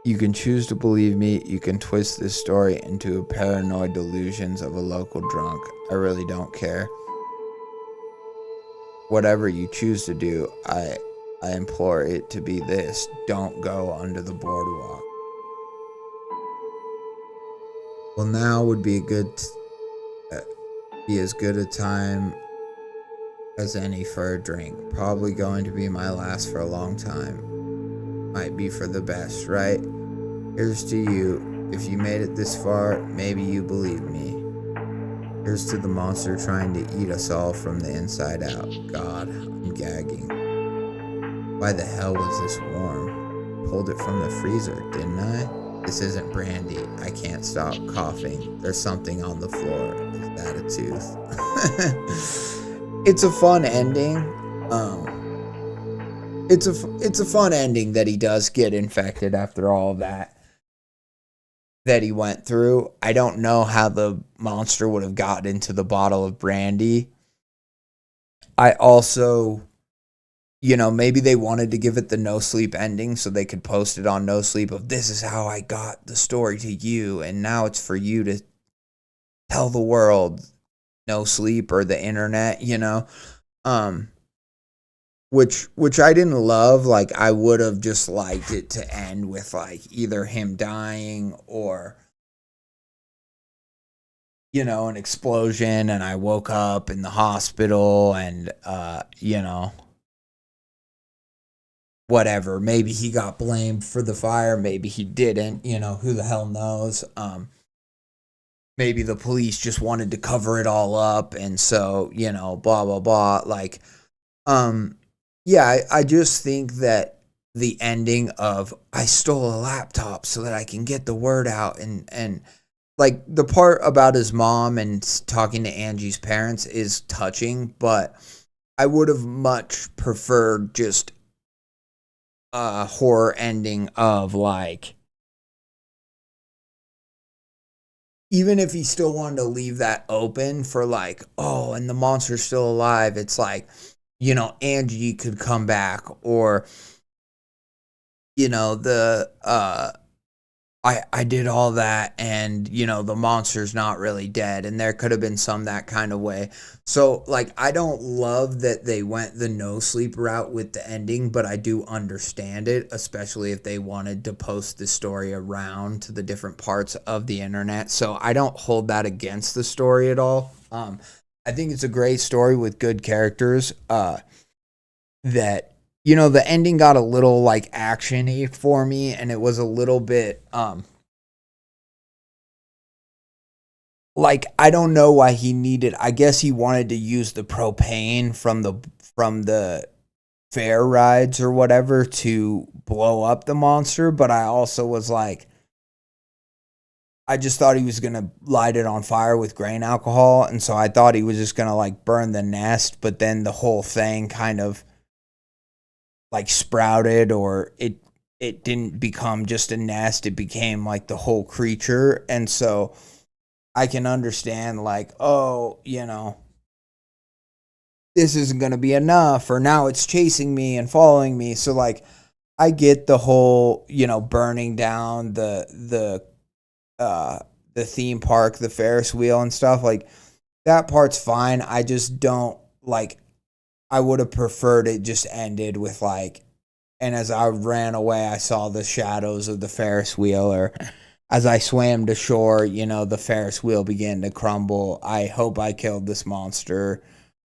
You can choose to believe me, you can twist this story into paranoid delusions of a local drunk. I really don't care. Whatever you choose to do, I implore it to be this: don't go under the boardwalk. Well, now would be as good a time as any for a drink. Probably going to be my last for a long time. Might be for the best, right? Here's to you. If you made it this far, maybe you believe me. Here's to the monster trying to eat us all from the inside out. God, I'm gagging. Why the hell was this warm? Pulled it from the freezer, didn't I? This isn't brandy. I can't stop coughing. There's something on the floor. Is that a tooth? It's a fun ending. It's a fun ending that he does get infected after all that he went through. I don't know how the monster would have gotten into the bottle of brandy. I also, maybe they wanted to give it the no sleep ending so they could post it on no sleep of this is how I got the story to you, and now it's for you to tell the world. No sleep or the internet, which I didn't love. Like, I would have just liked it to end with like either him dying or an explosion and I woke up in the hospital and whatever. Maybe he got blamed for the fire, maybe he didn't, who the hell knows. Maybe the police just wanted to cover it all up and so, blah blah blah. Like yeah, I just think that the ending of I stole a laptop so that I can get the word out and like the part about his mom and talking to Angie's parents is touching, but I would have much preferred just a horror ending of like, even if he still wanted to leave that open for like, oh, and the monster's still alive, it's like, Angie could come back, or, the I did all that, and the monster's not really dead, and there could have been some that kind of way. So like, I don't love that they went the no sleep route with the ending, but I do understand it, especially if they wanted to post the story around to the different parts of the internet. So I don't hold that against the story at all. I think it's a great story with good characters. That the ending got a little like action-y for me, and it was a little bit like, I don't know why he needed, I guess he wanted to use the propane from the fair rides or whatever to blow up the monster, but I also was like, I just thought he was going to light it on fire with grain alcohol, and so I thought he was just going to like burn the nest, but then the whole thing kind of like sprouted, or it didn't become just a nest, it became like the whole creature. And so I can understand like, oh, this isn't going to be enough, or now it's chasing me and following me. So like, I get the whole, burning down the theme park, the Ferris wheel and stuff, like that part's fine. I just don't like, I would have preferred it just ended with like, and as I ran away, I saw the shadows of the Ferris wheel, or as I swam to shore, the Ferris wheel began to crumble. I hope I killed this monster,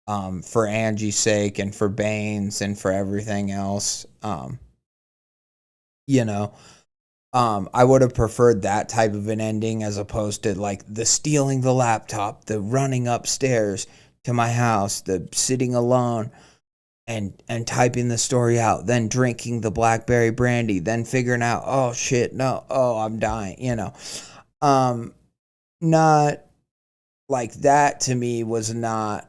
for Angie's sake and for Bane's and for everything else. You know, I would have preferred that type of an ending as opposed to like the stealing the laptop, the running upstairs to my house, the sitting alone and typing the story out, then drinking the blackberry brandy, then figuring out, oh shit, no, oh, I'm dying, not like that. To me was not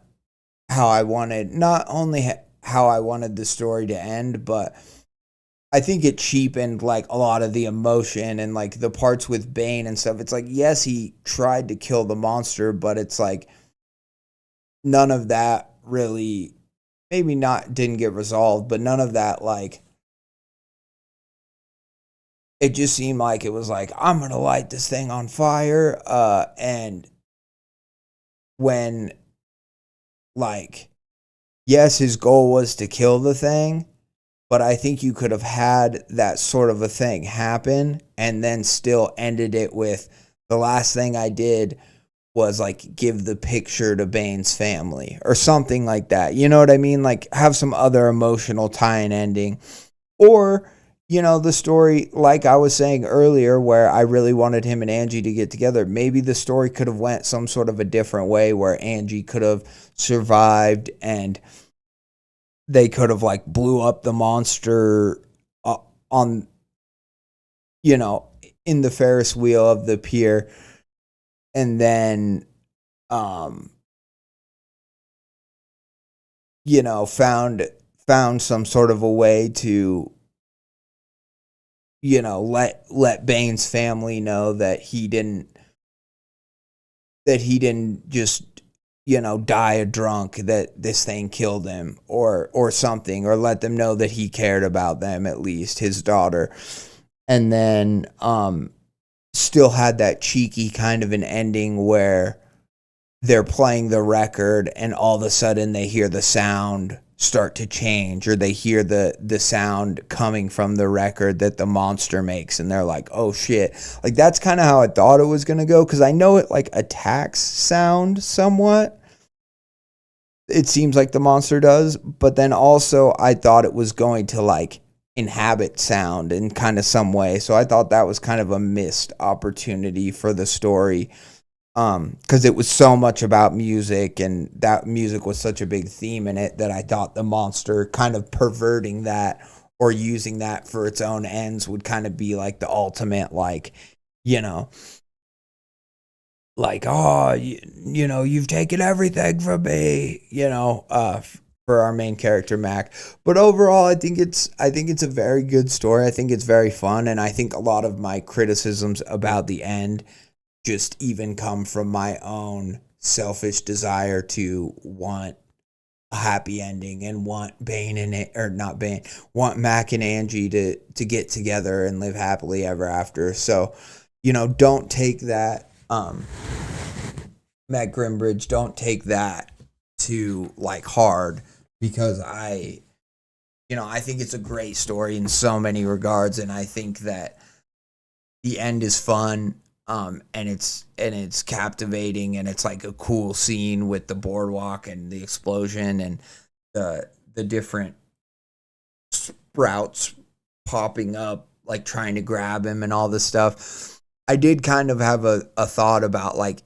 how I wanted, not only how I wanted the story to end, but I think it cheapened like a lot of the emotion and like the parts with Bane and stuff. It's like, yes, he tried to kill the monster, but it's like none of that really, maybe not didn't get resolved, but none of that, like, it just seemed like it was like, I'm going to light this thing on fire. And when, like, yes, his goal was to kill the thing, but I think you could have had that sort of a thing happen and then still ended it with the last thing I did was like give the picture to Bane's family or something like that. You know what I mean? Like have some other emotional tie-in ending. Or, the story, like I was saying earlier, where I really wanted him and Angie to get together. Maybe the story could have went some sort of a different way where Angie could have survived and they could have like blew up the monster on, in the Ferris wheel of the pier. And then, found some sort of a way to, let Bane's family know that he didn't just, die a drunk, that this thing killed him or something, or let them know that he cared about them, at least his daughter. And then, still had that cheeky kind of an ending where they're playing the record and all of a sudden they hear the sound start to change, or they hear the sound coming from the record that the monster makes, and they're like, oh shit. Like that's kind of how I thought it was going to go, because I know it like attacks sound somewhat. It seems like the monster does, but then also I thought it was going to like inhabit sound in kind of some way. So I thought that was kind of a missed opportunity for the story, because it was so much about music, and that music was such a big theme in it, that I thought the monster kind of perverting that or using that for its own ends would kind of be like the ultimate, like, like, oh, you've taken everything from me, for our main character Mac. But overall, I think it's a very good story. I think it's very fun, and I think a lot of my criticisms about the end just even come from my own selfish desire to want a happy ending and want Bane and it, or not Bane, want Mac and Angie to get together and live happily ever after. So, don't take that, Matt Grimbridge, don't take that too like hard, because I think it's a great story in so many regards, and I think that the end is fun, and it's captivating, and it's like a cool scene with the boardwalk and the explosion and the different sprouts popping up, like trying to grab him and all this stuff. I did kind of have a thought about, like,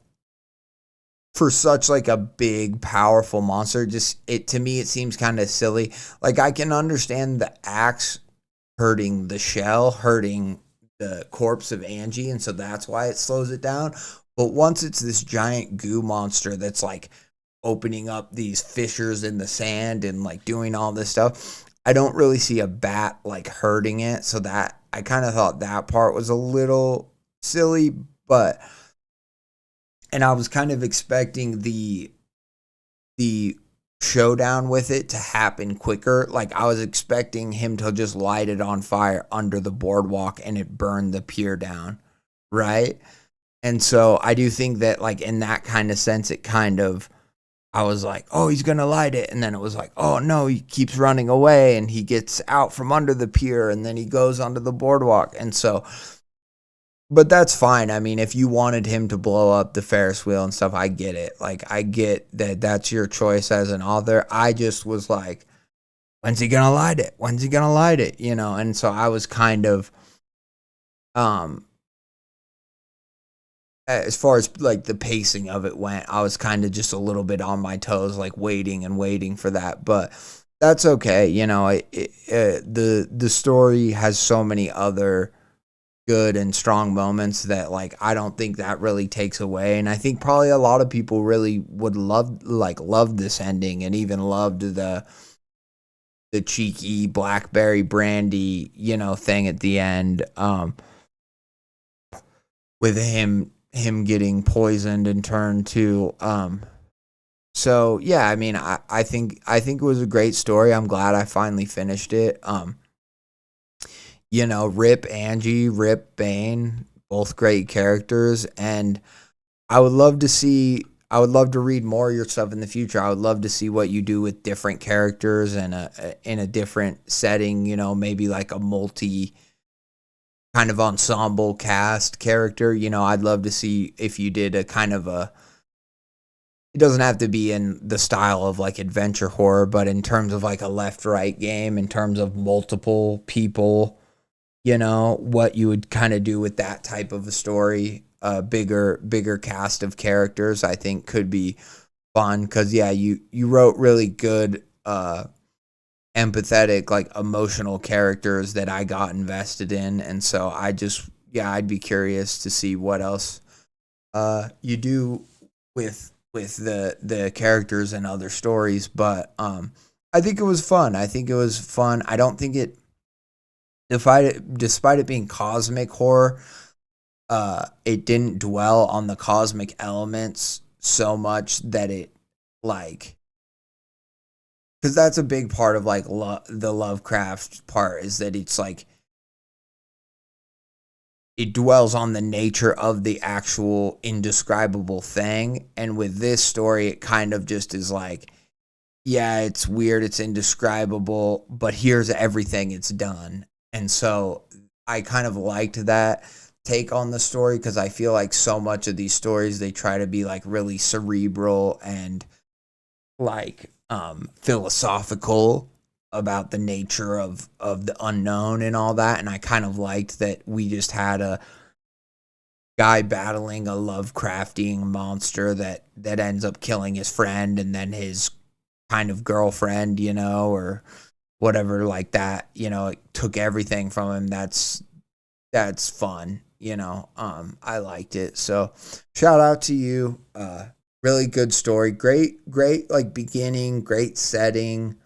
for such like a big, powerful monster, to me it seems kind of silly. Like, I can understand the axe hurting the shell, hurting the corpse of Angie, and so that's why it slows it down. But once it's this giant goo monster that's like opening up these fissures in the sand and like doing all this stuff, I don't really see a bat like hurting it. So that, I kind of thought that part was a little silly, and I was kind of expecting the showdown with it to happen quicker. Like, I was expecting him to just light it on fire under the boardwalk and it burned the pier down, right? And so I do think that, like, in that kind of sense, I was like, oh, he's gonna light it, and then it was like, oh no, he keeps running away and he gets out from under the pier and then he goes onto the boardwalk. And so, but that's fine. I mean, if you wanted him to blow up the Ferris wheel and stuff, I get it. Like, I get that that's your choice as an author. I just was like, when's he gonna light it? When's he gonna light it? And so I was kind of, as far as like the pacing of it went, I was kind of just a little bit on my toes, like waiting and waiting for that. But that's okay. The story has so many other good and strong moments that, like, I don't think that really takes away. And I think probably a lot of people really would love this ending, and even loved the cheeky blackberry brandy, thing at the end, with him getting poisoned and turned to, so yeah, I mean, I think it was a great story. I'm glad I finally finished it. Rip Angie, Rip Bane, both great characters, and I would love to read more of your stuff in the future. I would love to see what you do with different characters and in a different setting, maybe like a multi kind of ensemble cast character. I'd love to see if you did a kind of it doesn't have to be in the style of like adventure horror, but in terms of like a left-right game, in terms of multiple people, what you would kind of do with that type of a story, a bigger cast of characters, I think could be fun. Because yeah, you wrote really good, empathetic, like emotional characters that I got invested in, and so I'd be curious to see what else you do with the characters and other stories. But I think it was fun. I don't think it, despite it being cosmic horror, it didn't dwell on the cosmic elements so much that it, like, because that's a big part of like the Lovecraft part, is that it's like it dwells on the nature of the actual indescribable thing. And with this story, it kind of just is like, yeah, it's weird, it's indescribable, but here's everything it's done. And so I kind of liked that take on the story, because I feel like so much of these stories, they try to be like really cerebral and like philosophical about the nature of the unknown and all that. And I kind of liked that we just had a guy battling a Lovecraftian monster that ends up killing his friend, and then his kind of girlfriend, or whatever like that, it took everything from him. That's fun, I liked it. So shout out to you. Really good story. Great, like beginning, great setting,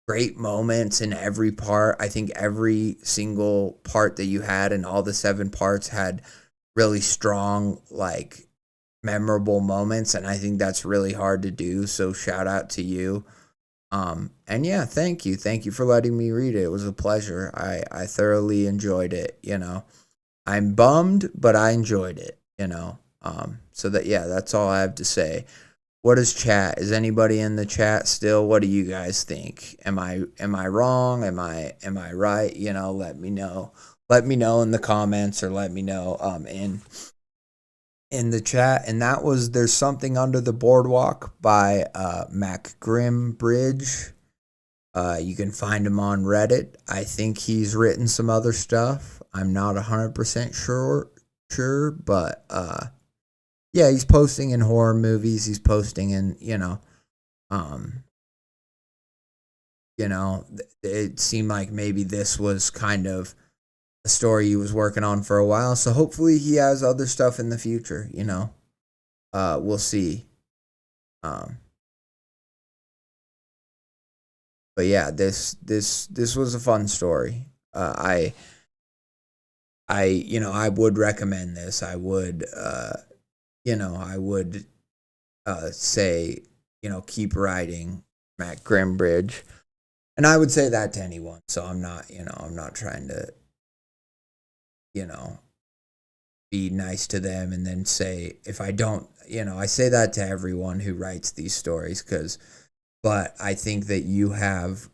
great moments in every part. I think every single part that you had in all the 7 parts had really strong, like, memorable moments, and I think that's really hard to do. So shout out to you. And yeah, thank you for letting me read it. It was a pleasure. I thoroughly enjoyed it. I'm bummed, but I enjoyed it. So that's all I have to say. What is chat? Is anybody in the chat still? What do you guys think? Am I wrong? Am I right? Let me know. Let me know in the comments, or let me know in the chat. And that was There's Something Under the Boardwalk by macgrimbridge. You can find him on Reddit. I think he's written some other stuff. I'm not 100% sure, but yeah, he's posting in horror movies. He's posting in, it seemed like maybe this was kind of a story he was working on for a while. So hopefully he has other stuff in the future, we'll see. But yeah, this was a fun story. I would recommend this. I would, I would say, keep writing macgrimbridge. And I would say that to anyone. So I'm not trying to, be nice to them and then say, if I don't, I say that to everyone who writes these stories, but I think that you have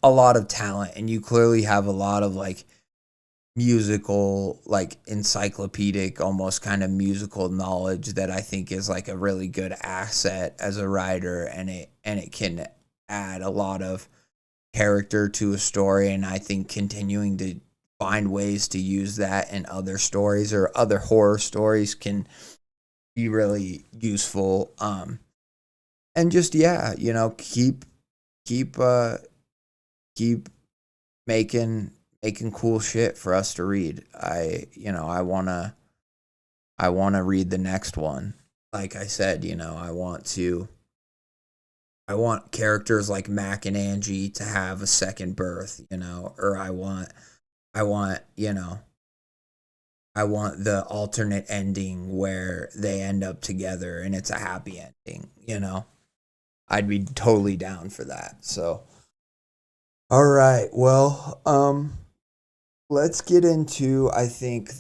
a lot of talent, and you clearly have a lot of like musical, like encyclopedic, almost kind of musical knowledge that I think is like a really good asset as a writer, and it can add a lot of character to a story. And I think continuing to find ways to use that in other stories or other horror stories can be really useful. And just keep making cool shit for us to read. I wanna read the next one. Like I said, I want characters like Mac and Angie to have a second birth, or I want the alternate ending where they end up together and it's a happy ending, I'd be totally down for that. So, all right. Well, let's get into, I think,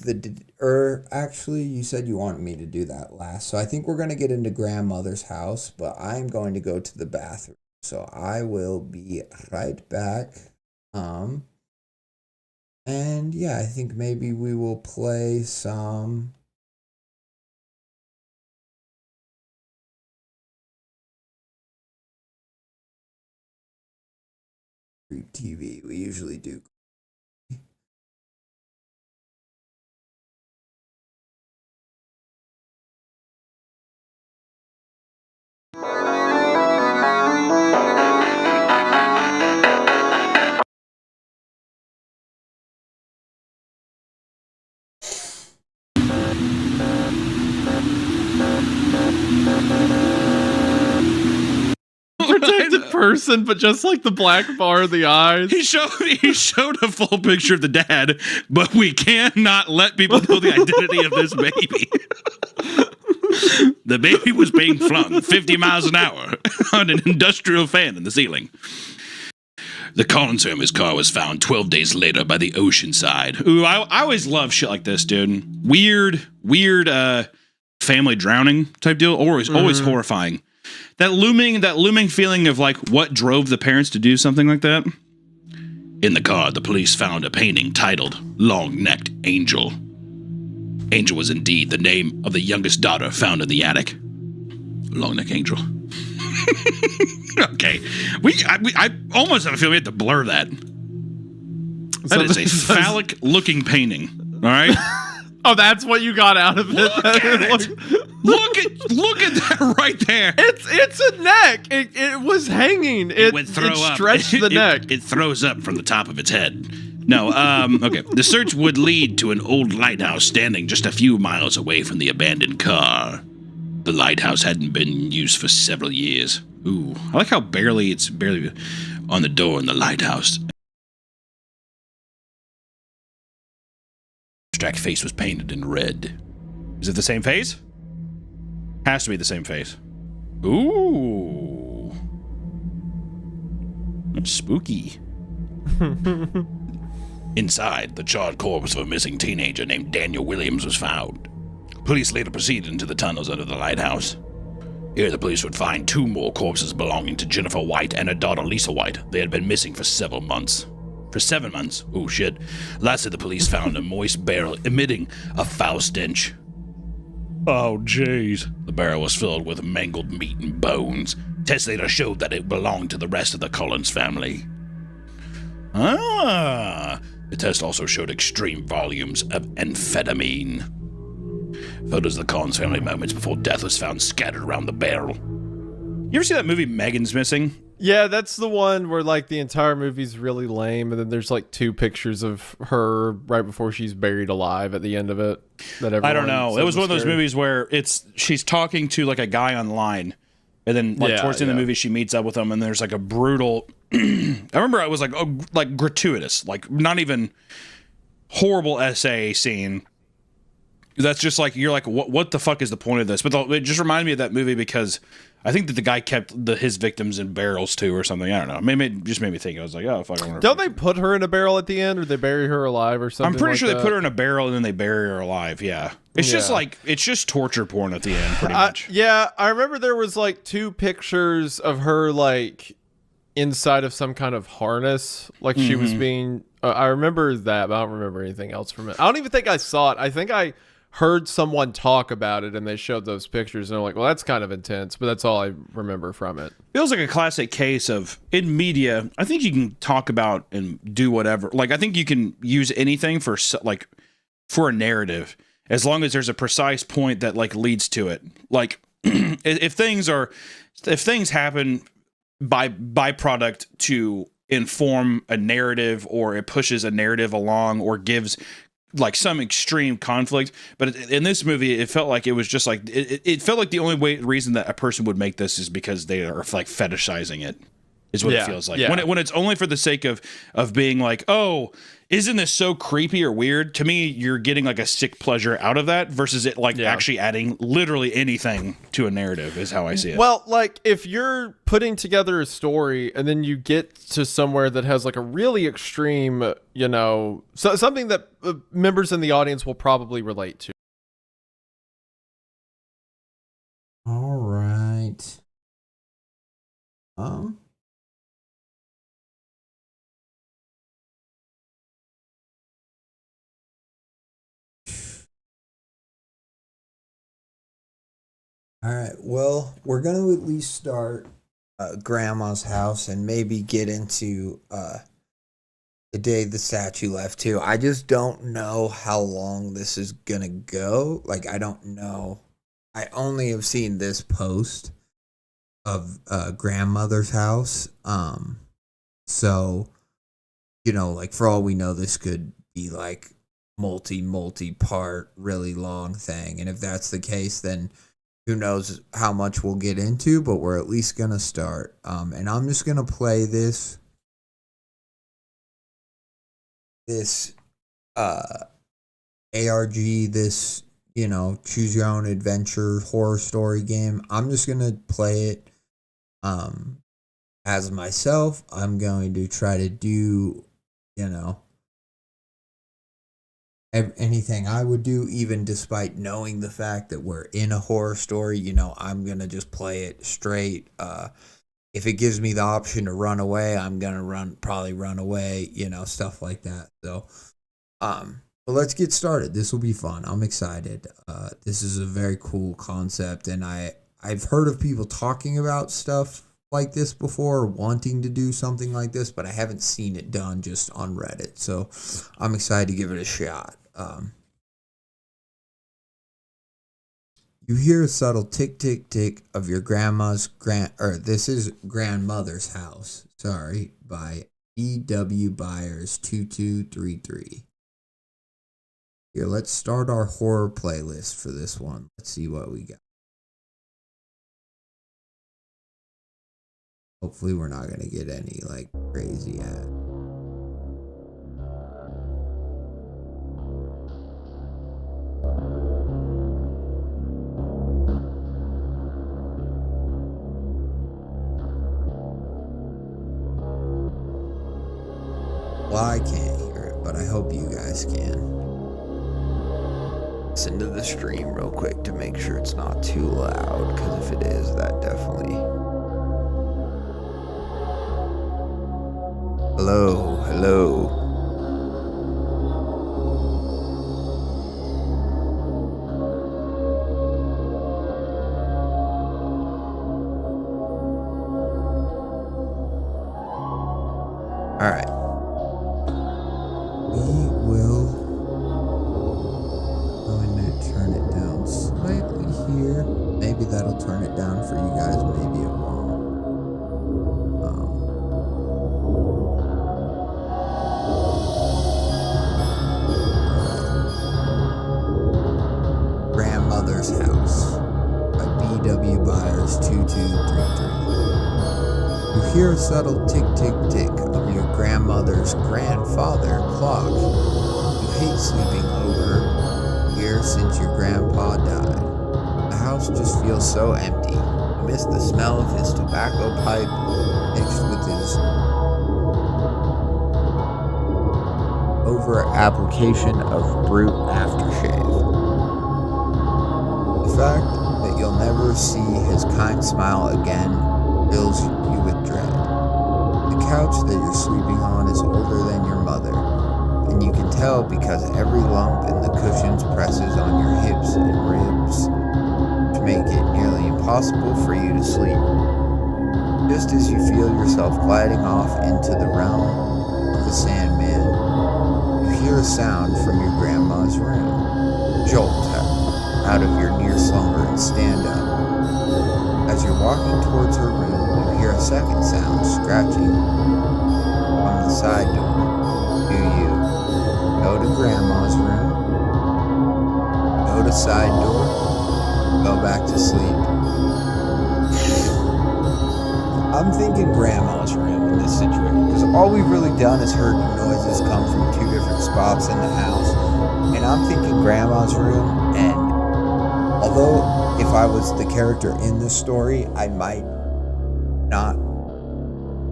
actually, you said you wanted me to do that last. So I think we're going to get into grandmother's house, but I'm going to go to the bathroom. So I will be right back. And yeah, I think maybe we will play some Creep TV. We usually do. Protected person, but just like the black bar of the eyes. He showed a full picture of the dad, but we cannot let people know the identity of this baby. The baby was being flung 50 miles an hour on an industrial fan in the ceiling. The Conservator's car was found 12 days later by the ocean side. Ooh, I always love shit like this, dude. Weird, family drowning type deal. Always horrifying. That looming feeling of like what drove the parents to do something like that. In the car, the police found a painting titled Long-Necked Angel. Angel was indeed the name of the youngest daughter found in the attic. Long-Neck Angel. Okay. I almost have a feeling we have to blur that. That is a phallic-looking painting. All right? Oh, that's what you got out of it. Look at it. Look at that right there. It's a neck. It was hanging. It stretched the neck. It throws up from the top of its head. No, okay. The search would lead to an old lighthouse standing just a few miles away from the abandoned car. The lighthouse hadn't been used for several years. Ooh, I like how it's barely on the door in the lighthouse. Abstract face was painted in red. Is it the same face? Has to be the same face. Ooh. Spooky. Inside, the charred corpse of a missing teenager named Daniel Williams was found. Police later proceeded into the tunnels under the lighthouse. Here, the police would find 2 more corpses belonging to Jennifer White and her daughter Lisa White. They had been missing for several months. For 7 months. Oh, shit. Lastly, the police found a moist barrel emitting a foul stench. Oh, jeez. The barrel was filled with mangled meat and bones. Tests later showed that it belonged to the rest of the Collins family. Ah! The test also showed extreme volumes of amphetamine. Photos of the Collins family moments before death was found scattered around the barrel. You ever see that movie Megan's Missing? Yeah, that's the one where like the entire movie's really lame, and then there's like 2 pictures of her right before she's buried alive at the end of it. That I don't know. It was one of those movies where she's talking to like a guy online, and then like towards the end of the movie she meets up with him, and there's like a brutal. I remember I was like gratuitous, like not even horrible essay scene. That's just like you're like what the fuck is the point of this? But it just reminded me of that movie because I think that the guy kept his victims in barrels too or something. I don't know. Maybe it just made me think. I was like, oh fuck. Don't they put her in a barrel at the end, or they bury her alive or something? I'm pretty like sure that? they put her in a barrel and then they bury her alive. Yeah, it's just like it's just torture porn at the end, pretty much. Yeah, I remember there was like 2 pictures of her like inside of some kind of harness, like she was being. I remember that, but I don't remember anything else from it. I don't even think I saw it. I think I heard someone talk about it and they showed those pictures and I'm like, well, that's kind of intense, but that's all I remember from it. Feels like a classic case of in media. I think you can talk about and do whatever. Like I think you can use anything for a narrative as long as there's a precise point that like leads to it. Like if things happen by byproduct to inform a narrative, or it pushes a narrative along, or gives like some extreme conflict. But in this movie, it felt like it was just like it felt like the only reason that a person would make this is because they are like fetishizing it. Is what it feels like. Yeah. When it's only for the sake of being like, oh, isn't this so creepy or weird? To me, you're getting like a sick pleasure out of that versus it like actually adding literally anything to a narrative is how I see it. Well, like if you're putting together a story and then you get to somewhere that has like a really extreme, something that members in the audience will probably relate to. All right. All right. Well, we're going to at least start Grandma's house and maybe get into the day the statue left too. I just don't know how long this is going to go. Like, I don't know. I only have seen this post of grandmother's house. So, like for all we know, this could be like multi-part, really long thing. And if that's the case, then who knows how much we'll get into, but we're at least going to start. And I'm just going to play this ARG, this, choose your own adventure horror story game. I'm just going to play it as myself. I'm going to try to do, anything I would do, even despite knowing the fact that we're in a horror story. I'm going to just play it straight. If it gives me the option to run away, I'm going to probably run away, stuff like that. So, but let's get started. This will be fun. I'm excited. This is a very cool concept, and I've heard of people talking about stuff like this before, wanting to do something like this, but I haven't seen it done just on Reddit. So I'm excited to give it a shot. You hear a subtle tick, tick, tick of your this is grandmother's house. Sorry, by E.W. Byers 2233. Here, let's start our horror playlist for this one. Let's see what we got. Hopefully we're not going to get any like crazy ad. Well, I can't hear it, but I hope you guys can. Listen to the stream real quick to make sure it's not too loud, because if it is, that definitely... Hello, hello. Alright. We will go in and turn it down slightly here. Maybe that'll turn it down for you guys, maybe it won't. Grandmother's House by DaniWitDaVibez 2233. You hear a subtle tick tick tick of your grandmother's grandfather clock. You hate sleeping over here since your grandpa died. The house just feels so empty. You miss the smell of his tobacco pipe mixed with his over application of brute aftershave. The fact that you'll never see his kind smile again fills you with dread. The couch that you're sleeping on is older than your mother, and you can tell because every lump in the cushions presses on your hips and ribs to make it nearly impossible for you to sleep. Just as you feel yourself gliding off into the realm of the Sandman, you hear a sound from your grandma's room. Jolt out of your near slumber and stand up. As you're walking towards her room, you hear a second sound scratching from the side door. Do you go to Grandma's room? Go to side door? Go back to sleep? I'm thinking Grandma's room in this situation, because all we've really done is heard noises come from two different spots in the house. And I'm thinking Grandma's room, and although if I was the character in this story, I might not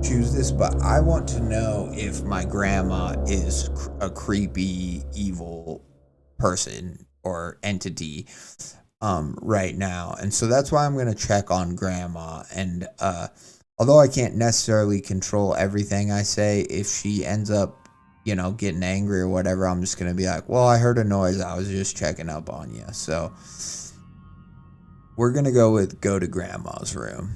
choose this, but I want to know if my grandma is a creepy, evil person or entity right now. And so that's why I'm going to check on Grandma. And although I can't necessarily control everything I say, if she ends up, getting angry or whatever, I'm just going to be like, well, I heard a noise. I was just checking up on you. So we're going to go to Grandma's room.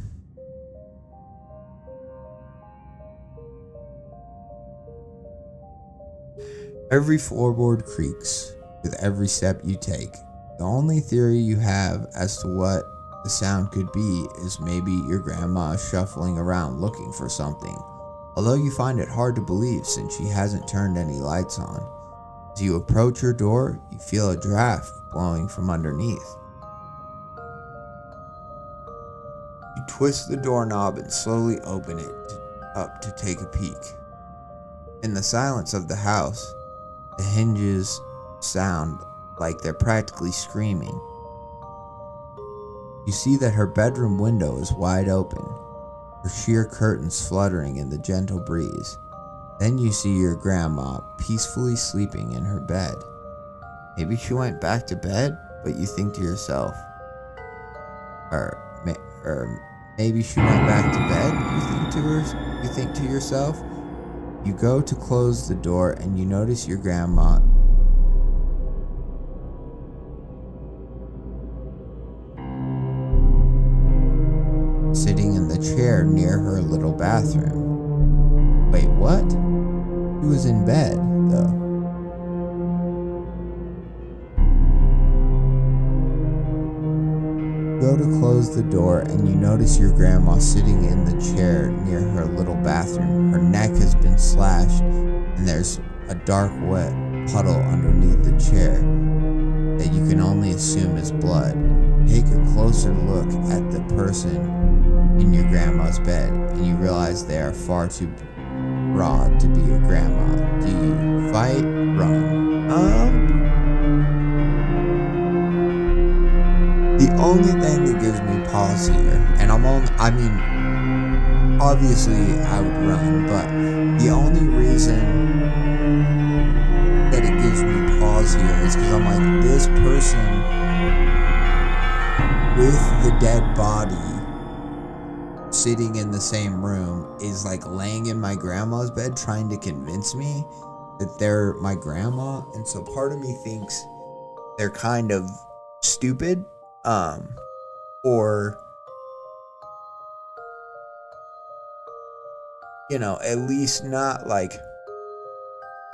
Every floorboard creaks with every step you take. The only theory you have as to what the sound could be is maybe your grandma is shuffling around looking for something, although you find it hard to believe since she hasn't turned any lights on. As you approach her door, you feel a draft blowing from underneath. You twist the doorknob and slowly open it up to take a peek. In the silence of the house, the hinges sound like they're practically screaming. You see that her bedroom window is wide open, her sheer curtains fluttering in the gentle breeze. Then you see your grandma peacefully sleeping in her bed. Maybe she went back to bed, but you think to yourself, maybe she went back to bed, you think to yourself. You go to close the door and you notice your grandma sitting in the chair near her little bathroom. Wait, what? She was in bed, though. Go to close the door and you notice your grandma sitting in the chair near her little bathroom. Her neck has been slashed and there's a dark wet puddle underneath the chair that you can only assume is blood. Take a closer look at the person in your grandma's bed and you realize they are far too broad to be your grandma. Do you fight? Run? The only thing that gives me pause here, and obviously I would run, but the only reason person with the dead body sitting in the same room is like laying in my grandma's bed trying to convince me that they're my grandma. And so part of me thinks they're kind of stupid, or, you know, at least not like,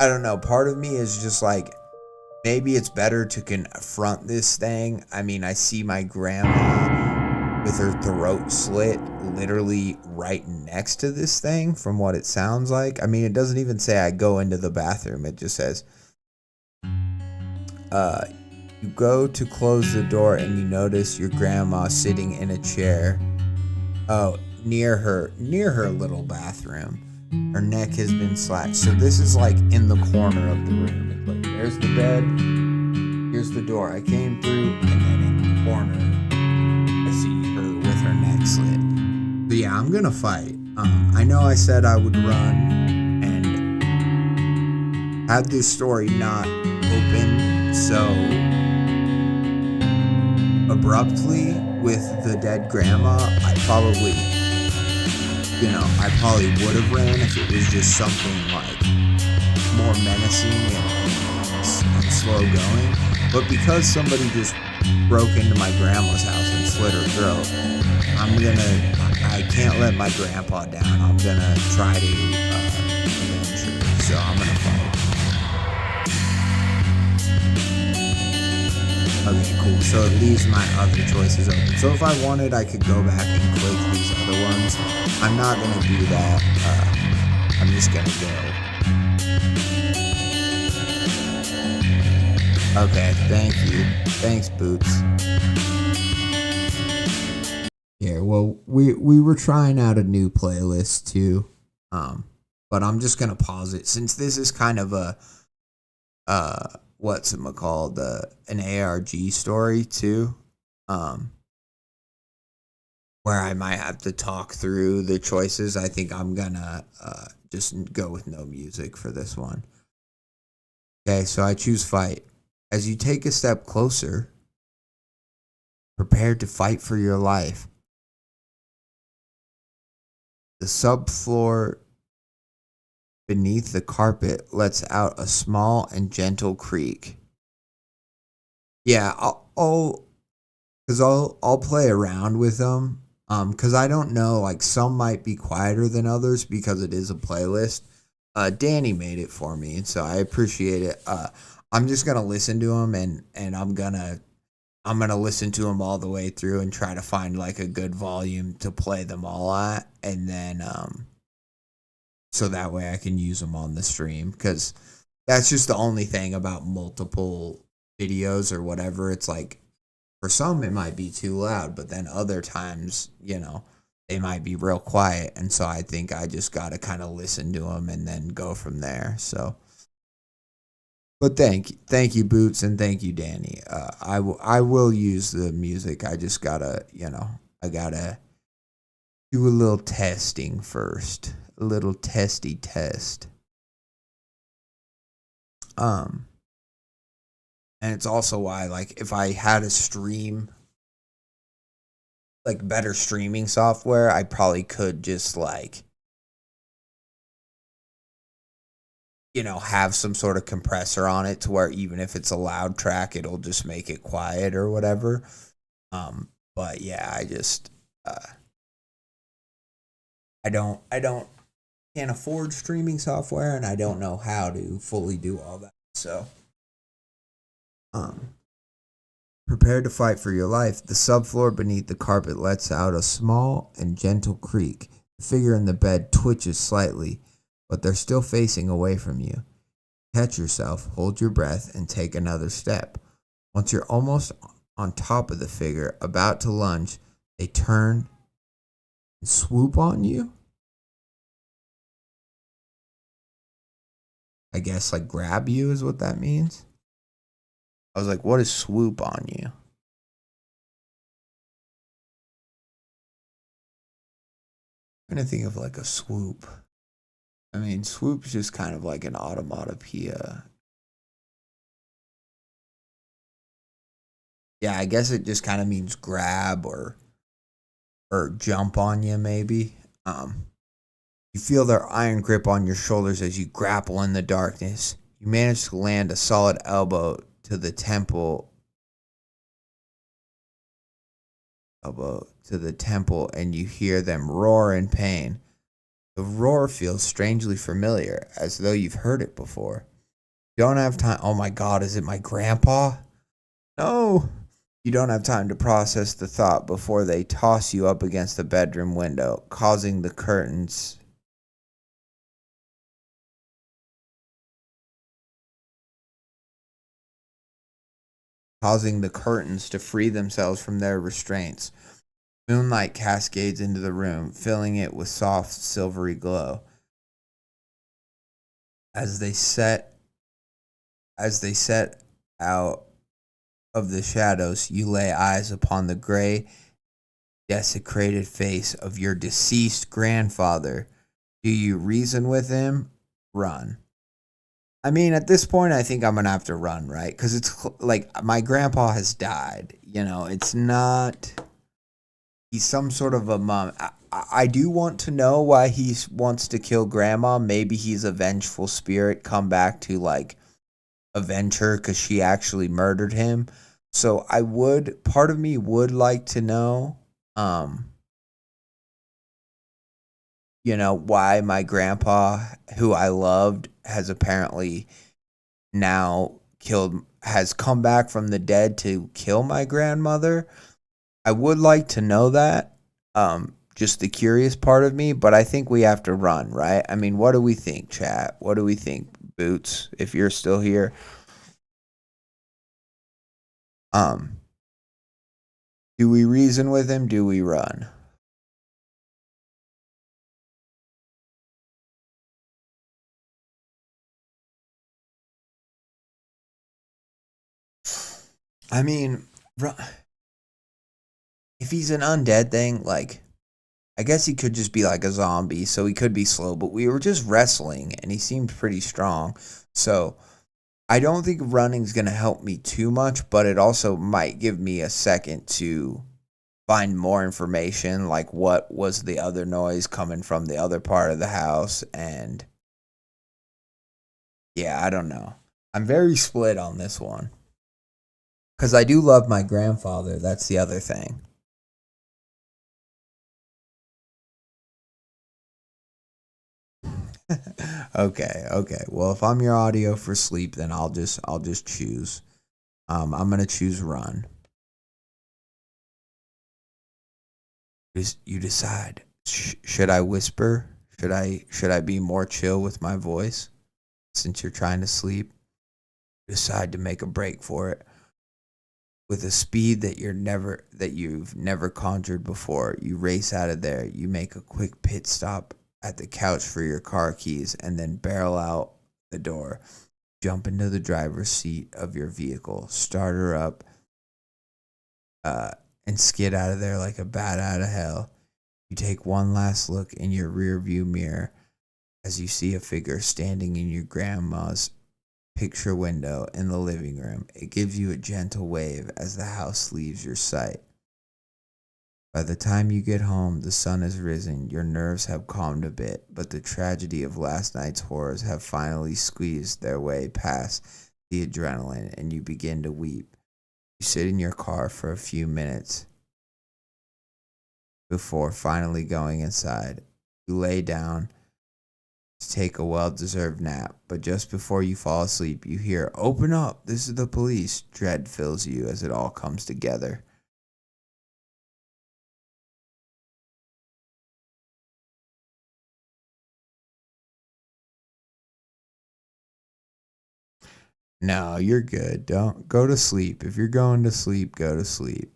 I don't know. Part of me is just like, maybe it's better to confront this thing. I mean, I see my grandma with her throat slit literally right next to this thing from what it sounds like. I mean, it doesn't even say I go into the bathroom. It just says, you go to close the door and you notice your grandma sitting in a chair. Oh, near her little bathroom. Her neck has been slashed. So this is like in the corner of the room. It's like, there's the bed. Here's the door I came through. And then in the corner, I see her with her neck slit. But yeah, I'm going to fight. I know I said I would run and had this story not open so abruptly with the dead grandma. I probably would have ran if it was just something like more menacing and slow going. But because somebody just broke into my grandma's house and slit her throat, I can't let my grandpa down. I'm gonna try to avenge her. So I'm gonna fight. Okay, cool. So it leaves my other choices open. So if I wanted, I could go back and click these other ones. I'm not going to do that. I'm just going to go. Okay, thank you. Thanks, Boots. Yeah, well, we were trying out a new playlist too. But I'm just going to pause it since this is kind of a an ARG story too, where I might have to talk through the choices. I think I'm gonna just go with no music for this one. Okay, so I choose fight. As you take a step closer, prepare to fight for your life. The subfloor beneath the carpet lets out a small and gentle creak. Yeah, I'll play around with them. Because I don't know, like some might be quieter than others because it is a playlist. Danny made it for me, and so I appreciate it. I'm just gonna listen to them, and I'm gonna listen to them all the way through and try to find like a good volume to play them all at, and then so that way I can use them on the stream, because that's just the only thing about multiple videos or whatever. It's like, for some, it might be too loud, but then other times, you know, they might be real quiet. And so I think I just got to kind of listen to them and then go from there. So, but thank you, Boots, and thank you, Danny. I will use the music. I just gotta, I gotta do a little testing first, a little testy test. And it's also why, like, if I had a stream, like, better streaming software, I probably could just, like, have some sort of compressor on it to where even if it's a loud track, it'll just make it quiet or whatever. But yeah, I just, can't afford streaming software, and I don't know how to fully do all that. So, prepare to fight for your life. The subfloor beneath the carpet lets out a small and gentle creak. The figure in the bed twitches slightly, but they're still facing away from you. Catch yourself, hold your breath, and take another step. Once you're almost on top of the figure, about to lunge, they turn and swoop on you. I guess, like, grab you is what that means. I was like, what is swoop on you? I'm trying to think of like a swoop. I mean, swoop's just kind of like an automatopoeia. Yeah, I guess it just kind of means grab or jump on you, maybe. You feel their iron grip on your shoulders as you grapple in the darkness. You manage to land a solid elbow to the temple, and you hear them roar in pain. The roar feels strangely familiar, as though you've heard it before. You don't have time. Oh my God, is it my grandpa? No. You don't have time to process the thought before they toss you up against the bedroom window, causing the curtains to free themselves from their restraints. Moonlight cascades into the room, filling it with soft, silvery glow. As they set out of the shadows, you lay eyes upon the gray, desecrated face of your deceased grandfather. Do you reason with him? Run. I mean, at this point, I think I'm going to have to run, right? Because it's like my grandpa has died. You know, it's not. He's some sort of a mom. I do want to know why he wants to kill grandma. Maybe he's a vengeful spirit come back to like avenge her because she actually murdered him. So part of me would like to know, why my grandpa, who I loved, has apparently now has come back from the dead to kill my grandmother. I would like to know that. Just the curious part of me, but I think we have to run, right? I mean, what do we think, chat? What do we think, Boots, if you're still here? Do we reason with him? Do we run? I mean, if he's an undead thing, like, I guess he could just be like a zombie, so he could be slow, but we were just wrestling, and he seemed pretty strong. So I don't think running's going to help me too much, but it also might give me a second to find more information, like what was the other noise coming from the other part of the house, and yeah, I don't know. I'm very split on this one. Because I do love my grandfather, that's the other thing. Okay. Well, if I'm your audio for sleep, then I'll just choose. I'm gonna choose run. You decide. Should I whisper? Should I be more chill with my voice? Since you're trying to sleep, decide to make a break for it. With a speed that you've never conjured before, you race out of there. You make a quick pit stop at the couch for your car keys and then barrel out the door. Jump into the driver's seat of your vehicle, start her up, and skid out of there like a bat out of hell. You take one last look in your rear view mirror as you see a figure standing in your grandma's picture window in the living room. It gives you a gentle wave as the house leaves your sight. By the time you get home, the sun has risen, your nerves have calmed a bit, but the tragedy of last night's horrors have finally squeezed their way past the adrenaline, and you begin to weep. You sit in your car for a few minutes before finally going inside. You lay down to take a well-deserved nap, but just before you fall asleep, you hear, "Open up, this is the police." Dread fills you as it all comes together. No, you're good. Don't go to sleep. If you're going to sleep, go to sleep.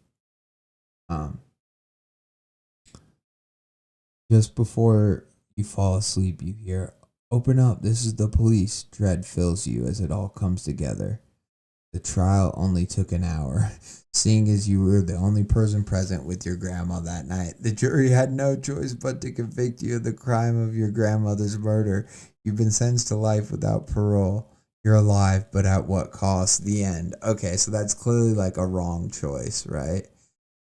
Just before you fall asleep, you hear, "Open up, this is the police." Dread fills you as it all comes together. The trial only took an hour. Seeing as you were the only person present with your grandma that night, the jury had no choice but to convict you of the crime of your grandmother's murder. You've been sentenced to life without parole. You're alive, but at what cost? The end. Okay, so that's clearly like a wrong choice, right?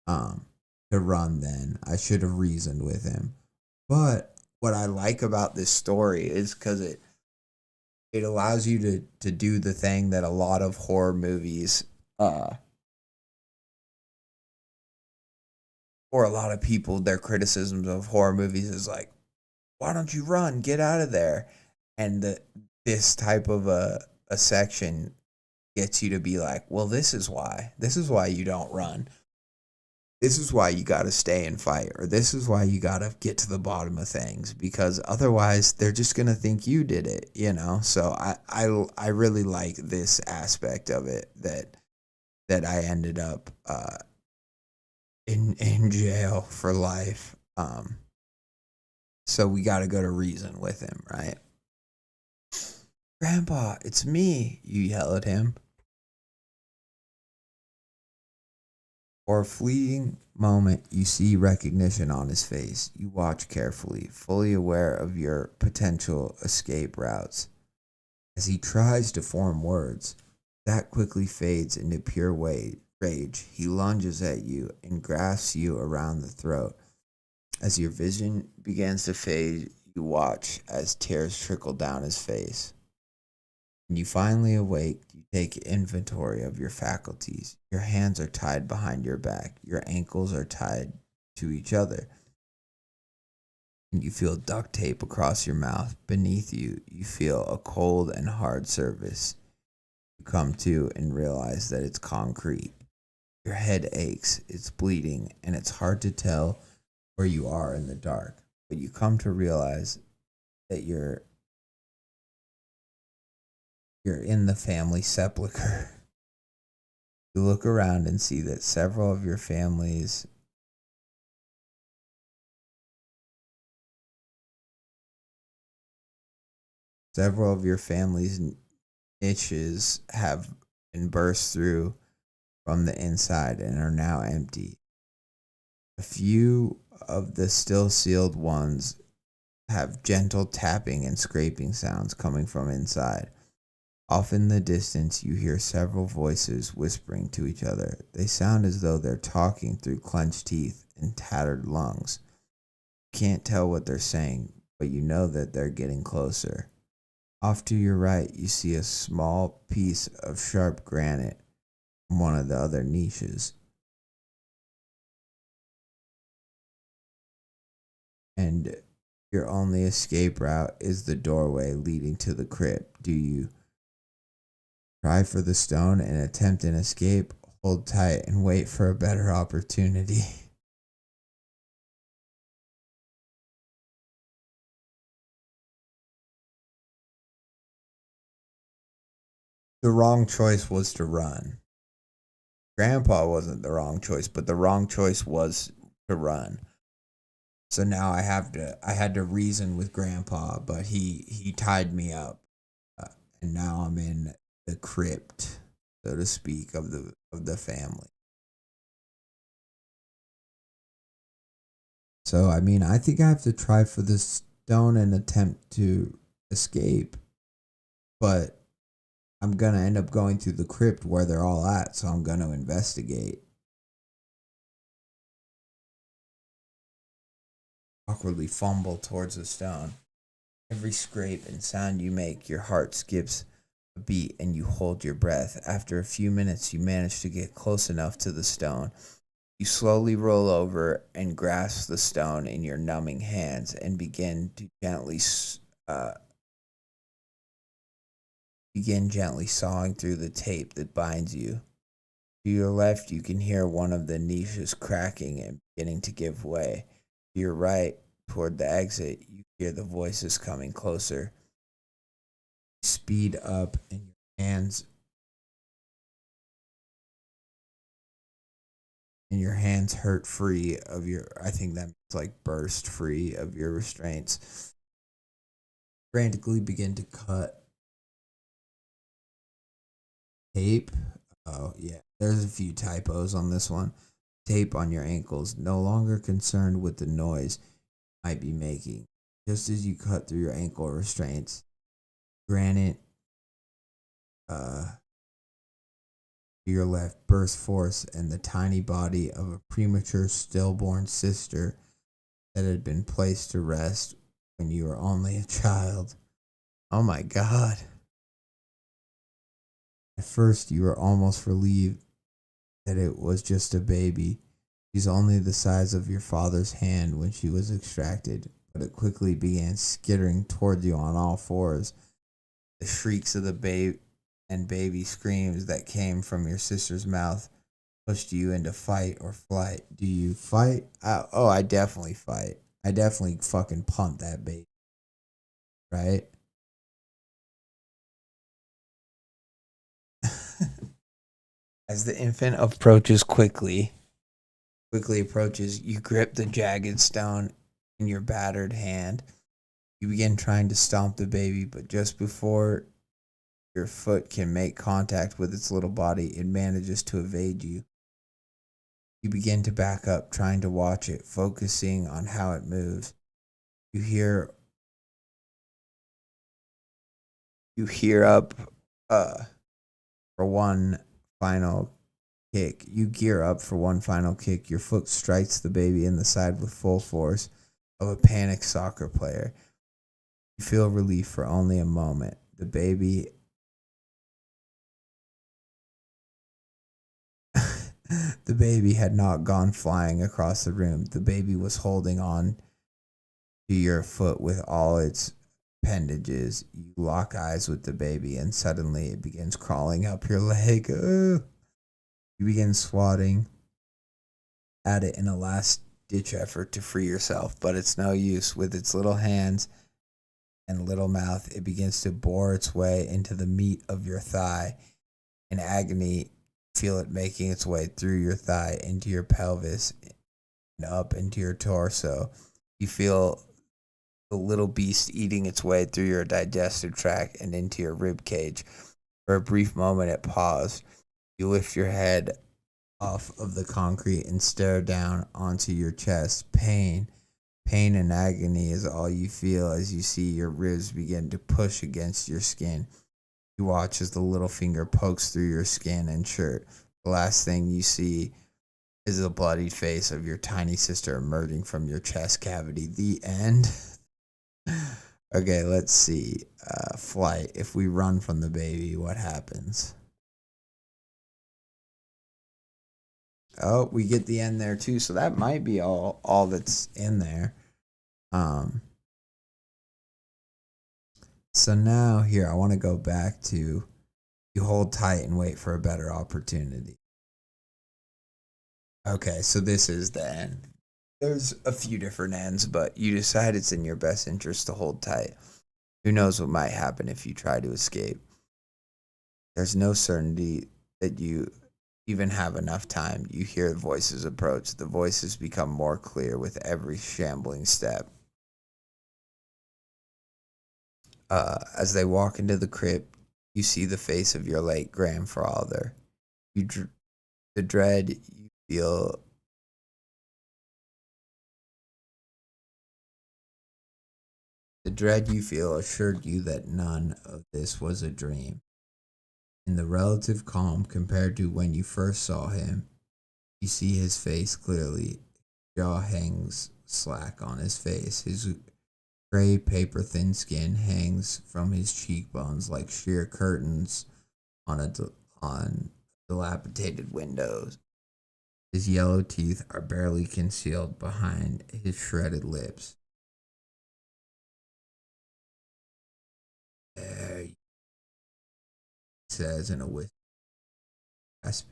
To run then. I should have reasoned with him. But what I like about this story is because it allows you to do the thing that a lot of horror movies or a lot of people, their criticisms of horror movies is like, why don't you run? Get out of there. And this type of a section gets you to be like, well, this is why. This is why you don't run. This is why you got to stay and fight, or this is why you got to get to the bottom of things, because otherwise they're just going to think you did it, you know? So I really like this aspect of it that I ended up in jail for life. So we got to go to reason with him, right? Grandpa, it's me, you yell at him. For a fleeting moment, you see recognition on his face. You watch carefully, fully aware of your potential escape routes. As he tries to form words, that quickly fades into pure rage. He lunges at you and grasps you around the throat. As your vision begins to fade, you watch as tears trickle down his face. When you finally awake, you take inventory of your faculties. Your hands are tied behind your back. Your ankles are tied to each other. And you feel duct tape across your mouth. Beneath you, you feel a cold and hard surface. You come to and realize that it's concrete. Your head aches, it's bleeding, and it's hard to tell where you are in the dark. But you come to realize that you're in the family sepulcher. You look around and see that several of your family's niches have been burst through from the inside and are now empty. A few of the still sealed ones have gentle tapping and scraping sounds coming from inside. Off in the distance, you hear several voices whispering to each other. They sound as though they're talking through clenched teeth and tattered lungs. You can't tell what they're saying, but you know that they're getting closer. Off to your right, you see a small piece of sharp granite from one of the other niches. And your only escape route is the doorway leading to the crypt. Do you try for the stone and attempt an escape, hold tight, and wait for a better opportunity? The wrong choice was to run. Grandpa wasn't the wrong choice, but the wrong choice was to run. So now I had to reason with Grandpa, but he tied me up, and now I'm in the crypt, so to speak, of the family. So I mean, I think I have to try for the stone and attempt to escape, but I'm gonna end up going to the crypt where they're all at, so I'm gonna investigate. Awkwardly fumble towards the stone. Every scrape and sound you make, your heart skips a beat and you hold your breath. After a few minutes, you manage to get close enough to the stone. You slowly roll over and grasp the stone in your numbing hands and begin gently sawing through the tape that binds you. To your left, you can hear one of the niches cracking and beginning to give way. To your right, toward the exit, you hear the voices coming closer. Speed up and your hands hurt free of your, I think that means like burst free of your restraints. Frantically begin to cut tape. Oh yeah, there's a few typos on this one. Tape on your ankles, no longer concerned with the noise you might be making. Just as you cut through your ankle restraints, granite your left burst forth and the tiny body of a premature stillborn sister that had been placed to rest when you were only a child. Oh my God. At first, you were almost relieved that it was just a baby. She's only the size of your father's hand when she was extracted, but it quickly began skittering toward you on all fours. The shrieks of the babe and baby screams that came from your sister's mouth pushed you into fight or flight. Do you fight? I definitely fight. I definitely fucking punt that baby. Right? As the infant quickly approaches, you grip the jagged stone in your battered hand. You begin trying to stomp the baby, but just before your foot can make contact with its little body, it manages to evade you. You begin to back up, trying to watch it, focusing on how it moves. You hear up for one final kick. You gear up for one final kick. Your foot strikes the baby in the side with full force of a panicked soccer player. You feel relief for only a moment. The baby had not gone flying across the room. The baby was holding on to your foot with all its appendages. You lock eyes with the baby, and suddenly it begins crawling up your leg. You begin swatting at it in a last-ditch effort to free yourself, but it's no use. With its little hands and little mouth, it begins to bore its way into the meat of your thigh. In agony, feel it making its way through your thigh, into your pelvis, and up into your torso. You feel the little beast eating its way through your digestive tract and into your rib cage. For a brief moment it paused. You lift your head off of the concrete and stare down onto your chest. Pain and agony is all you feel as you see your ribs begin to push against your skin. You watch as the little finger pokes through your skin and shirt. The last thing you see is the bloodied face of your tiny sister emerging from your chest cavity. The end. Okay, let's see. Flight. If we run from the baby, what happens? Oh, we get the end there too, so that might be all that's in there. So now here, I want to go back to you hold tight and wait for a better opportunity. Okay, so this is the end. There's a few different ends, but you decide it's in your best interest to hold tight. Who knows what might happen if you try to escape? There's no certainty that you even have enough time. You hear voices approach. The voices become more clear with every shambling step. As they walk into the crypt, you see the face of your late grandfather. The dread you feel assured you that none of this was a dream. In the relative calm compared to when you first saw him, you see his face clearly. Jaw hangs slack on his face. His gray paper-thin skin hangs from his cheekbones like sheer curtains on dilapidated windows. His yellow teeth are barely concealed behind his shredded lips. There, he says in a whisper. As he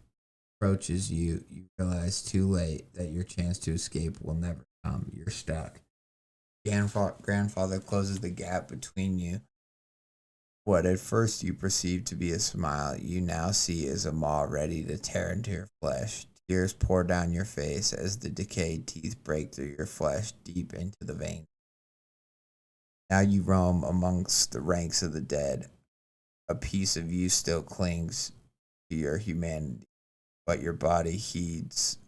approaches you, you realize too late that your chance to escape will never come. You're stuck. Grandfather closes the gap between you. What at first you perceived to be a smile, you now see is a maw ready to tear into your flesh. Tears pour down your face as the decayed teeth break through your flesh deep into the veins. Now you roam amongst the ranks of the dead. A piece of you still clings to your humanity, but your body heeds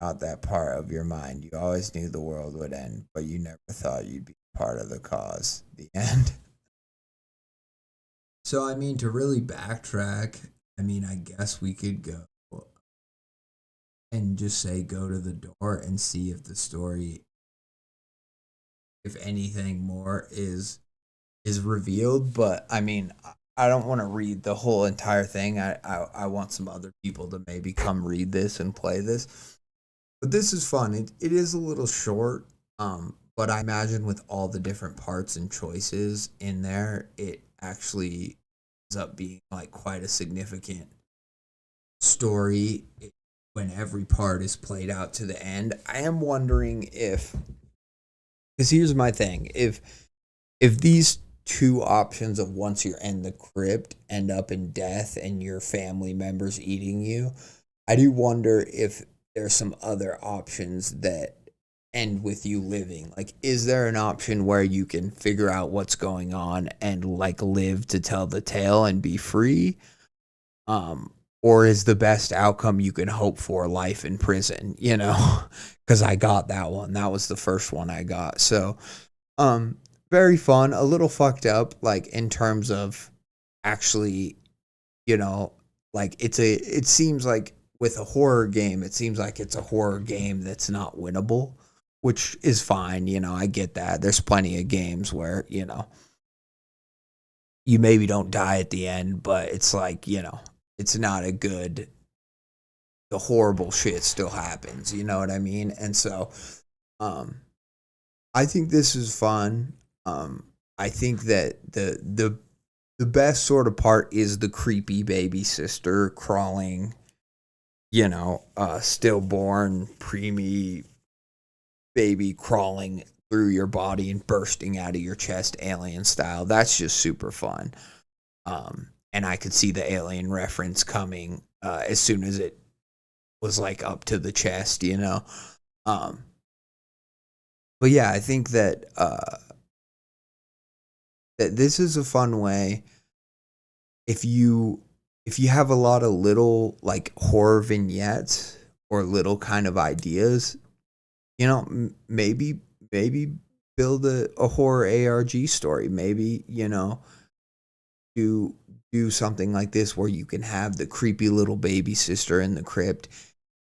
not that part of your mind. You always knew the world would end, but you never thought you'd be part of the cause. The end. So, I mean, to really backtrack, I mean, I guess we could go and just say go to the door and see if the story, if anything more is revealed. But I mean, I don't want to read the whole entire thing. I want some other people to maybe come read this and play this. But this is fun. It is a little short, but I imagine with all the different parts and choices in there, it actually ends up being like quite a significant story when every part is played out to the end. I am wondering if, because here's my thing, if these two options of once you're in the crypt end up in death and your family members eating you, I do wonder if there's some other options that end with you living. Like, is there an option where you can figure out what's going on and like live to tell the tale and be free? Or is the best outcome you can hope for life in prison, you know? Because I got that one. That was the first one I got. So, very fun, a little fucked up, like in terms of actually, you know, like it seems like with a horror game, it seems like it's a horror game that's not winnable, which is fine. You know, I get that. There's plenty of games where, you know, you maybe don't die at the end, but it's like, you know, it's not a good, the horrible shit still happens. You know what I mean? And so, I think this is fun. I think that the best sort of part is the creepy baby sister crawling, you know, stillborn, preemie baby crawling through your body and bursting out of your chest alien style. That's just super fun. And I could see the alien reference coming as soon as it was like up to the chest, you know. But yeah, I think that that this is a fun way if you have a lot of little like horror vignettes or little kind of ideas, you know, maybe build a horror ARG story. Maybe, you know, do something like this where you can have the creepy little baby sister in the crypt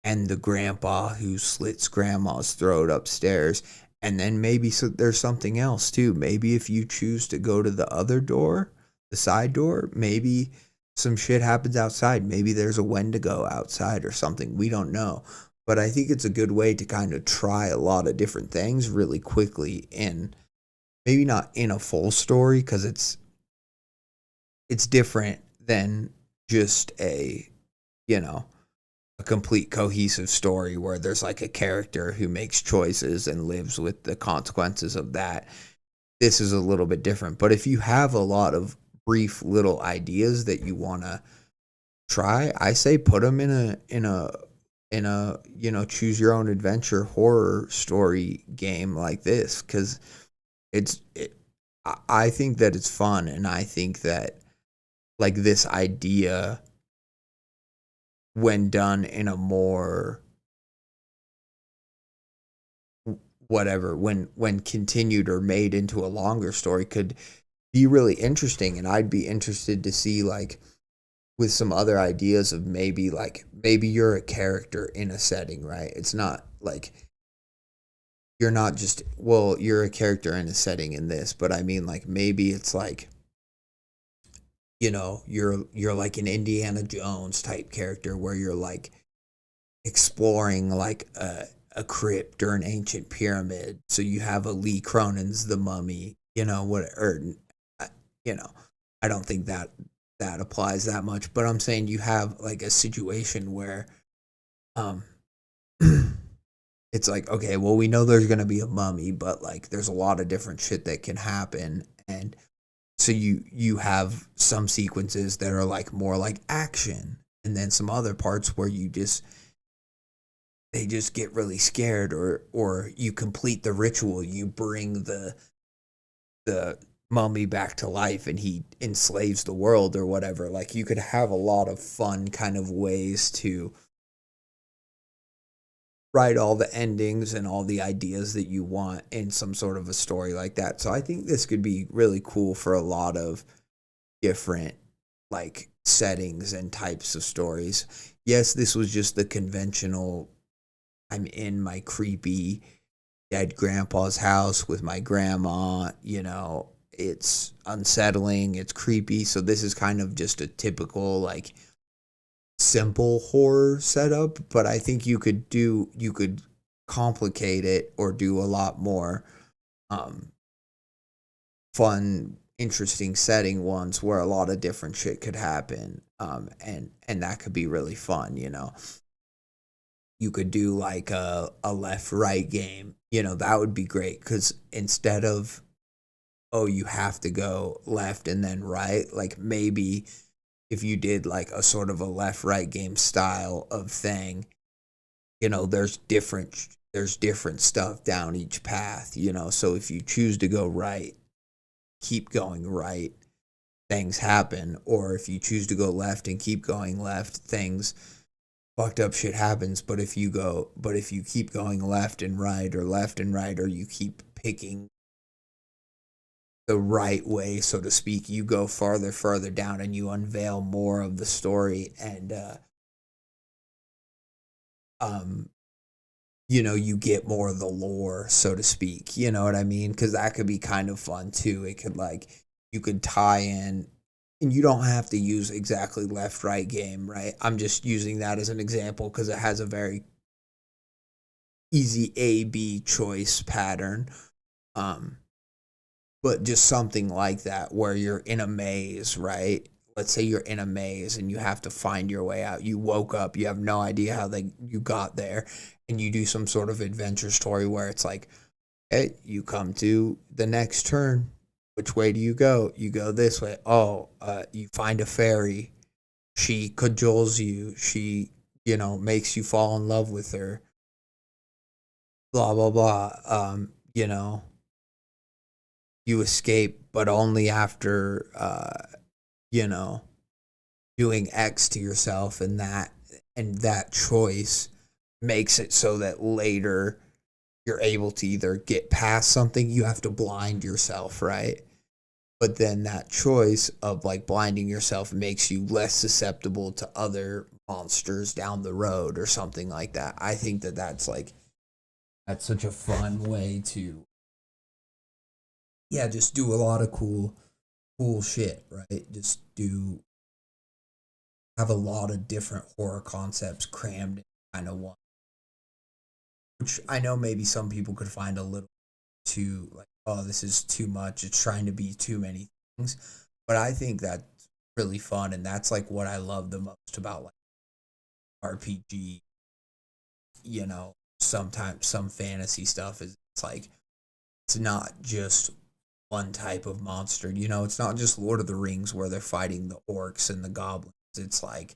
and the grandpa who slits grandma's throat upstairs. And then maybe there's something else too. Maybe if you choose to go to the other door, the side door, maybe some shit happens outside. Maybe there's a Wendigo outside or something. We don't know. But I think it's a good way to kind of try a lot of different things really quickly, and maybe not in a full story because it's different than just a, you know, a complete cohesive story where there's like a character who makes choices and lives with the consequences of that. This is a little bit different. But if you have a lot of brief little ideas that you want to try, I say put them in a you know, choose your own adventure horror story game like this, because I think that it's fun, and I think that like this idea, when done in a more whatever, when continued or made into a longer story, could be really interesting. And I'd be interested to see like with some other ideas of maybe you're a character in a setting, right? It's not like you're not just, well, you're a character in a setting in this, but I mean like maybe it's like, you know, you're like an Indiana Jones type character where you're like exploring like a crypt or an ancient pyramid. So you have a Lee Cronin's The Mummy, you know, you know, I don't think that applies that much, but I'm saying you have like a situation where it's like, okay, well, we know there's going to be a mummy, but like there's a lot of different shit that can happen. And so you have some sequences that are like more like action, and then some other parts where they just get really scared, or you complete the ritual, you bring the mummy back to life and he enslaves the world or whatever. Like you could have a lot of fun kind of ways to write all the endings and all the ideas that you want in some sort of a story like that. So I think this could be really cool for a lot of different like settings and types of stories. Yes, this was just the conventional, I'm in my creepy dead grandpa's house with my grandma, it's unsettling, it's creepy. So this is kind of just a typical like simple horror setup, but I think you could complicate it or do a lot more um fun, interesting setting ones where a lot of different shit could happen. And that could be really fun. You could do like a left right game. That would be great because instead of, oh, you have to go left and then right, like maybe if you did like a sort of a left right game style of thing, there's different stuff down each path. So if you choose to go right, keep going right, things happen. Or if you choose to go left and keep going left, things fucked up shit happens. But if you keep going left and right, or you keep picking the right way, so to speak, you go further down and you unveil more of the story. And um you get more of the lore, so to speak. You know what I mean? Because that could be kind of fun too. It could like, you could tie in, and you don't have to use exactly left right game, right? I'm just using that as an example because it has a very easy A-B choice pattern. Um, but just something like that where you're in a maze, right? Let's say you're in a maze and you have to find your way out. You woke up, you have no idea how you got there, and you do some sort of adventure story where it's like, hey, you come to the next turn. Which way do you go? You go this way. Oh, you find a fairy. She cajoles you. She, makes you fall in love with her. Blah blah blah. You escape, but only after you know, doing X to yourself, and that choice makes it so that later you're able to either get past something, you have to blind yourself, right? But then that choice of like blinding yourself makes you less susceptible to other monsters down the road or something like that. I think that's such a fun way to, yeah, just do a lot of cool shit, right? Just have a lot of different horror concepts crammed in kind of one. Which I know maybe some people could find a little too like, oh, this is too much. It's trying to be too many things. But I think that's really fun, and that's like what I love the most about like RPG, sometimes some fantasy stuff is, it's like it's not just one type of monster. It's not just Lord of the Rings where they're fighting the orcs and the goblins. It's like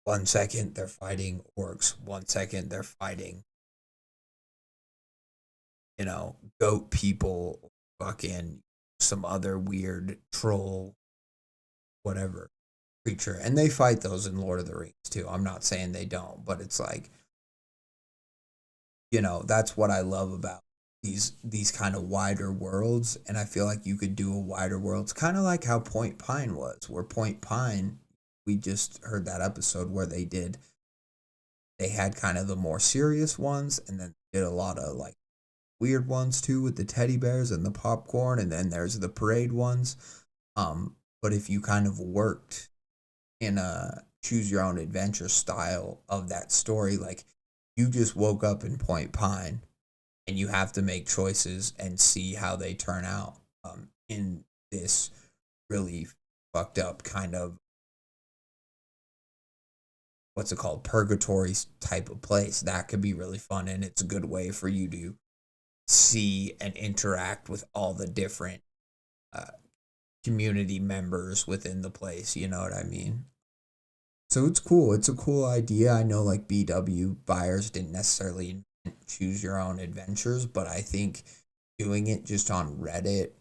1 second they're fighting orcs, 1 second they're fighting, goat people, fucking some other weird troll, whatever creature. And they fight those in Lord of the Rings too. I'm not saying they don't, but it's like, that's what I love about these kind of wider worlds. And I feel like you could do a wider world. It's kind of like how Point Pine was, where Point Pine, we just heard that episode where they had kind of the more serious ones, and then did a lot of like weird ones too with the teddy bears and the popcorn, and then there's the parade ones. But if you kind of worked in a choose your own adventure style of that story, like you just woke up in Point Pine and you have to make choices and see how they turn out in this really fucked up kind of, what's it called, purgatory type of place. That could be really fun, and it's a good way for you to see and interact with all the different uh, community members within the place. You know what I mean? So it's cool. It's a cool idea. I know like BW buyers didn't necessarily choose your own adventures, but I think doing it just on Reddit,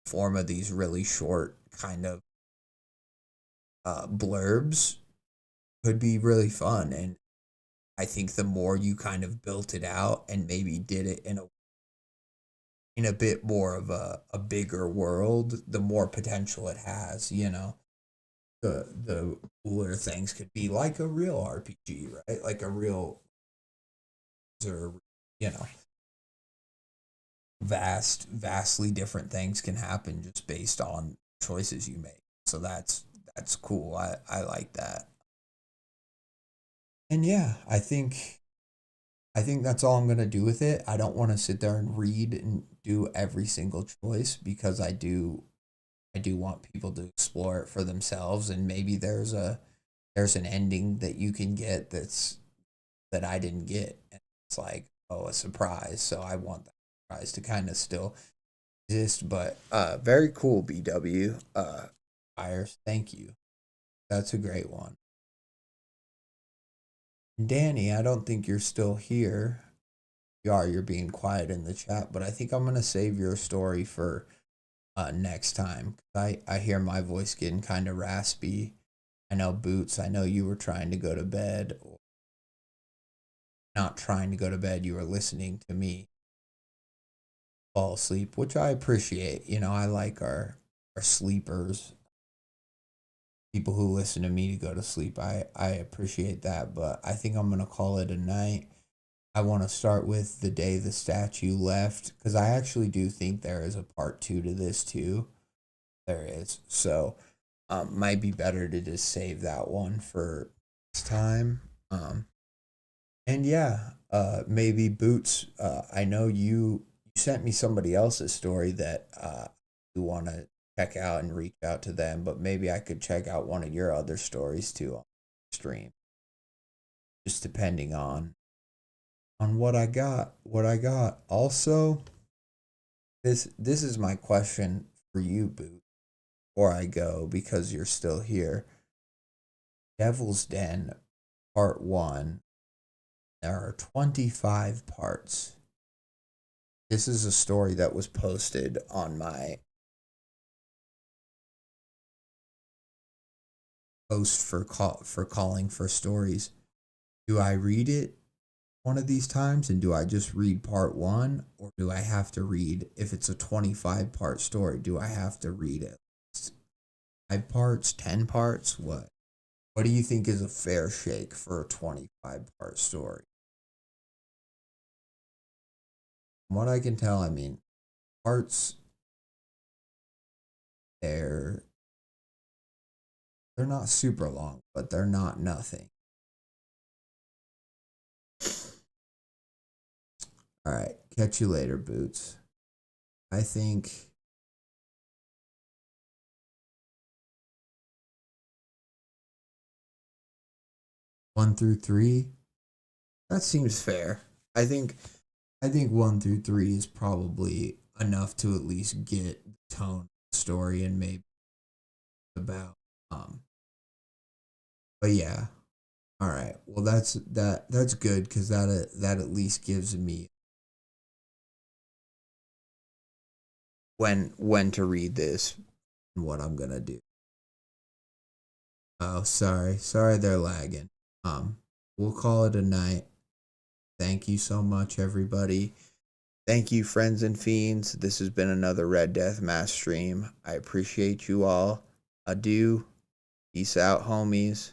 form of these really short kind of blurbs could be really fun. And I think the more you kind of built it out and maybe did it in a bit more of a bigger world, the more potential it has, you know. The cooler things could be like a real RPG, right? Like a real, or you know, vastly different things can happen just based on choices you make. So that's cool. I like that. And yeah, I think that's all I'm gonna do with it. I don't want to sit there and read and do every single choice because I do want people to explore it for themselves, and maybe there's an ending that you can get that I didn't get. And it's like, oh, a surprise. So I want that surprise to kind of still exist. But very cool, BW. Fires, thank you. That's a great one. Danny, I don't think you're still here. You're being quiet in the chat, but I think I'm gonna save your story for next time. I hear my voice getting kind of raspy. I know Boots, I know you were trying to go to bed, or not trying to go to bed, you were listening to me fall asleep, which I appreciate. You know, I like our sleepers, people who listen to me to go to sleep. I appreciate that, but I think I'm gonna call it a night. I want to start with the day the statue left, because I actually do think there is a part 2 to this too. There is. So might be better to just save that one for next time. And yeah, maybe Boots, I know you sent me somebody else's story that you want to check out and reach out to them, but maybe I could check out one of your other stories too on stream. Just depending on what I got. Also, this is my question for you, Boot, before I go, because you're still here. Devil's Den Part 1. There are 25 parts. This is a story that was posted on my post for calling for stories. Do I read it one of these times, and do I just read part 1, or do I have to read, if it's a 25 part story, do I have to read it 5 parts, 10 parts? What do you think is a fair shake for a 25 part story? From what I can tell, I mean, parts, they're not super long, but they're not nothing. All right, catch you later, Boots. I think one through 3, that seems fair. I think 1 through 3 is probably enough to at least get the tone of the story and maybe about but yeah. All right. Well, that's good, because that at least gives me when to read this and what I'm gonna do. Oh, sorry they're lagging. We'll call it a night. Thank you so much, everybody. Thank you, friends and fiends. This has been another RedDeathMask stream. I appreciate you all. Adieu. Peace out, homies.